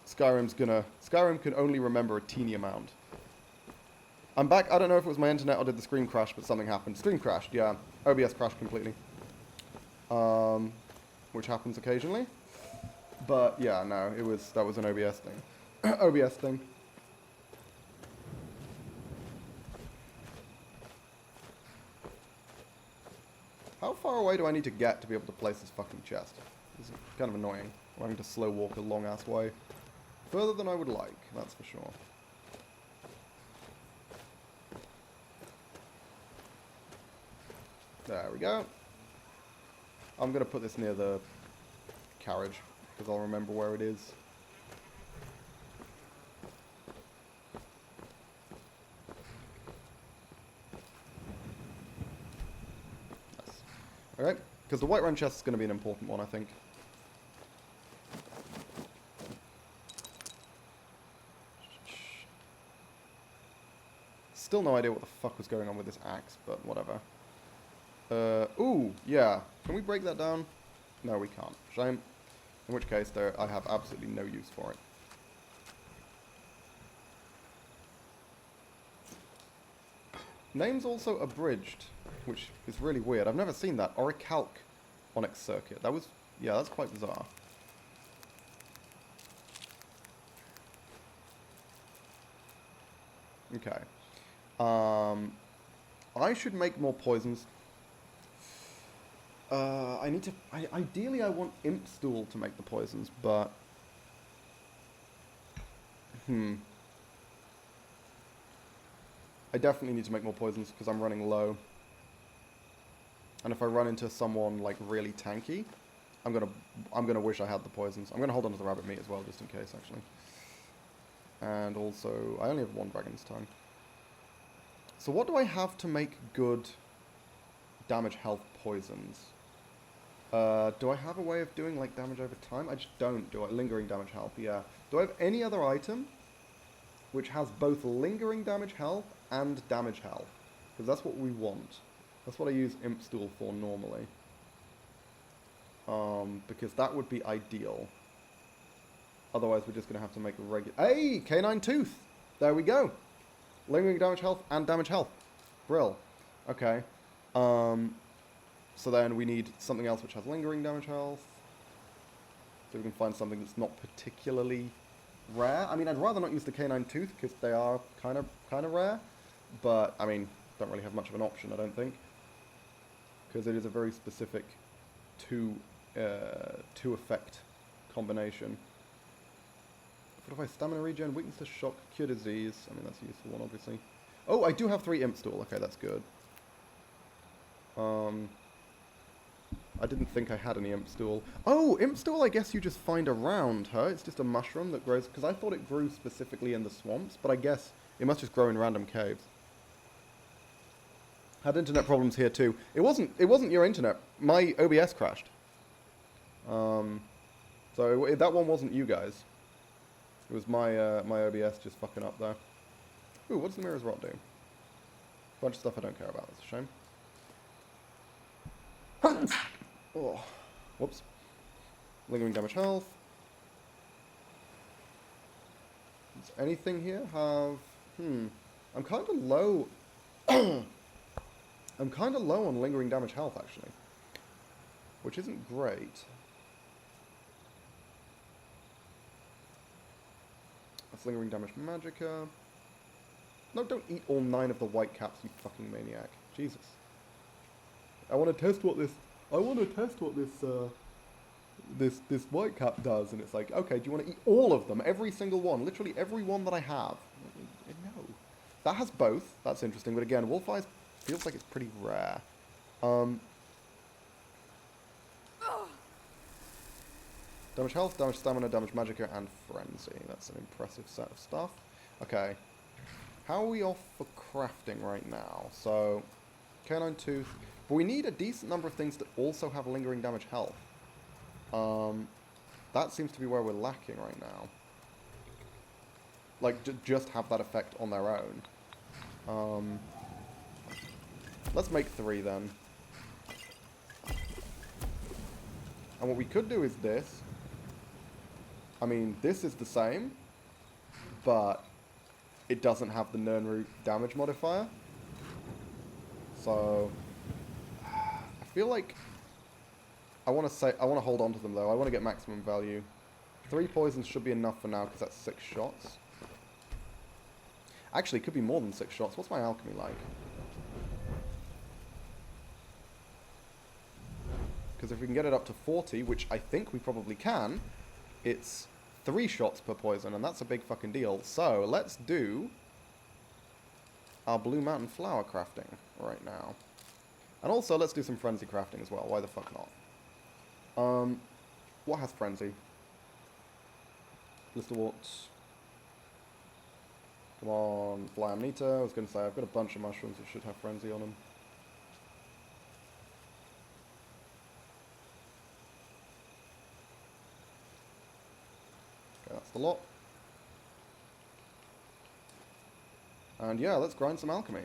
Skyrim can only remember a teeny amount. I'm back. I don't know if it was my internet or did the screen crash, but something happened. Stream crashed, yeah. OBS crashed completely. Which happens occasionally. But yeah, no, that was an OBS thing. OBS thing. How far away do I need to get to be able to place this fucking chest? This is kind of annoying. I'm having to slow walk a long ass way. Further than I would like, that's for sure. There we go. I'm going to put this near the carriage, because I'll remember where it is. Nice. Alright, because the Whiterun chest is going to be an important one, I think. Still no idea what the fuck was going on with this axe, but whatever. Ooh, yeah. Can we break that down? No, we can't. Shame. In which case, I have absolutely no use for it. Name's also abridged, which is really weird. I've never seen that. Orichalc Onyx Circuit. That was, yeah, that's quite bizarre. Okay. I should make more poisons. Ideally I want Imp Stool to make the poisons, but... I definitely need to make more poisons, because I'm running low. And if I run into someone, like, really tanky, I'm gonna wish I had the poisons. I'm gonna hold on to the rabbit meat as well, just in case, actually. And also, I only have one dragon's tongue. So what do I have to make good damage health poisons? Do I have a way of doing, like, damage over time? I just don't, do I? Lingering damage health, yeah. Do I have any other item which has both lingering damage health and damage health? Because that's what we want. That's what I use Imp Stool for normally. Because that would be ideal. Otherwise, we're just going to have to make a regular... Hey! Canine Tooth! There we go! Lingering damage health and damage health. Brill. Okay. So then we need something else which has lingering damage health. So we can find something that's not particularly rare. I mean, I'd rather not use the Canine Tooth, because they are kind of rare. But, I mean, don't really have much of an option, I don't think. Because it is a very specific two-effect combination. Fortify stamina regen, weakness to shock, cure disease. I mean, that's a useful one, obviously. Oh, I do have 3 Imp Stool. Okay, that's good. I didn't think I had any Imp Stool. Oh, Imp Stool I guess you just find around, huh? It's just a mushroom that grows... Because I thought it grew specifically in the swamps, but I guess it must just grow in random caves. Had internet problems here too. It wasn't your internet. My OBS crashed. So that one wasn't you guys. It was my my OBS just fucking up there. Ooh, what does the Mirror's Rot do? Bunch of stuff I don't care about. That's a shame. Oh, whoops. Lingering damage health. Does anything here have... I'm kind of low... I'm kind of low on lingering damage health, actually. Which isn't great. That's lingering damage magicka. No, don't eat all 9 of the white caps, you fucking maniac. Jesus. I want to test what this... this white cap does, and it's like, okay, do you want to eat all of them? Every single one. Literally every one that I have. No. That has both. That's interesting, but again, Wolf Eyes feels like it's pretty rare. Damage health, damage stamina, damage magicka, and frenzy. That's an impressive set of stuff. Okay. How are we off for crafting right now? So, Canine Tooth. But we need a decent number of things that also have lingering damage health. That seems to be where we're lacking right now. Like, just have that effect on their own. Let's make 3 then. And what we could do is this. I mean, this is the same, but it doesn't have the Nirnroot damage modifier. So, I feel like I want to hold on to them though. I want to get maximum value. 3 poisons should be enough for now because that's 6 shots. Actually, it could be more than 6 shots. What's my alchemy like? Because if we can get it up to 40, which I think we probably can, it's 3 shots per poison, and that's a big fucking deal. So, let's do our Blue Mountain Flower crafting right now. And also, let's do some Frenzy crafting as well. Why the fuck not? What has Frenzy? List of warts. Come on, Fly Amnita. I was going to say, I've got a bunch of mushrooms that should have Frenzy on them. That's the lot. And yeah, let's grind some alchemy.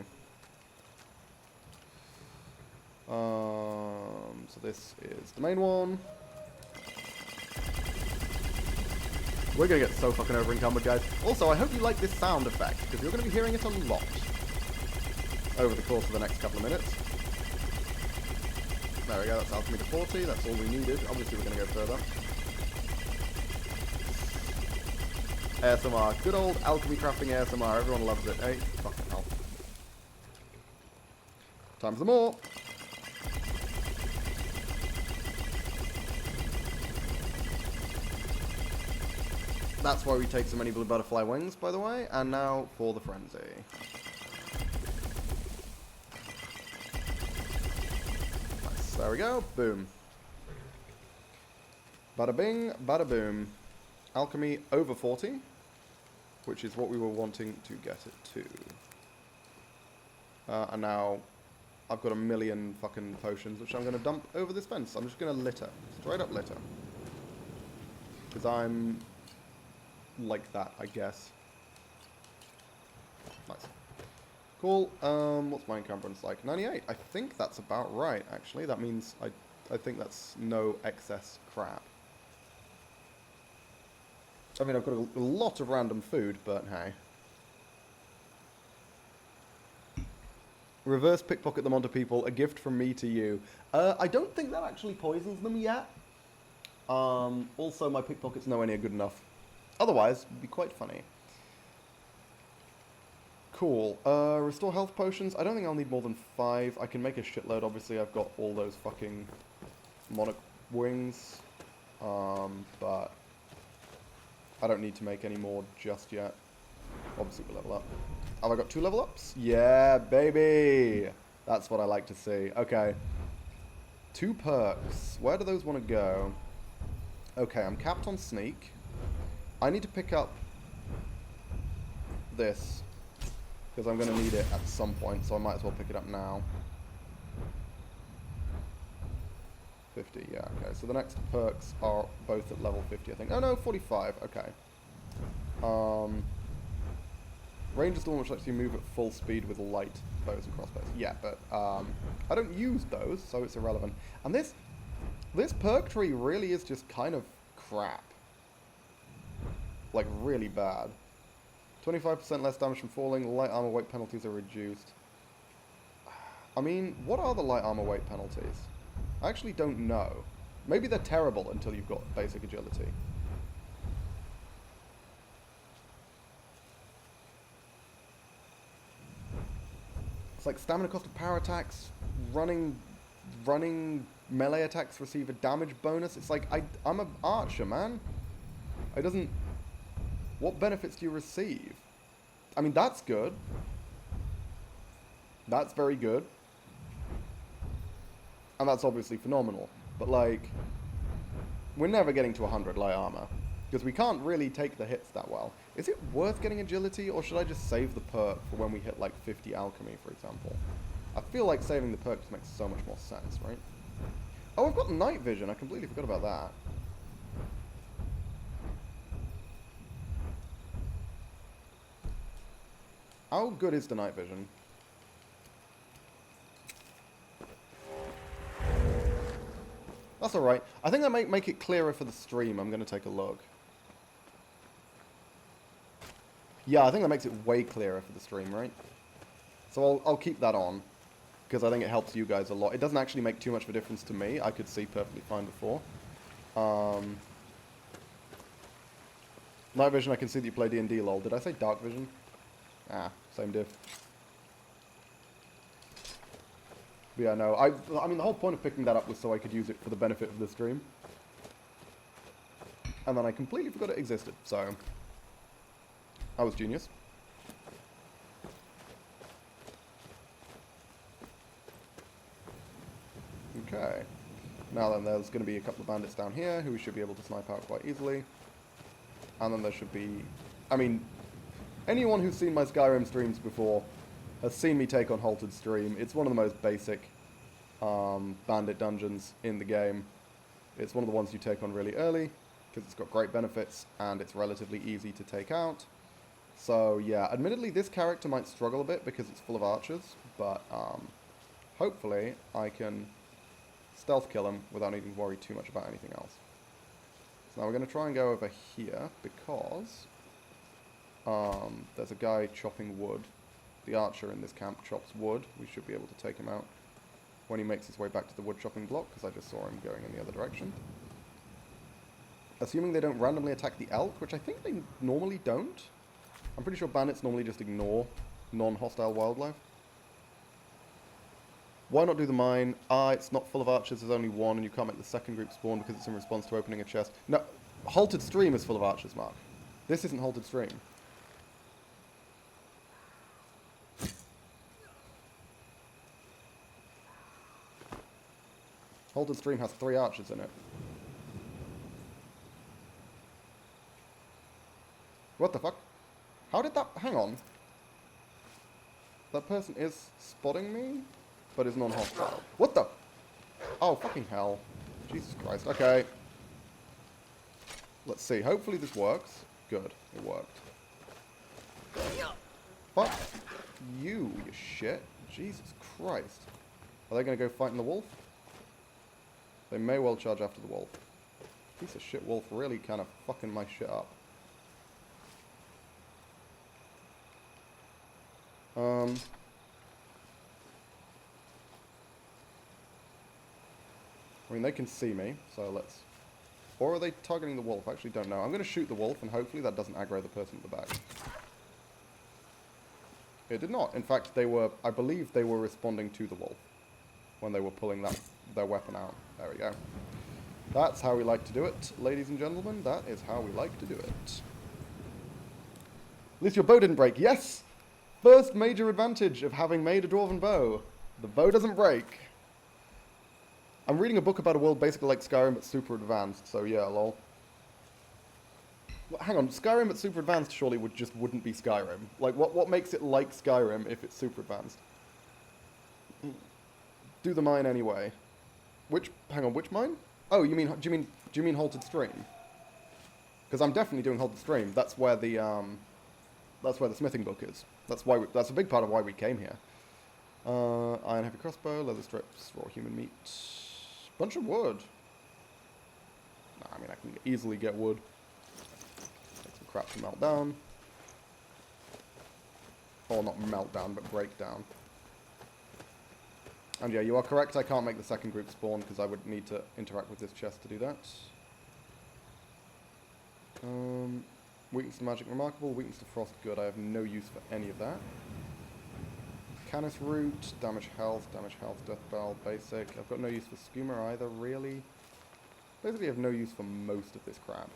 So this is the main one. We're gonna get so fucking over encumbered, guys. Also, I hope you like this sound effect, because you're gonna be hearing it a lot over the course of the next couple of minutes. There we go, that's alchemy to 40, that's all we needed. Obviously we're gonna go further. ASMR. Good old alchemy crafting ASMR. Everyone loves it, eh? Fucking hell. Time for some more. That's why we take so many blue butterfly wings, by the way. And now for the frenzy. Nice. There we go. Boom. Bada bing, bada boom. Alchemy over 40, which is what we were wanting to get it to. And now I've got a million fucking potions, which I'm going to dump over this fence. I'm just going to litter. Straight up litter. Because I'm like that, I guess. Nice. Cool. What's my encumbrance like? 98. I think that's about right, actually. That means I think that's no excess crap. I mean, I've got a lot of random food, but hey. Reverse pickpocket them onto people. A gift from me to you. I don't think that actually poisons them yet. Also, my pickpocket's nowhere near good enough. Otherwise, it'd be quite funny. Cool. Restore health potions. I don't think I'll need more than 5. I can make a shitload. Obviously, I've got all those fucking monarch wings. But I don't need to make any more just yet. Obviously, we'll level up. Have I got 2 level ups? Yeah, baby! That's what I like to see. Okay. 2 perks. Where do those want to go? Okay, I'm capped on sneak. I need to pick up this, because I'm going to need it at some point, so I might as well pick it up now. 50, yeah, okay. So the next perks are both at level 50, I think. Oh no, 45, okay. Range storm, which lets you move at full speed with light bows and crossbows. Yeah, but I don't use those, so it's irrelevant. And this perk tree really is just kind of crap. Like, really bad. 25% less damage from falling, light armor weight penalties are reduced. I mean, what are the light armor weight penalties? I actually don't know. Maybe they're terrible until you've got basic agility. It's like stamina cost of power attacks, running melee attacks receive a damage bonus. It's like, I'm an archer, man. It doesn't... What benefits do you receive? I mean, that's good. That's very good. And that's obviously phenomenal. But, like, we're never getting to 100 light armor. Because we can't really take the hits that well. Is it worth getting agility, or should I just save the perk for when we hit, like, 50 alchemy, for example? I feel like saving the perk just makes so much more sense, right? Oh, I've got night vision. I completely forgot about that. How good is the night vision? That's alright. I think that might make it clearer for the stream. I'm going to take a look. Yeah, I think that makes it way clearer for the stream, right? So I'll keep that on, because I think it helps you guys a lot. It doesn't actually make too much of a difference to me. I could see perfectly fine before. Night vision, I can see that you play D&D, lol. Did I say dark vision? Ah, same diff. But yeah, no, I mean, the whole point of picking that up was so I could use it for the benefit of the stream. And then I completely forgot it existed, so I was genius. Okay. Now then, there's going to be a couple of bandits down here who we should be able to snipe out quite easily. And then there should be... I mean, anyone who's seen my Skyrim streams before has seen me take on Halted Stream. It's one of the most basic bandit dungeons in the game. It's one of the ones you take on really early, because it's got great benefits, and it's relatively easy to take out. So yeah, admittedly this character might struggle a bit because it's full of archers, but hopefully I can stealth kill him without needing to worry too much about anything else. So now we're going to try and go over here, because there's a guy chopping wood. The archer in this camp chops wood. We should be able to take him out when he makes his way back to the wood chopping block, because I just saw him going in the other direction. Assuming they don't randomly attack the elk, which I think they normally don't. I'm pretty sure bandits normally just ignore non-hostile wildlife. Why not do the mine? It's not full of archers, there's only one, and you can't make the second group spawn because it's in response to opening a chest. No, Halted Stream is full of archers, Mark. This isn't Halted Stream. Halted Stream has 3 archers in it. What the fuck? How did that... Hang on. That person is spotting me, but is non-hostile. What the... Oh, fucking hell. Jesus Christ. Okay. Let's see. Hopefully this works. Good. It worked. Fuck you, you shit. Jesus Christ. Are they going to go fight in the wolf? They may well charge after the wolf. Piece of shit wolf really kind of fucking my shit up. I mean, they can see me, so let's... Or are they targeting the wolf? I actually don't know. I'm going to shoot the wolf, and hopefully that doesn't aggro the person at the back. It did not. In fact, they were... I believe they were responding to the wolf when they were pulling their weapon out. There we go. That's how we like to do it, ladies and gentlemen. That is how we like to do it. At least your bow didn't break. Yes! First major advantage of having made a dwarven bow. The bow doesn't break. I'm reading a book about a world basically like Skyrim but super advanced, so yeah, lol. Well, hang on, Skyrim but super advanced surely wouldn't be Skyrim. Like, what makes it like Skyrim if it's super advanced? Do the mine anyway. Hang on, which mine? Oh, do you mean Halted Stream? Because I'm definitely doing Halted Stream. That's where the smithing book is. That's a big part of why we came here. Iron heavy crossbow, leather strips, raw human meat, bunch of wood. Nah, I mean I can easily get wood. Take some crap to melt down. Or not melt down, but break down. And yeah, you are correct. I can't make the second group spawn because I would need to interact with this chest to do that. Weakness to magic, remarkable. Weakness to frost, good. I have no use for any of that. Canis root, damage health, death bell, basic. I've got no use for skuma either, really. Basically, I have no use for most of this crap.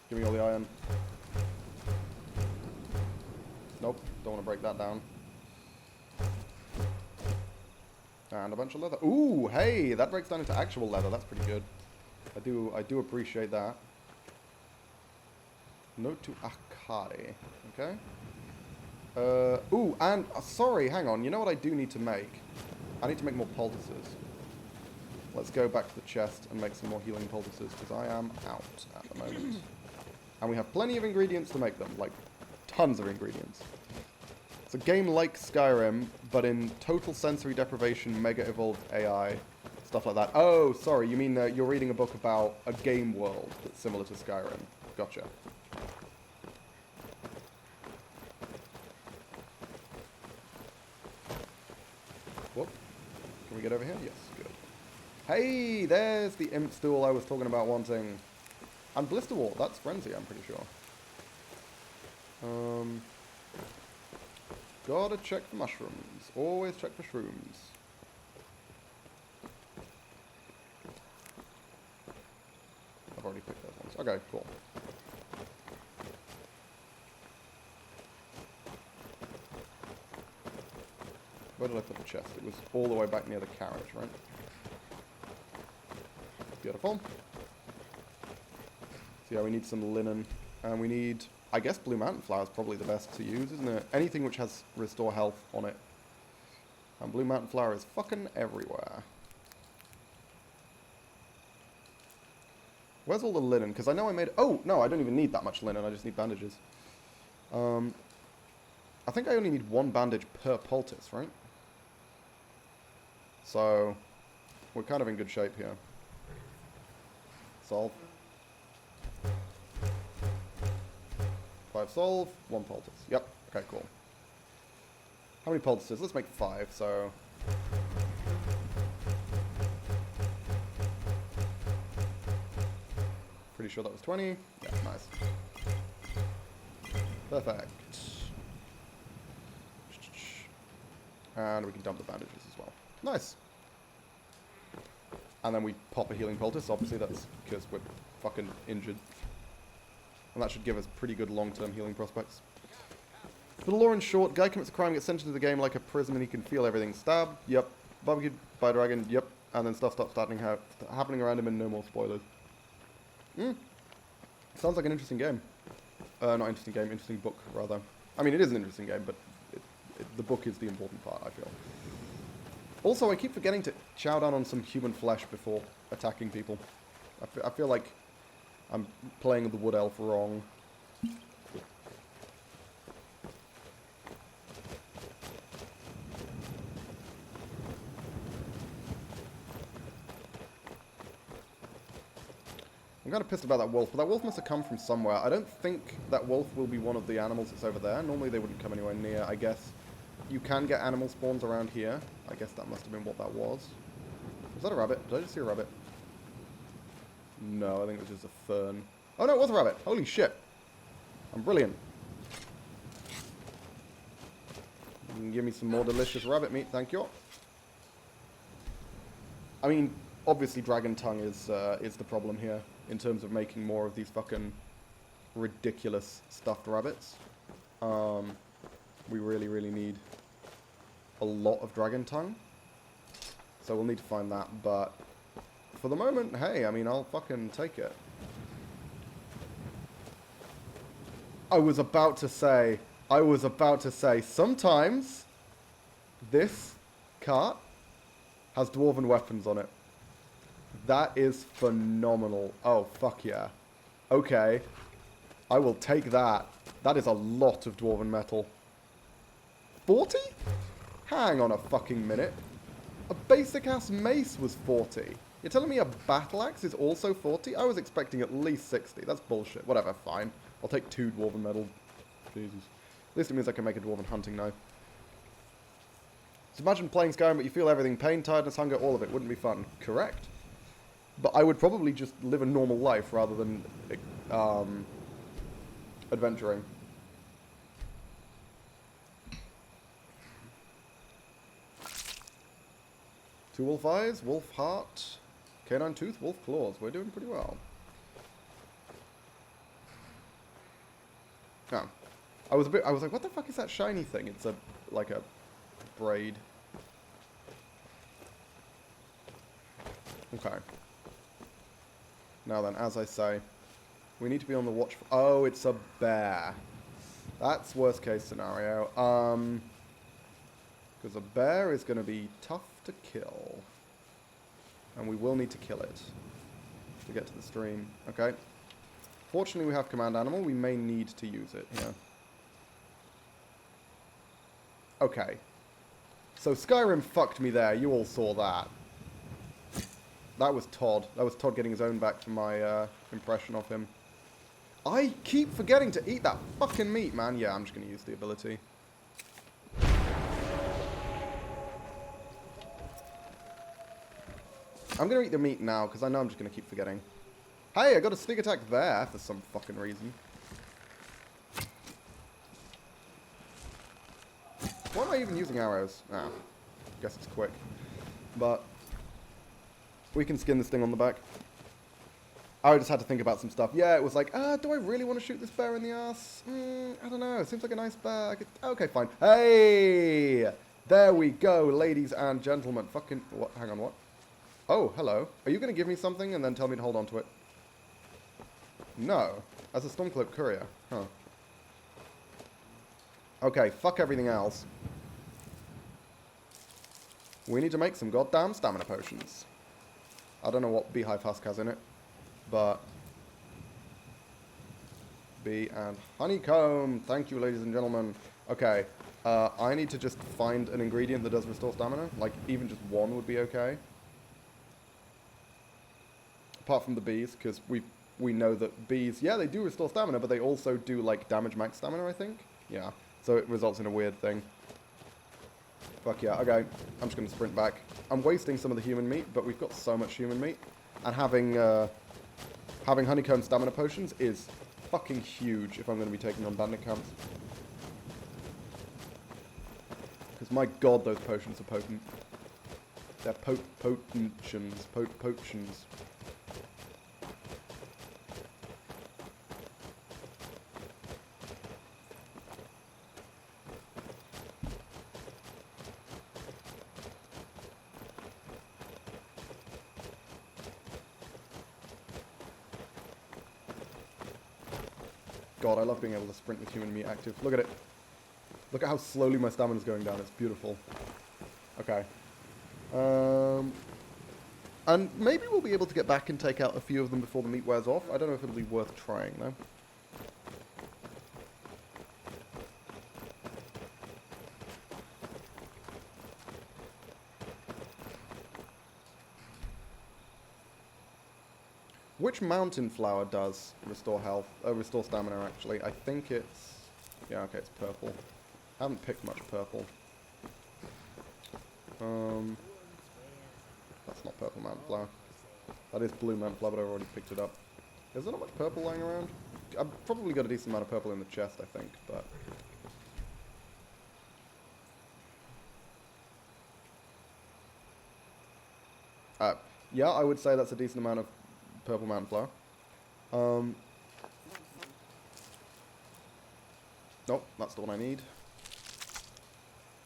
Give me all the iron. Nope, don't want to break that down. And a bunch of leather. Ooh, hey, that breaks down into actual leather. That's pretty good. I do appreciate that. Note to Akari. Okay. Ooh, and sorry, hang on. You know what I do need to make? I need to make more poultices. Let's go back to the chest and make some more healing poultices, because I am out at the moment. And we have plenty of ingredients to make them, like tons of ingredients. It's a game like Skyrim, but in total sensory deprivation, mega evolved AI, stuff like that. Oh, sorry, you mean you're reading a book about a game world that's similar to Skyrim. Gotcha. Whoop. Can we get over here? Yes, good. Hey, there's the imp stool I was talking about wanting. And blister wall, that's frenzy, I'm pretty sure. Gotta check for mushrooms. Always check for shrooms. I've already picked those ones. Okay, cool. Where did I put the chest? It was all the way back near the carriage, right? Beautiful. So yeah, we need some linen. And we need, I guess Blue Mountain Flower is probably the best to use, isn't it? Anything which has restore health on it. And Blue Mountain Flower is fucking everywhere. Where's all the linen? Because I know I made... Oh, no, I don't even need that much linen. I just need bandages. I think I only need one bandage per poultice, right? So, we're kind of in good shape here. Solve. 5 solve, 1 poultice. Yep, okay, cool. How many poultices? Let's make 5, so... Pretty sure that was 20. Yeah, nice. Perfect. And we can dump the bandages as well. Nice. And then we pop a healing poultice. Obviously, that's because we're fucking injured. And that should give us pretty good long-term healing prospects. For the law in short, guy commits a crime, gets sentenced to the game like a prison, and he can feel everything. Stabbed, yep. Barbecued by a dragon, yep. And then stuff stops happening around him, and no more spoilers. Sounds like an interesting game. Not interesting game, interesting book, rather. I mean, it is an interesting game, but the book is the important part, I feel. Also, I keep forgetting to chow down on some human flesh before attacking people. I feel like I'm playing the wood elf wrong. I'm kind of pissed about that wolf, but that wolf must have come from somewhere. I don't think that wolf will be one of the animals that's over there. Normally they wouldn't come anywhere near, I guess. You can get animal spawns around here. I guess that must have been what that was. Was that a rabbit? Did I just see a rabbit? No, I think it was just a fern. Oh no, it was a rabbit! Holy shit! I'm brilliant. You can give me some more delicious rabbit meat, thank you. I mean, obviously dragon tongue is the problem here, in terms of making more of these fucking ridiculous stuffed rabbits. We really, really need a lot of dragon tongue. So we'll need to find that, but for the moment, hey, I mean, I'll fucking take it. I was about to say, sometimes this cart has dwarven weapons on it. That is phenomenal. Oh, fuck yeah. Okay. I will take that. That is a lot of dwarven metal. 40? Hang on a fucking minute. A basic-ass mace was 40. You're telling me a battle axe is also 40? I was expecting at least 60. That's bullshit. Whatever, fine. I'll take 2 dwarven metal. Jesus. At least it means I can make a dwarven hunting knife. So imagine playing Skyrim, but you feel everything. Pain, tiredness, hunger, all of it. Wouldn't be fun. Correct. But I would probably just live a normal life rather than adventuring. Two wolf eyes, wolf heart, canine tooth, wolf claws. We're doing pretty well. Oh. I was like, what the fuck is that shiny thing? It's like a braid. Okay. Now then, as I say, We need to be on the watch for... Oh, it's a bear. That's worst case scenario. Because a bear is going to be tough to kill. And we will need to kill it to get to the stream. Okay. Fortunately, we have command animal. We may need to use it here. Okay. So Skyrim fucked me there. You all saw that. That was Todd. That was Todd getting his own back for my impression of him. I keep forgetting to eat that fucking meat, man. Yeah, I'm just going to use the ability. I'm going to eat the meat now, because I know I'm just going to keep forgetting. Hey, I got a sneak attack there for some fucking reason. Why am I even using arrows? Ah, guess it's quick. But we can skin this thing on the back. I just had to think about some stuff. Yeah, it was like, do I really want to shoot this bear in the ass? I don't know. It seems like a nice bear. Okay, fine. Hey! There we go, ladies and gentlemen. Fucking... What? Hang on, what? Oh, hello. Are you going to give me something and then tell me to hold on to it? No. As a Stormcloak courier. Huh. Okay, fuck everything else. We need to make some goddamn stamina potions. I don't know what Beehive Husk has in it, but... Bee and honeycomb. Thank you, ladies and gentlemen. Okay, I need to just find an ingredient that does restore stamina. Like, even just one would be okay. Apart from the bees, because we know that bees, yeah, they do restore stamina, but they also do, like, damage max stamina, I think? Yeah, so it results in a weird thing. Fuck yeah, okay. I'm just going to sprint back. I'm wasting some of the human meat, but we've got so much human meat. And having honeycomb stamina potions is fucking huge if I'm going to be taking on bandit camps. Because my god, those potions are potent. They're potions. God, I love being able to sprint with human meat active. Look at it. Look at how slowly my stamina's going down. It's beautiful. Okay. And maybe we'll be able to get back and take out a few of them before the meat wears off. I don't know if it'll be worth trying, though. Which mountain flower does restore health? Restore stamina, actually. I think it's... Yeah, okay, it's purple. I haven't picked much purple. That's not purple mountain flower. That is blue mountain flower, but I've already picked it up. Is there not much purple lying around? I've probably got a decent amount of purple in the chest, I think, but... yeah, I would say that's a decent amount of purple mountain flower. Nope, that's the one I need.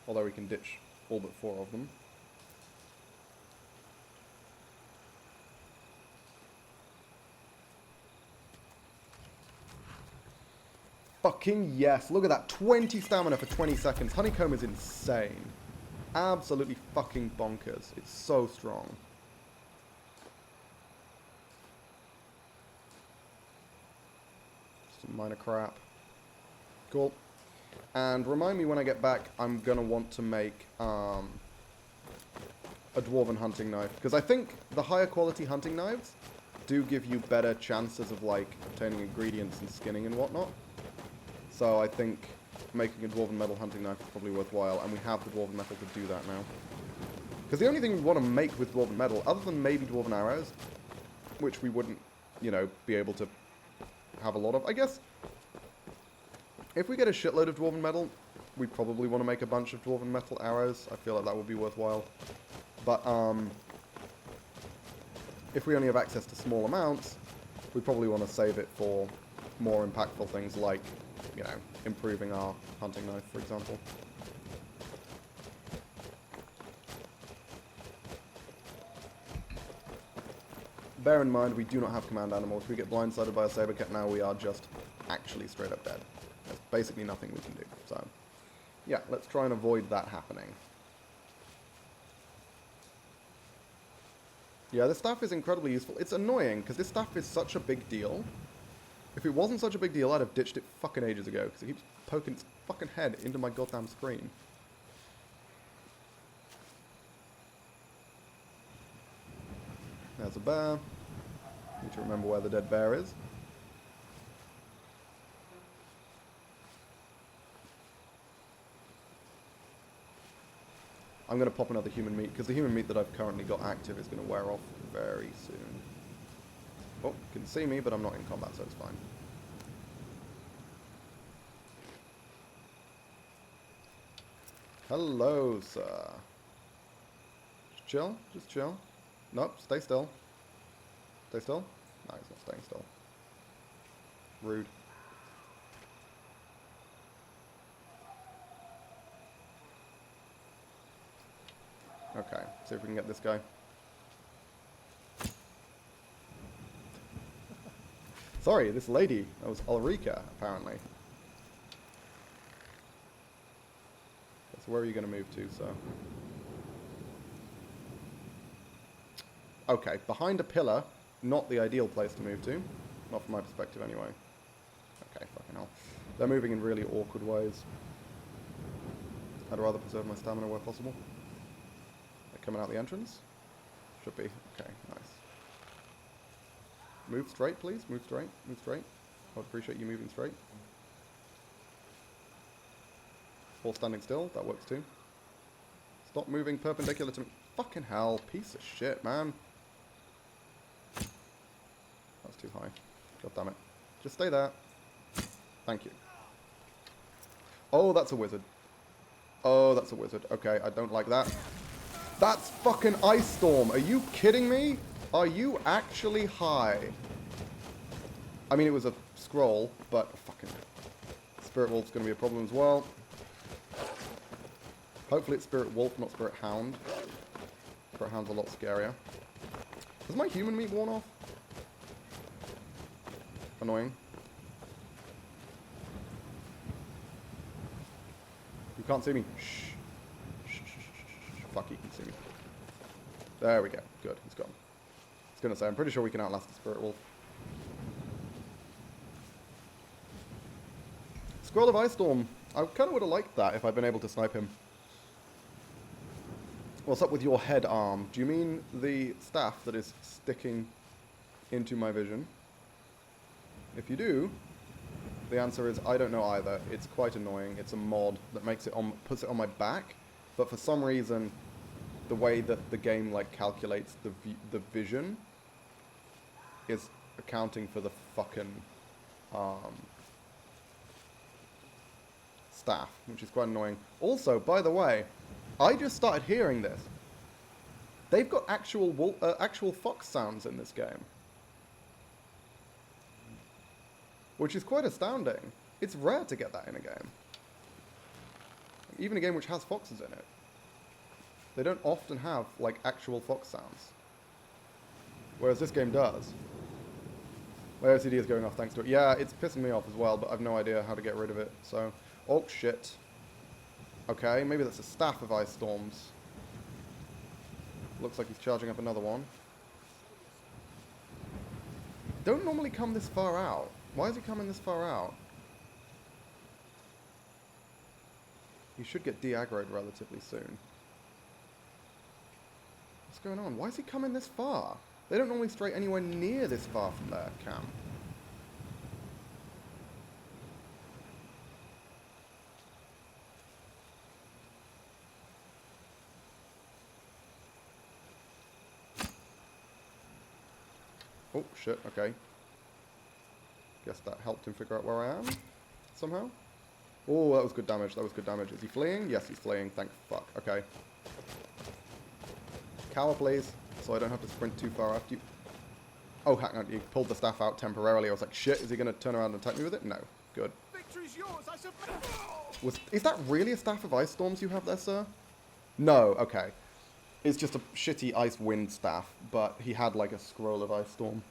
Although we can ditch all but 4 of them. Fucking yes, look at that, 20 stamina for 20 seconds. Honeycomb is insane. Absolutely fucking bonkers. It's so strong. Some minor crap. Cool. And remind me when I get back, I'm going to want to make a dwarven hunting knife. Because I think the higher quality hunting knives do give you better chances of, like, obtaining ingredients and skinning and whatnot. So I think making a dwarven metal hunting knife is probably worthwhile. And we have the dwarven metal to do that now. Because the only thing we want to make with dwarven metal, other than maybe dwarven arrows, which we wouldn't, you know, be able to have a lot of, I guess... If we get a shitload of dwarven metal, we probably want to make a bunch of dwarven metal arrows. I feel like that would be worthwhile. But, if we only have access to small amounts, we probably want to save it for more impactful things like, you know, improving our hunting knife, for example. bear in mind, we do not have command animals. If we get blindsided by a saber cat now, we are just actually straight up dead. There's basically nothing we can do. So, yeah, let's try and avoid that happening. Yeah, this staff is incredibly useful. It's annoying, because this staff is such a big deal. If it wasn't such a big deal, I'd have ditched it fucking ages ago, because it keeps poking its fucking head into my goddamn screen. There's a bear. Need to remember where the dead bear is. I'm going to pop another human meat, because the human meat that I've currently got active is going to wear off very soon. Oh, you can see me, but I'm not in combat, so it's fine. Hello, sir. Just chill, just chill. Nope, stay still. Stay still? No, he's not staying still. Rude. Okay, see if we can get this guy. Sorry, this lady. That was Ulrika, apparently. So where are you going to move to, sir? Okay, behind a pillar, not the ideal place to move to. Not from my perspective, anyway. Okay, fucking hell. They're moving in really awkward ways. I'd rather preserve my stamina where possible. They're coming out the entrance? Should be. Okay, nice. Move straight, please. Move straight. Move straight. I would appreciate you moving straight. Or standing still. That works too. Stop moving perpendicular to me. Fucking hell. Piece of shit, man. That's too high. God damn it. Just stay there. Thank you. Oh, that's a wizard. Oh, that's a wizard. Okay, I don't like that. That's fucking Ice Storm. Are you kidding me? Are you actually high? I mean, it was a scroll, but fucking Spirit Wolf's going to be a problem as well. Hopefully it's Spirit Wolf, not Spirit Hound. Spirit Hound's a lot scarier. Has my human meat worn off? Annoying. You can't see me. Shh. Shh, shh, shh, shh. Fuck, you can see me. There we go. Good, he's gone. I was going to say, I'm pretty sure we can outlast the Spirit Wolf. Scroll of Ice Storm. I kind of would have liked that if I'd been able to snipe him. What's up with your head arm? Do you mean the staff that is sticking into my vision? If you do, the answer is I don't know either. It's quite annoying. It's a mod that makes it on, puts it on my back, but for some reason, the way that the game like calculates the vision is accounting for the fucking staff, which is quite annoying. Also, by the way, I just started hearing this. They've got actual fox sounds in this game, which is quite astounding. It's rare to get that in a game. Even a game which has foxes in it. They don't often have, like, actual fox sounds. Whereas this game does. My OCD is going off thanks to it. Yeah, it's pissing me off as well, but I've no idea how to get rid of it, so... Oh, shit. Okay, maybe that's a staff of Ice Storms. Looks like he's charging up another one. Don't normally come this far out. Why is he coming this far out? He should get de-aggroed relatively soon. What's going on? Why is he coming this far? They don't normally stray anywhere near this far from their camp. Oh, shit, okay. Guess that helped him figure out where I am, somehow. Oh, that was good damage, that was good damage. Is he fleeing? Yes, he's fleeing, thank fuck. Okay. Cower, please, so I don't have to sprint too far after you. Oh, hang on, you pulled the staff out temporarily. I was like, shit, is he going to turn around and attack me with it? No. Good. Victory's yours, I suppose. Is that really a staff of Ice Storms you have there, sir? No, okay. It's just a shitty ice wind staff, but he had like a scroll of ice storm.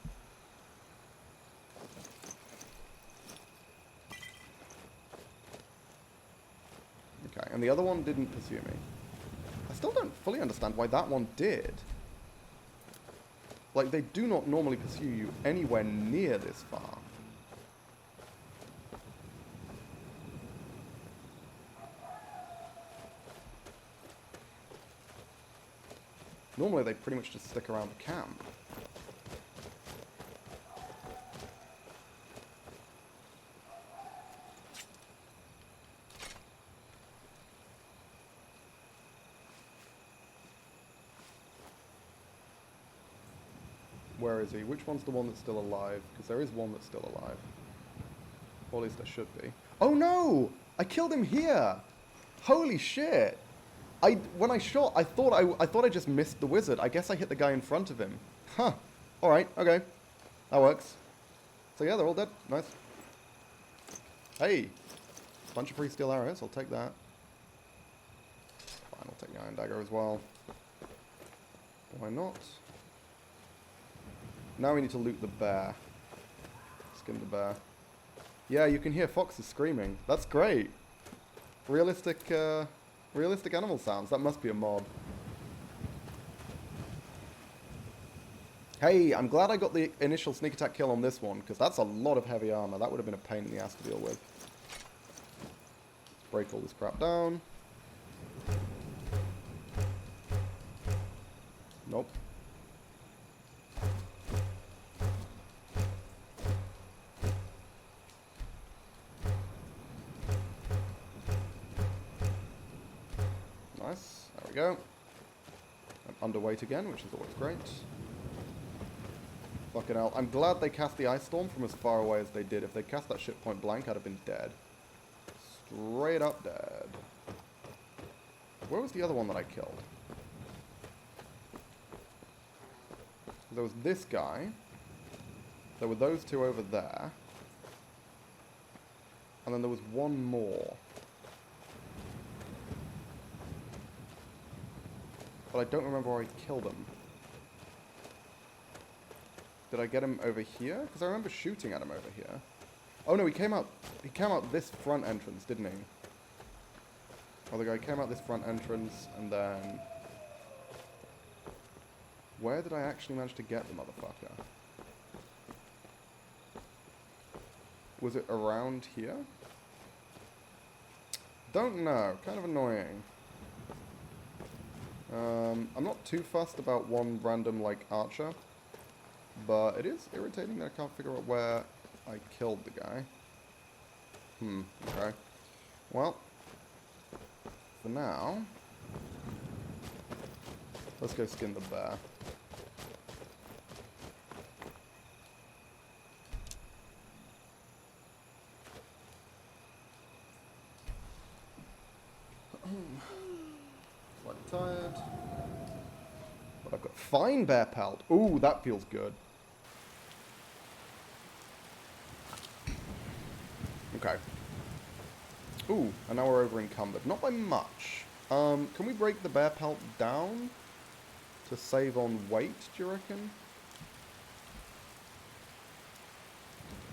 Okay, and the other one didn't pursue me. I still don't fully understand why that one did. Like, they do not normally pursue you anywhere near this far. Normally they pretty much just stick around the camp. Where is he? Which one's the one that's still alive? Because there is one that's still alive. Or at least there should be. Oh no! I killed him here! Holy shit! When I shot, I thought I just missed the wizard. I guess I hit the guy in front of him. Huh. Alright, okay. That works. So yeah, they're all dead. Nice. Hey! Bunch of free steel arrows. I'll take that. Fine, I'll take the iron dagger as well. Why not? Now we need to loot the bear. Skin the bear. Yeah, you can hear foxes screaming. That's great. Realistic, realistic animal sounds. That must be a mod. Hey, I'm glad I got the initial sneak attack kill on this one, because that's a lot of heavy armor. That would have been a pain in the ass to deal with. Let's break all this crap down. Nope. Nice. There we go. I'm underweight again, which is always great. Fucking hell. I'm glad they cast the ice storm from as far away as they did. If they cast that shit point blank, I'd have been dead. Straight up dead. Where was the other one that I killed? There was this guy. There were those two over there. And then there was one more. But I don't remember where I killed him. Did I get him over here? Because I remember shooting at him over here. Oh no, he came out this front entrance, didn't he? Oh, the guy came out this front entrance, and then... Where did I actually manage to get the motherfucker? Was it around here? Don't know. Kind of annoying. I'm not too fussed about one random, like, archer. But it is irritating that I can't figure out where I killed the guy. Okay. Well, for now, let's go skin the bear. Slightly tired. But I've got fine bear pelt. Ooh, that feels good. Okay. Ooh, and now we're over encumbered. Not by much. Can we break the bear pelt down to save on weight, do you reckon?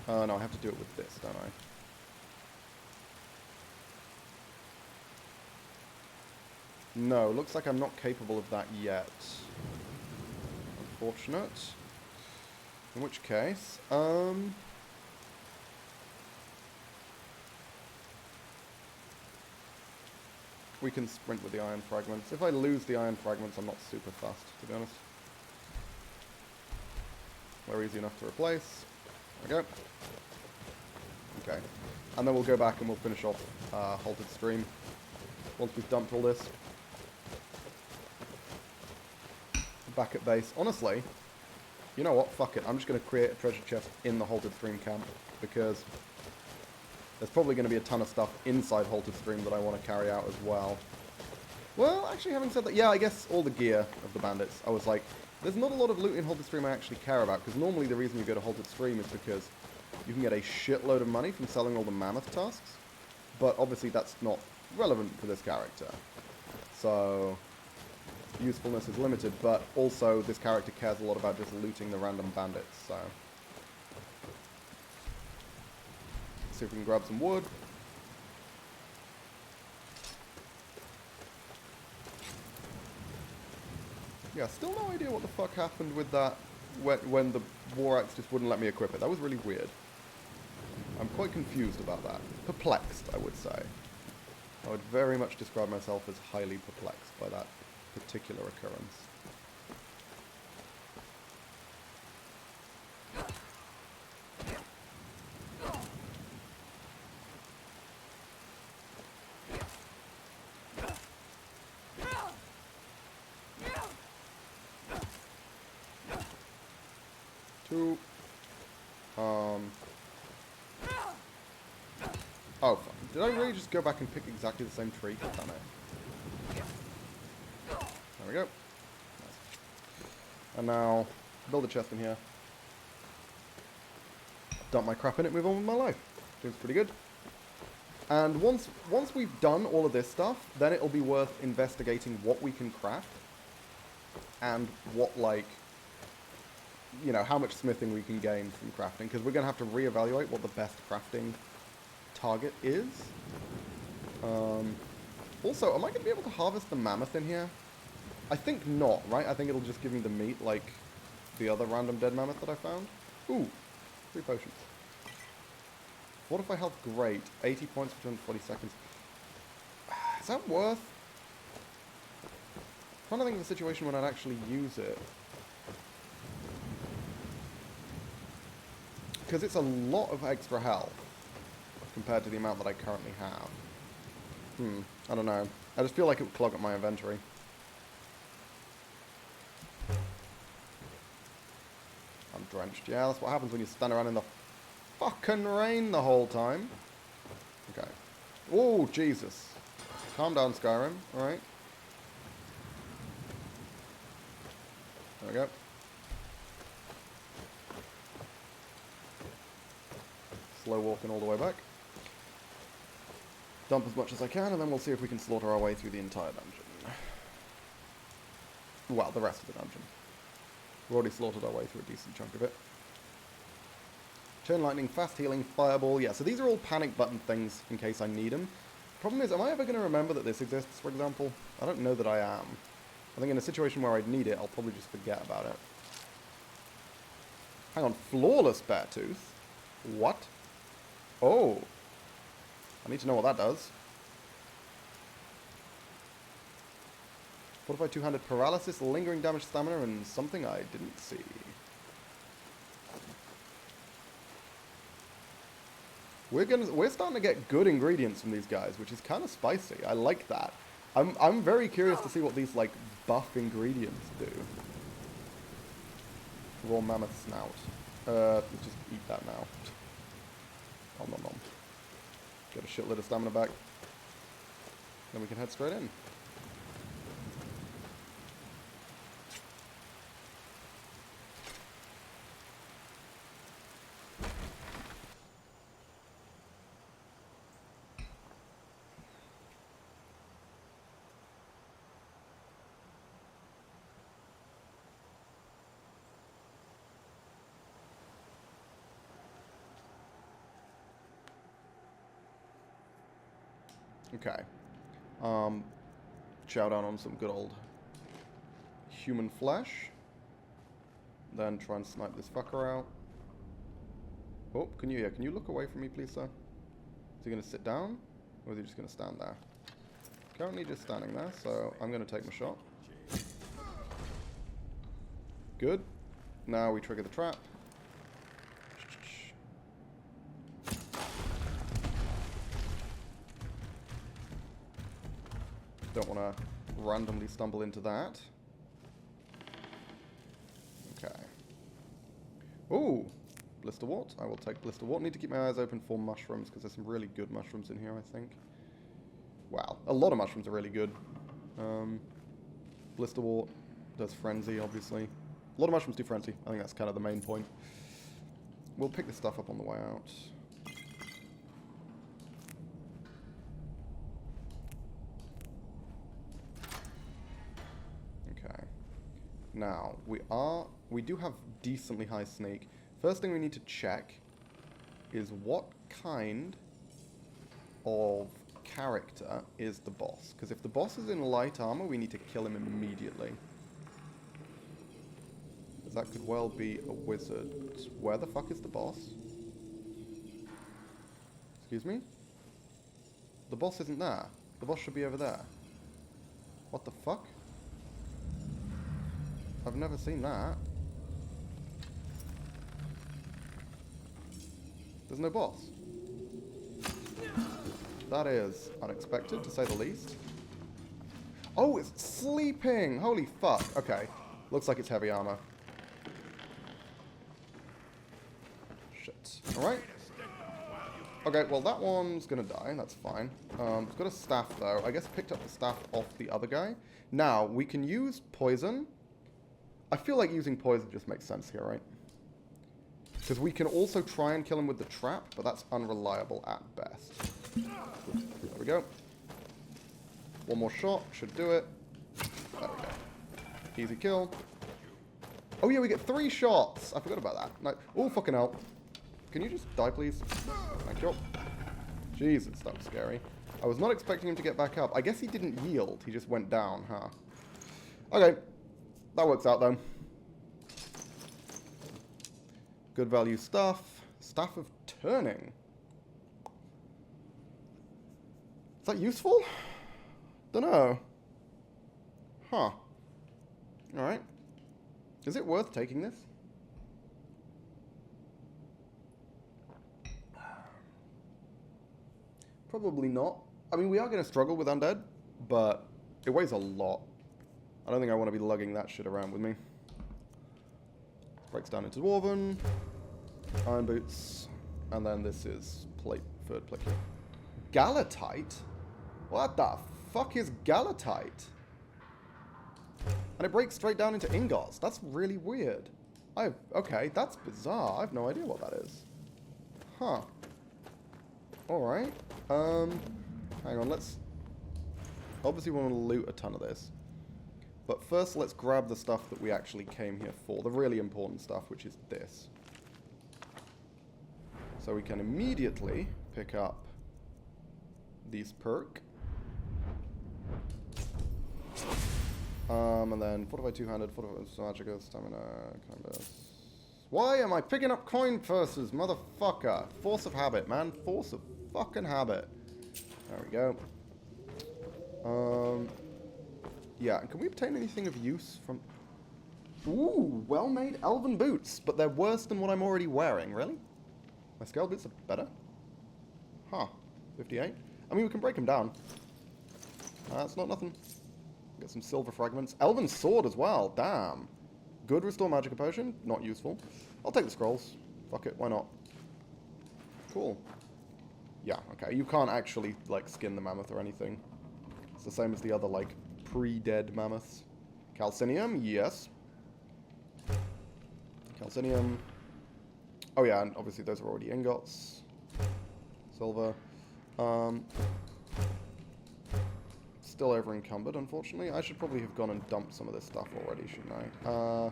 No, I have to do it with this, don't I? No, looks like I'm not capable of that yet. Unfortunate. In which case, we can sprint with the iron fragments. If I lose the iron fragments, I'm not super fast, to be honest. They're easy enough to replace. There we go. Okay. And then we'll go back and we'll finish off Halted Stream once we've dumped all this. Back at base. Honestly, you know what? Fuck it. I'm just going to create a treasure chest in the Halted Stream camp, because there's probably going to be a ton of stuff inside Halted Stream that I want to carry out as well. Well, actually, having said that, yeah, I guess all the gear of the bandits. I was like, there's not a lot of loot in Halted Stream I actually care about, because normally the reason you go to Halted Stream is because you can get a shitload of money from selling all the mammoth tusks, but obviously that's not relevant for this character. So, usefulness is limited, but also this character cares a lot about just looting the random bandits, so. See if we can grab some wood. Yeah, still no idea what the fuck happened with that when the war axe just wouldn't let me equip it. That was really weird. I'm quite confused about that. Perplexed, I would say. I would very much describe myself as highly perplexed by that particular occurrence. Two. Oh, fuck. Did I really just go back and pick exactly the same tree? Damn it. There we go. Nice. And now, build a chest in here. Dump my crap in it, move on with my life. Seems pretty good. And once we've done all of this stuff, then it'll be worth investigating what we can craft. And what, like, you know, how much smithing we can gain from crafting. Because we're going to have to reevaluate what the best crafting target is. Also, am I going to be able to harvest the mammoth in here? I think not, right? I think it'll just give me the meat like the other random dead mammoth that I found. Ooh, 3 potions. What if I health great? 80 points for 240 seconds. Is that worth? I'm trying to think of a situation when I'd actually use it. Because it's a lot of extra health compared to the amount that I currently have. I don't know. I just feel like it would clog up my inventory. I'm drenched. Yeah, that's what happens when you stand around in the fucking rain the whole time. Okay. Oh, Jesus. Calm down, Skyrim. Alright. There we go. Slow walking all the way back. Dump as much as I can, and then we'll see if we can slaughter our way through the entire dungeon. Well, the rest of the dungeon. We've already slaughtered our way through a decent chunk of it. Chain lightning, fast healing, fireball. Yeah, so these are all panic button things in case I need them. Problem is, am I ever going to remember that this exists, for example? I don't know that I am. I think in a situation where I'd need it, I'll probably just forget about it. Hang on, flawless bear tooth? What? Oh. I need to know what that does. Fortified two-handed paralysis, lingering damage, stamina, and something I didn't see. We're starting to get good ingredients from these guys, which is kind of spicy. I like that. I'm very curious to see what these like buff ingredients do. Raw mammoth snout. Let's just eat that now. Nom nom nom. Get a shitload of stamina back. Then we can head straight in. Okay. Chow down on some good old human flesh. Then try and snipe this fucker out. Oh, can you look away from me, please, sir? Is he going to sit down? Or is he just going to stand there? Currently just standing there, so I'm going to take my shot. Good. Now we trigger the trap. Don't want to randomly stumble into that. Okay. Ooh, blisterwort. I will take blisterwort. Need to keep my eyes open for mushrooms because there's some really good mushrooms in here, I think. Wow, a lot of mushrooms are really good. Blisterwort does frenzy, obviously. A lot of mushrooms do frenzy. I think that's kind of the main point. We'll pick this stuff up on the way out. Now, we do have decently high sneak. First thing we need to check is what kind of character is the boss. Because if the boss is in light armor, we need to kill him immediately. Because that could well be a wizard. Where the fuck is the boss? Excuse me? The boss isn't there. The boss should be over there. What the fuck? I've never seen that. There's no boss. That is unexpected, to say the least. Oh, it's sleeping! Holy fuck. Okay. Looks like it's heavy armor. Shit. Alright. Okay, well that one's gonna die. That's fine. It's got a staff, though. I guess I picked up the staff off the other guy. Now, we can use poison. I feel like using poison just makes sense here, right? Because we can also try and kill him with the trap, but that's unreliable at best. There we go. One more shot. Should do it. There we go. Easy kill. Oh yeah, we get 3 shots. I forgot about that. No. Oh, fucking hell. Can you just die, please? Thank you. Jesus, that was scary. I was not expecting him to get back up. I guess he didn't yield. He just went down, huh? Okay. That works out, though. Good value stuff. Staff of Turning. Is that useful? Dunno. Huh. Alright. Is it worth taking this? Probably not. I mean, we are going to struggle with undead, but it weighs a lot. I don't think I want to be lugging that shit around with me. Breaks down into Dwarven, Iron Boots, and then this is plate, third plate. Galatite? What the fuck is Galatite? And it breaks straight down into ingots. That's really weird. Okay, that's bizarre. I have no idea what that is. Huh. Alright. Hang on, let's... Obviously we want to loot a ton of this. But first, let's grab the stuff that we actually came here for. The really important stuff, which is this. So we can immediately pick up these perk. And then fortify two-handed, fortify magica, stamina, canvas. Why am I picking up coin purses, motherfucker? Force of habit, man. Force of fucking habit. There we go. Yeah, can we obtain anything of use from... Ooh, well-made elven boots, but they're worse than what I'm already wearing, really? My scale boots are better? Huh, 58? I mean, we can break them down. It's not nothing. Get some silver fragments. Elven sword as well, damn. Good restore magic potion, not useful. I'll take the scrolls. Fuck it, why not? Cool. Yeah, okay, you can't actually, like, skin the mammoth or anything. It's the same as the other, like, pre-dead mammoths. Calcinium, yes. Calcinium. Oh yeah, and obviously those are already ingots. Silver. Still over encumbered, unfortunately. I should probably have gone and dumped some of this stuff already, shouldn't I?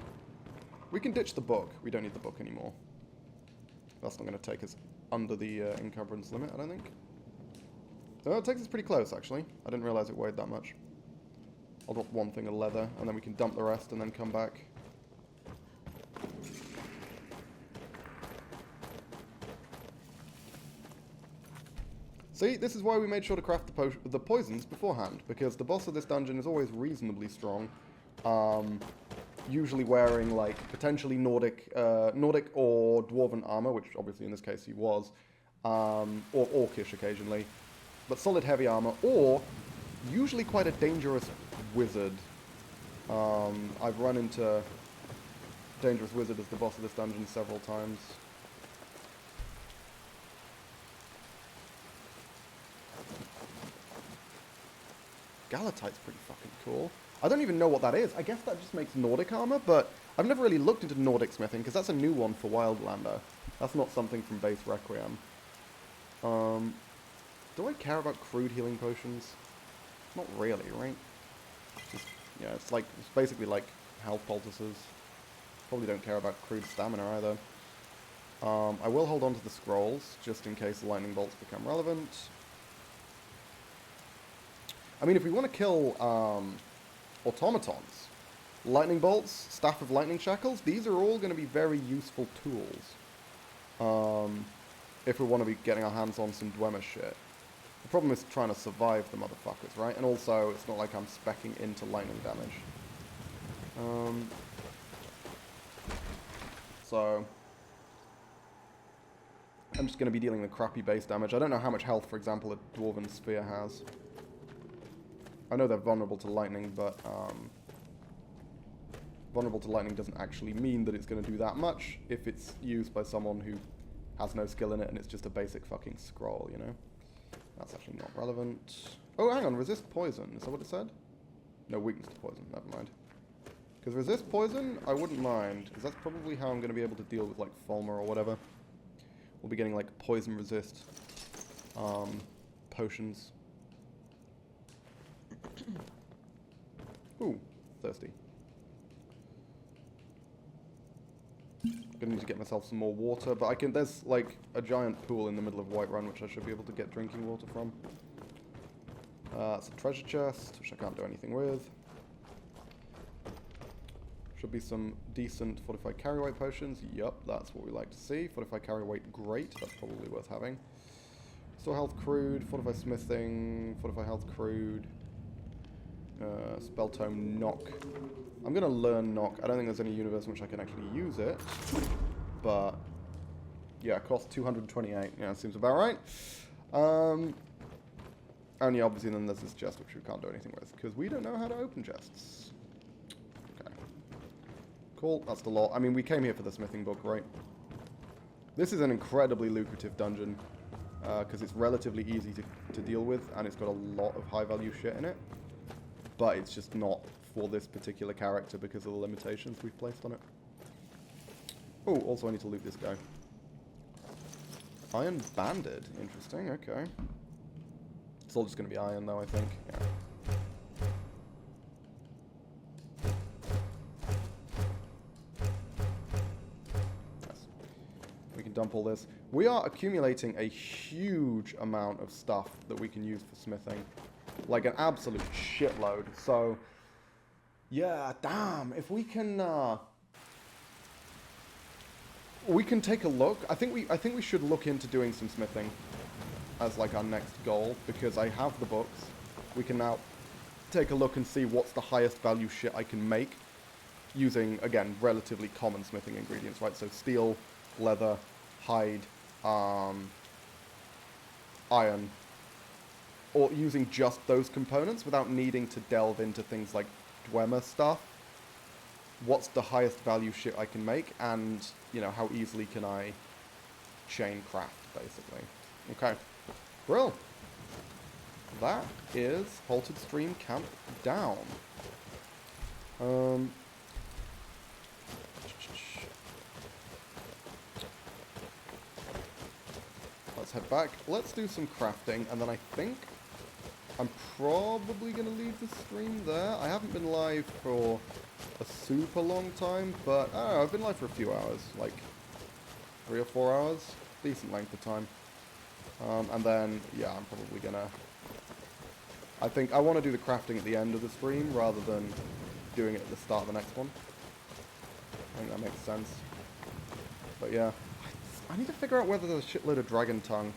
We can ditch the book. We don't need the book anymore. That's not going to take us under the encumbrance limit, I don't think. No, it takes us pretty close, actually. I didn't realize it weighed that much. I'll drop one thing of leather, and then we can dump the rest and then come back. See, this is why we made sure to craft the poisons beforehand, because the boss of this dungeon is always reasonably strong. Usually wearing, like, potentially Nordic or Dwarven armor, which obviously in this case he was, or Orcish occasionally, but solid heavy armor, or usually quite a dangerous wizard. I've run into dangerous wizard as the boss of this dungeon several times. Galatite's pretty fucking cool. I don't even know what that is. I guess that just makes Nordic armor, but I've never really looked into Nordic smithing, because that's a new one for Wildlander. That's not something from base Requiem. Do I care about crude healing potions? Not really, right? Just, yeah, it's basically like health poultices. Probably don't care about crude stamina either. I will hold on to the scrolls, just in case the lightning bolts become relevant. I mean, if we want to kill automatons, lightning bolts, staff of lightning shackles, these are all going to be very useful tools. If we want to be getting our hands on some Dwemer shit. The problem is trying to survive the motherfuckers, right? And also, it's not like I'm speccing into lightning damage. So, I'm just going to be dealing with crappy base damage. I don't know how much health, for example, a Dwarven Sphere has. I know they're vulnerable to lightning, but vulnerable to lightning doesn't actually mean that it's going to do that much if it's used by someone who has no skill in it and it's just a basic fucking scroll, you know? That's actually not relevant. Oh, hang on, resist poison. Is that what it said? No, weakness to poison. Never mind. Because resist poison, I wouldn't mind, because that's probably how I'm going to be able to deal with, like, Fulmer or whatever. We'll be getting, like, poison resist potions. Ooh, thirsty. Gonna need to get myself some more water, but I can. There's like a giant pool in the middle of Whiterun, which I should be able to get drinking water from. It's a treasure chest, which I can't do anything with. Should be some decent fortified carry weight potions. Yup, that's what we like to see. Fortified carry weight, great. That's probably worth having. Store health crude, fortified smithing, fortified health crude. Spell tome knock. I'm gonna learn knock. I don't think there's any universe in which I can actually use it, but yeah, it costs 228. Yeah, that seems about right. And yeah, obviously then there's this chest which we can't do anything with because we don't know how to open chests. Okay, cool. That's the lot. I mean, we came here for the smithing book, right? This is an incredibly lucrative dungeon because it's relatively easy to deal with, and it's got a lot of high value shit in it. But it's just not for this particular character because of the limitations we've placed on it. Oh, also I need to loot this guy. Iron Banded. Interesting, okay. It's all just going to be iron though, I think. Yeah. Nice. We can dump all this. We are accumulating a huge amount of stuff that we can use for smithing. Like an absolute shitload. So, yeah, damn. If we can take a look. I think we should look into doing some smithing as like our next goal because I have the books. We can now take a look and see what's the highest value shit I can make using, again, relatively common smithing ingredients, right? So steel, leather, hide, iron. Or using just those components without needing to delve into things like Dwemer stuff. What's the highest value shit I can make, and, you know, how easily can I chain craft, basically. Okay. Brill. That is Halted Stream Camp down. Let's head back. Let's do some crafting, and then I think I'm probably going to leave the stream there. I haven't been live for a super long time, but I don't know, I've been live for a few hours, like 3 or 4 hours. Decent length of time. And then, yeah, I'm probably going to... I think I want to do the crafting at the end of the stream rather than doing it at the start of the next one. I think that makes sense. But yeah, I need to figure out whether there's a shitload of dragon tongue.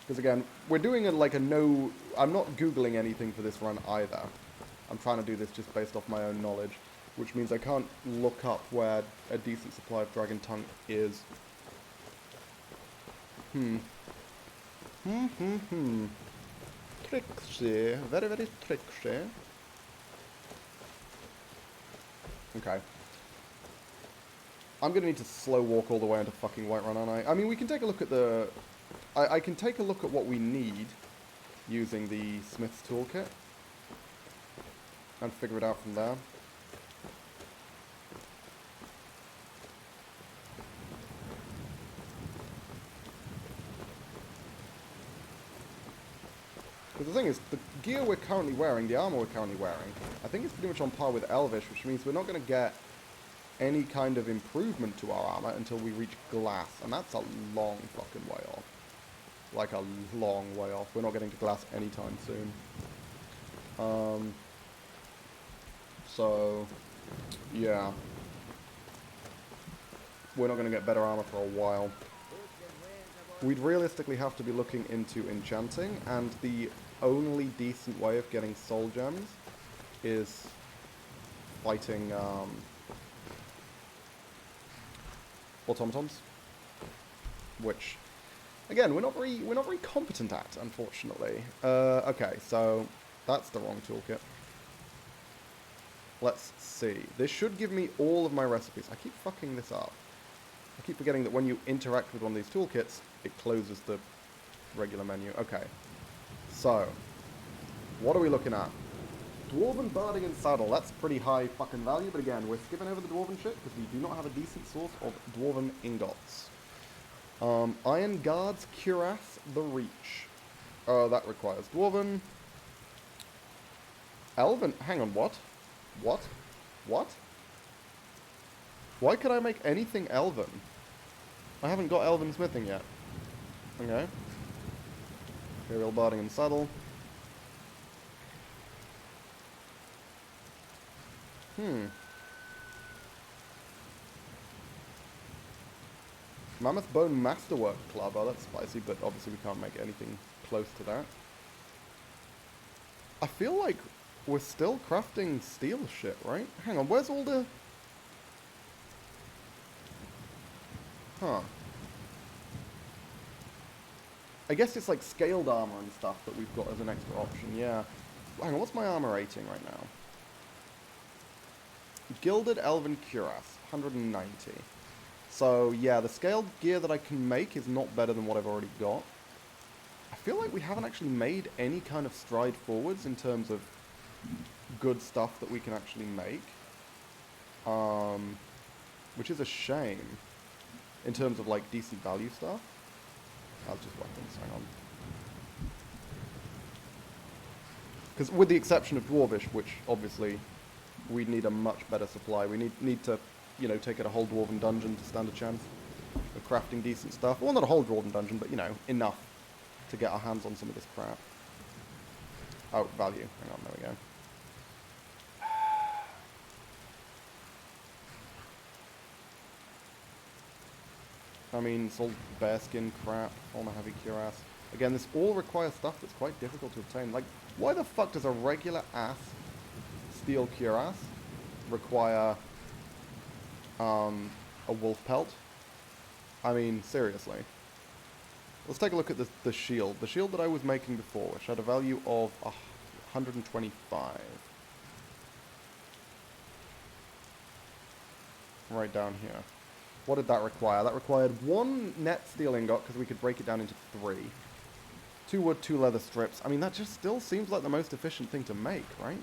Because again, we're doing I'm not Googling anything for this run either. I'm trying to do this just based off my own knowledge, which means I can't look up where a decent supply of dragon tongue is. Tricksy. Very, very tricksy. Okay. I'm gonna need to slow walk all the way into fucking Whiterun, aren't I? I mean, we can take a look at the... I can take a look at what we need using the Smith's Toolkit and figure it out from there. Because the thing is, the gear we're currently wearing, the armor we're currently wearing, I think it's pretty much on par with Elvish, which means we're not going to get any kind of improvement to our armor until we reach glass, and that's a long fucking way off. Like a long way off. We're not getting to glass anytime soon. So, yeah. We're not going to get better armor for a while. We'd realistically have to be looking into enchanting, and the only decent way of getting soul gems is fighting automatons, which again we're not very competent at, unfortunately. Okay, so that's the wrong toolkit. Let's see. This should give me all of my recipes. I keep fucking this up. I keep forgetting that when you interact with one of these toolkits, it closes the regular menu. Okay. So, what are we looking at? Dwarven Barding and Saddle. That's pretty high fucking value, but again, we're skipping over the Dwarven shit because we do not have a decent source of Dwarven ingots. Iron Guards, Cuirass, the Reach. That requires Dwarven. Elven. Hang on, what? What? What? Why could I make anything Elven? I haven't got Elven Smithing yet. Okay. Imperial Barding and Saddle. Mammoth Bone Masterwork Club. Oh, that's spicy, but obviously we can't make anything close to that. I feel like we're still crafting steel shit, right? Hang on, where's all the... Huh. I guess it's like scaled armor and stuff that we've got as an extra option, yeah. Hang on, what's my armor rating right now? Gilded Elven Cuirass, 190. So, yeah, the scaled gear that I can make is not better than what I've already got. I feel like we haven't actually made any kind of stride forwards in terms of good stuff that we can actually make. Which is a shame. In terms of, like, decent value stuff. I'll just weapons, hang on. Because with the exception of Dwarvish, which, obviously, we need a much better supply. We need to, you know, take it a whole Dwarven dungeon to stand a chance of crafting decent stuff. Well, not a whole Dwarven dungeon, but, you know, enough to get our hands on some of this crap. Oh, value. Hang on, there we go. I mean, it's all bearskin crap, armor heavy cuirass. Again, this all requires stuff that's quite difficult to obtain. Like, why the fuck does a regular ass steel cuirass require a wolf pelt? I mean, seriously. Let's take a look at the shield. The shield that I was making before, which had a value of 125. Right down here. What did that require? That required 1 net steel ingot, because we could break it down into 3. 2 wood, 2 leather strips. I mean, that just still seems like the most efficient thing to make, right?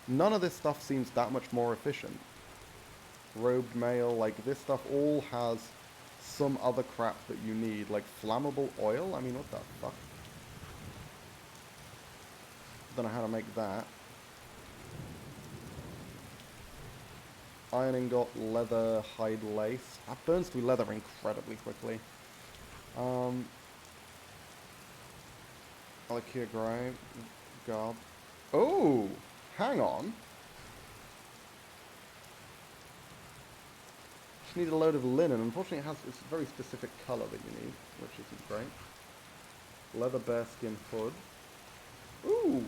None of this stuff seems that much more efficient. Robed mail, like, this stuff all has some other crap that you need, like flammable oil. I mean, what the fuck? Don't know how to make that. Iron ingot, leather, hide lace. That burns through leather incredibly quickly. Alakia grey, garb. Oh, hang on. Just need a load of linen. Unfortunately, it's a very specific color that you need, which isn't great. Leather bearskin hood. Ooh,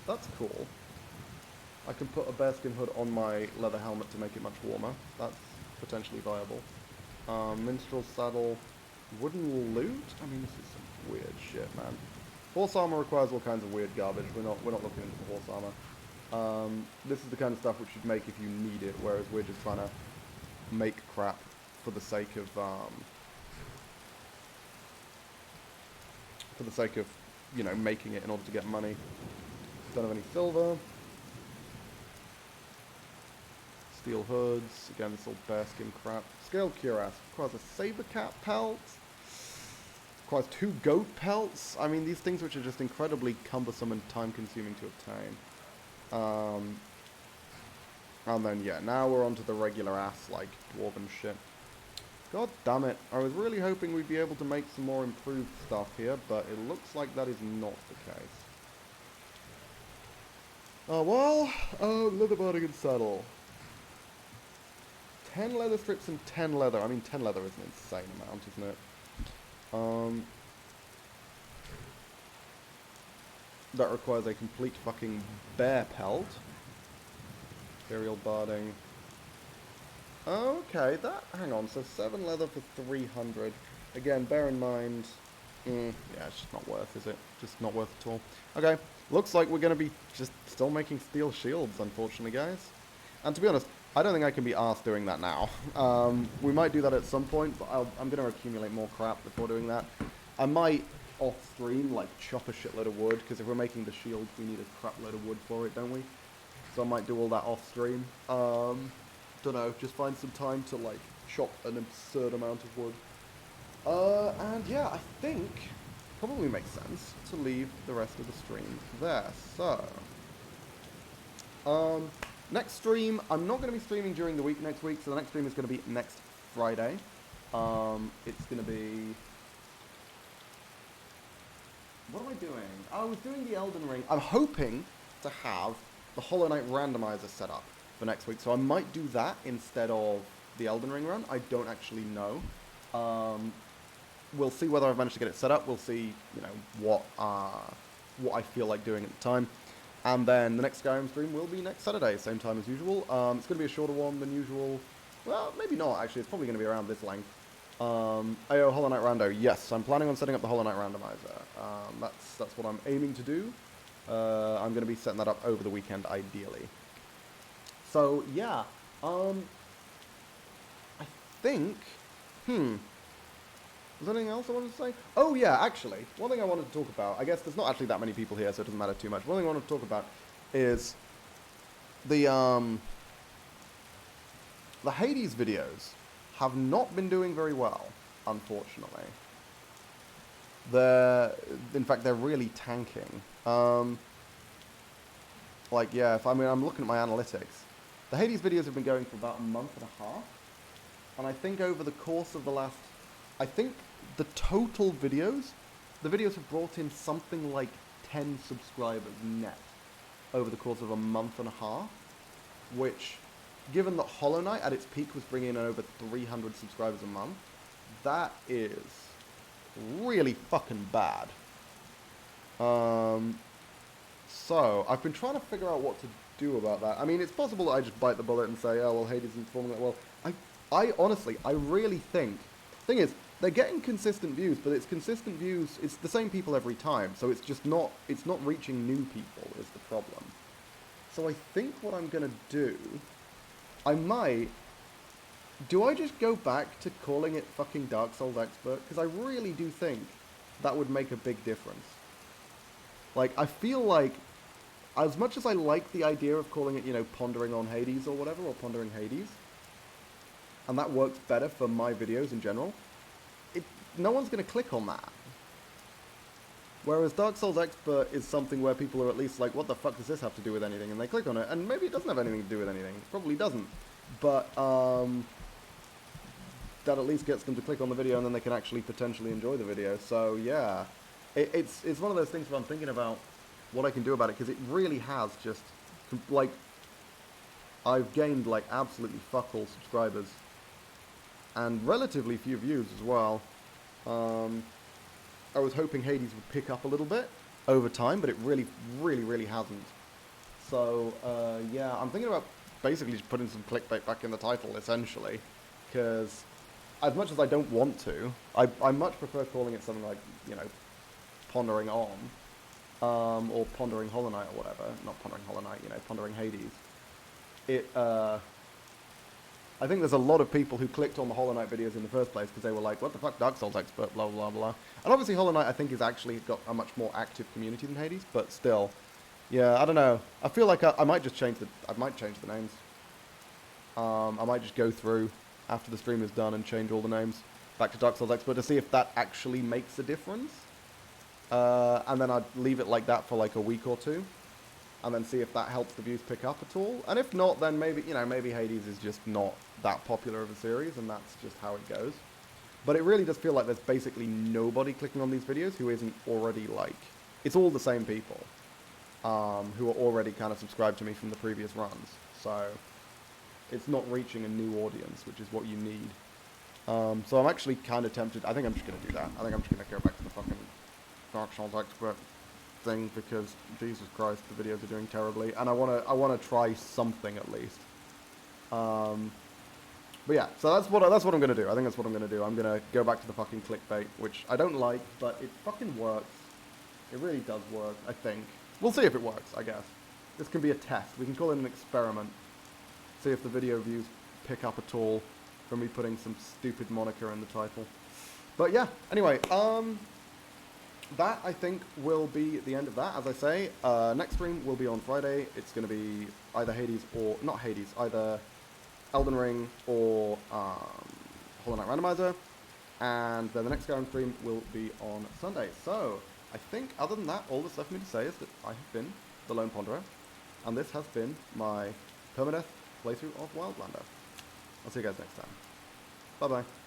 that's cool. I can put a bearskin hood on my leather helmet to make it much warmer. That's potentially viable. Minstrel saddle. Wooden loot? I mean, this is some weird shit, man. Horse armor requires all kinds of weird garbage. We're not looking into the horse armor. This is the kind of stuff which you'd make if you need it, whereas we're just trying to make crap for the sake of you know, making it in order to get money. Don't have any silver. Steel hoods. Again, this all bearskin crap. Scaled cuirass requires a saber cat pelt. Requires 2 goat pelts. I mean, these things which are just incredibly cumbersome and time-consuming to obtain. And then, yeah, now we're onto the regular ass, like, dwarven shit. God damn it. I was really hoping we'd be able to make some more improved stuff here, but it looks like that is not the case. Oh, well, leather body and saddle. 10 leather strips and 10 leather. I mean, 10 leather is an insane amount, isn't it? That requires a complete fucking bear pelt. Imperial barding. Okay, hang on, so 7 leather for 300. Again, bear in mind, yeah, it's just not worth, is it? Just not worth at all. Okay, looks like we're going to be just still making steel shields, unfortunately, guys. And to be honest, I don't think I can be arsed doing that now. We might do that at some point, but I'm going to accumulate more crap before doing that. I might, off-stream, like, chop a shitload of wood, because if we're making the shield, we need a crap load of wood for it, don't we? So I might do all that off-stream. Don't know, just find some time to, like, chop an absurd amount of wood. And yeah, I think probably makes sense to leave the rest of the stream there. So, next stream, I'm not going to be streaming during the week next week, so the next stream is going to be next Friday. It's going to be... What am I doing? I was doing the Elden Ring. I'm hoping to have the Hollow Knight randomizer set up for next week, so I might do that instead of the Elden Ring run. I don't actually know. We'll see whether I've managed to get it set up. We'll see, you know, what I feel like doing at the time. And then the next Skyrim stream will be next Saturday, same time as usual. It's going to be a shorter one than usual. Well, maybe not, actually. It's probably going to be around this length. Ayo, Hollow Knight Rando. Yes, I'm planning on setting up the Hollow Knight randomizer. That's what I'm aiming to do. I'm going to be setting that up over the weekend, ideally. So, yeah. I think... Was there anything else I wanted to say? Oh, yeah, actually. One thing I wanted to talk about, I guess there's not actually that many people here, so it doesn't matter too much. One thing I wanted to talk about is the Hades videos have not been doing very well, unfortunately. In fact, they're really tanking. Like, yeah, I'm looking at my analytics. The Hades videos have been going for about a month and a half. And I think over the course of the last... I think the total videos, the videos have brought in something like 10 subscribers net over the course of a month and a half, which, given that Hollow Knight at its peak was bringing in over 300 subscribers a month, that is really fucking bad. So, I've been trying to figure out what to do about that. I mean, it's possible that I just bite the bullet and say, oh, well, Hades isn't performing that well. I honestly, I really think... Thing is, they're getting consistent views, but it's consistent views, it's the same people every time, so it's just not, it's not reaching new people is the problem. So I think what I'm going to do, do I just go back to calling it fucking Dark Souls Expert? Because I really do think that would make a big difference. Like, I feel like, as much as I like the idea of calling it, you know, Pondering on Hades or whatever, or Pondering Hades, and that works better for my videos in general, no one's going to click on that. Whereas Dark Souls Expert is something where people are at least like, what the fuck does this have to do with anything? And they click on it, and maybe it doesn't have anything to do with anything. It probably doesn't. But that at least gets them to click on the video, and then they can actually potentially enjoy the video. So yeah, it's one of those things where I'm thinking about what I can do about it, because it really has just, like, I've gained like absolutely fuck all subscribers. And relatively few views as well. I was hoping Hades would pick up a little bit over time, but it really, really, really hasn't. So, yeah, I'm thinking about basically just putting some clickbait back in the title, essentially. Because, as much as I don't want to, I much prefer calling it something like, you know, Pondering On, or Pondering Hollow Knight or whatever. Not Pondering Hollow Knight, you know, Pondering Hades. I think there's a lot of people who clicked on the Hollow Knight videos in the first place because they were like, what the fuck, Dark Souls Expert, blah, blah, blah. And obviously Hollow Knight, I think, has actually got a much more active community than Hades, but still. Yeah, I don't know. I feel like I might just change the names. I might just go through after the stream is done and change all the names. back to Dark Souls Expert to see if that actually makes a difference. And then I'd leave it like that for like a week or two, and then see if that helps the views pick up at all. And if not, then maybe, you know, maybe Hades is just not that popular of a series, and that's just how it goes. But it really does feel like there's basically nobody clicking on these videos who isn't already like... It's all the same people who are already kind of subscribed to me from the previous runs. So it's not reaching a new audience, which is what you need. So I'm actually kind of tempted. I think I'm just going to do that. I think I'm just going to go back to the fucking Dark Souls Expert thing because, Jesus Christ, the videos are doing terribly. And I want to try something at least. But yeah, so that's what I'm going to do. I think that's what I'm going to do. I'm going to go back to the fucking clickbait, which I don't like, but it fucking works. It really does work, I think. We'll see if it works, I guess. This can be a test. We can call it an experiment. See if the video views pick up at all from me putting some stupid moniker in the title. But yeah, anyway, that I think will be the end of that. As I say, next stream will be on Friday. It's going to be either Hades or, not Hades, either Elden Ring or Hollow Knight Randomizer, and then the next Skyrim stream will be on Sunday. So, I think other than that, all that's left for me to say is that I have been the Lone Ponderer, and this has been my Permadeath playthrough of Wildlander. I'll see you guys next time. Bye-bye.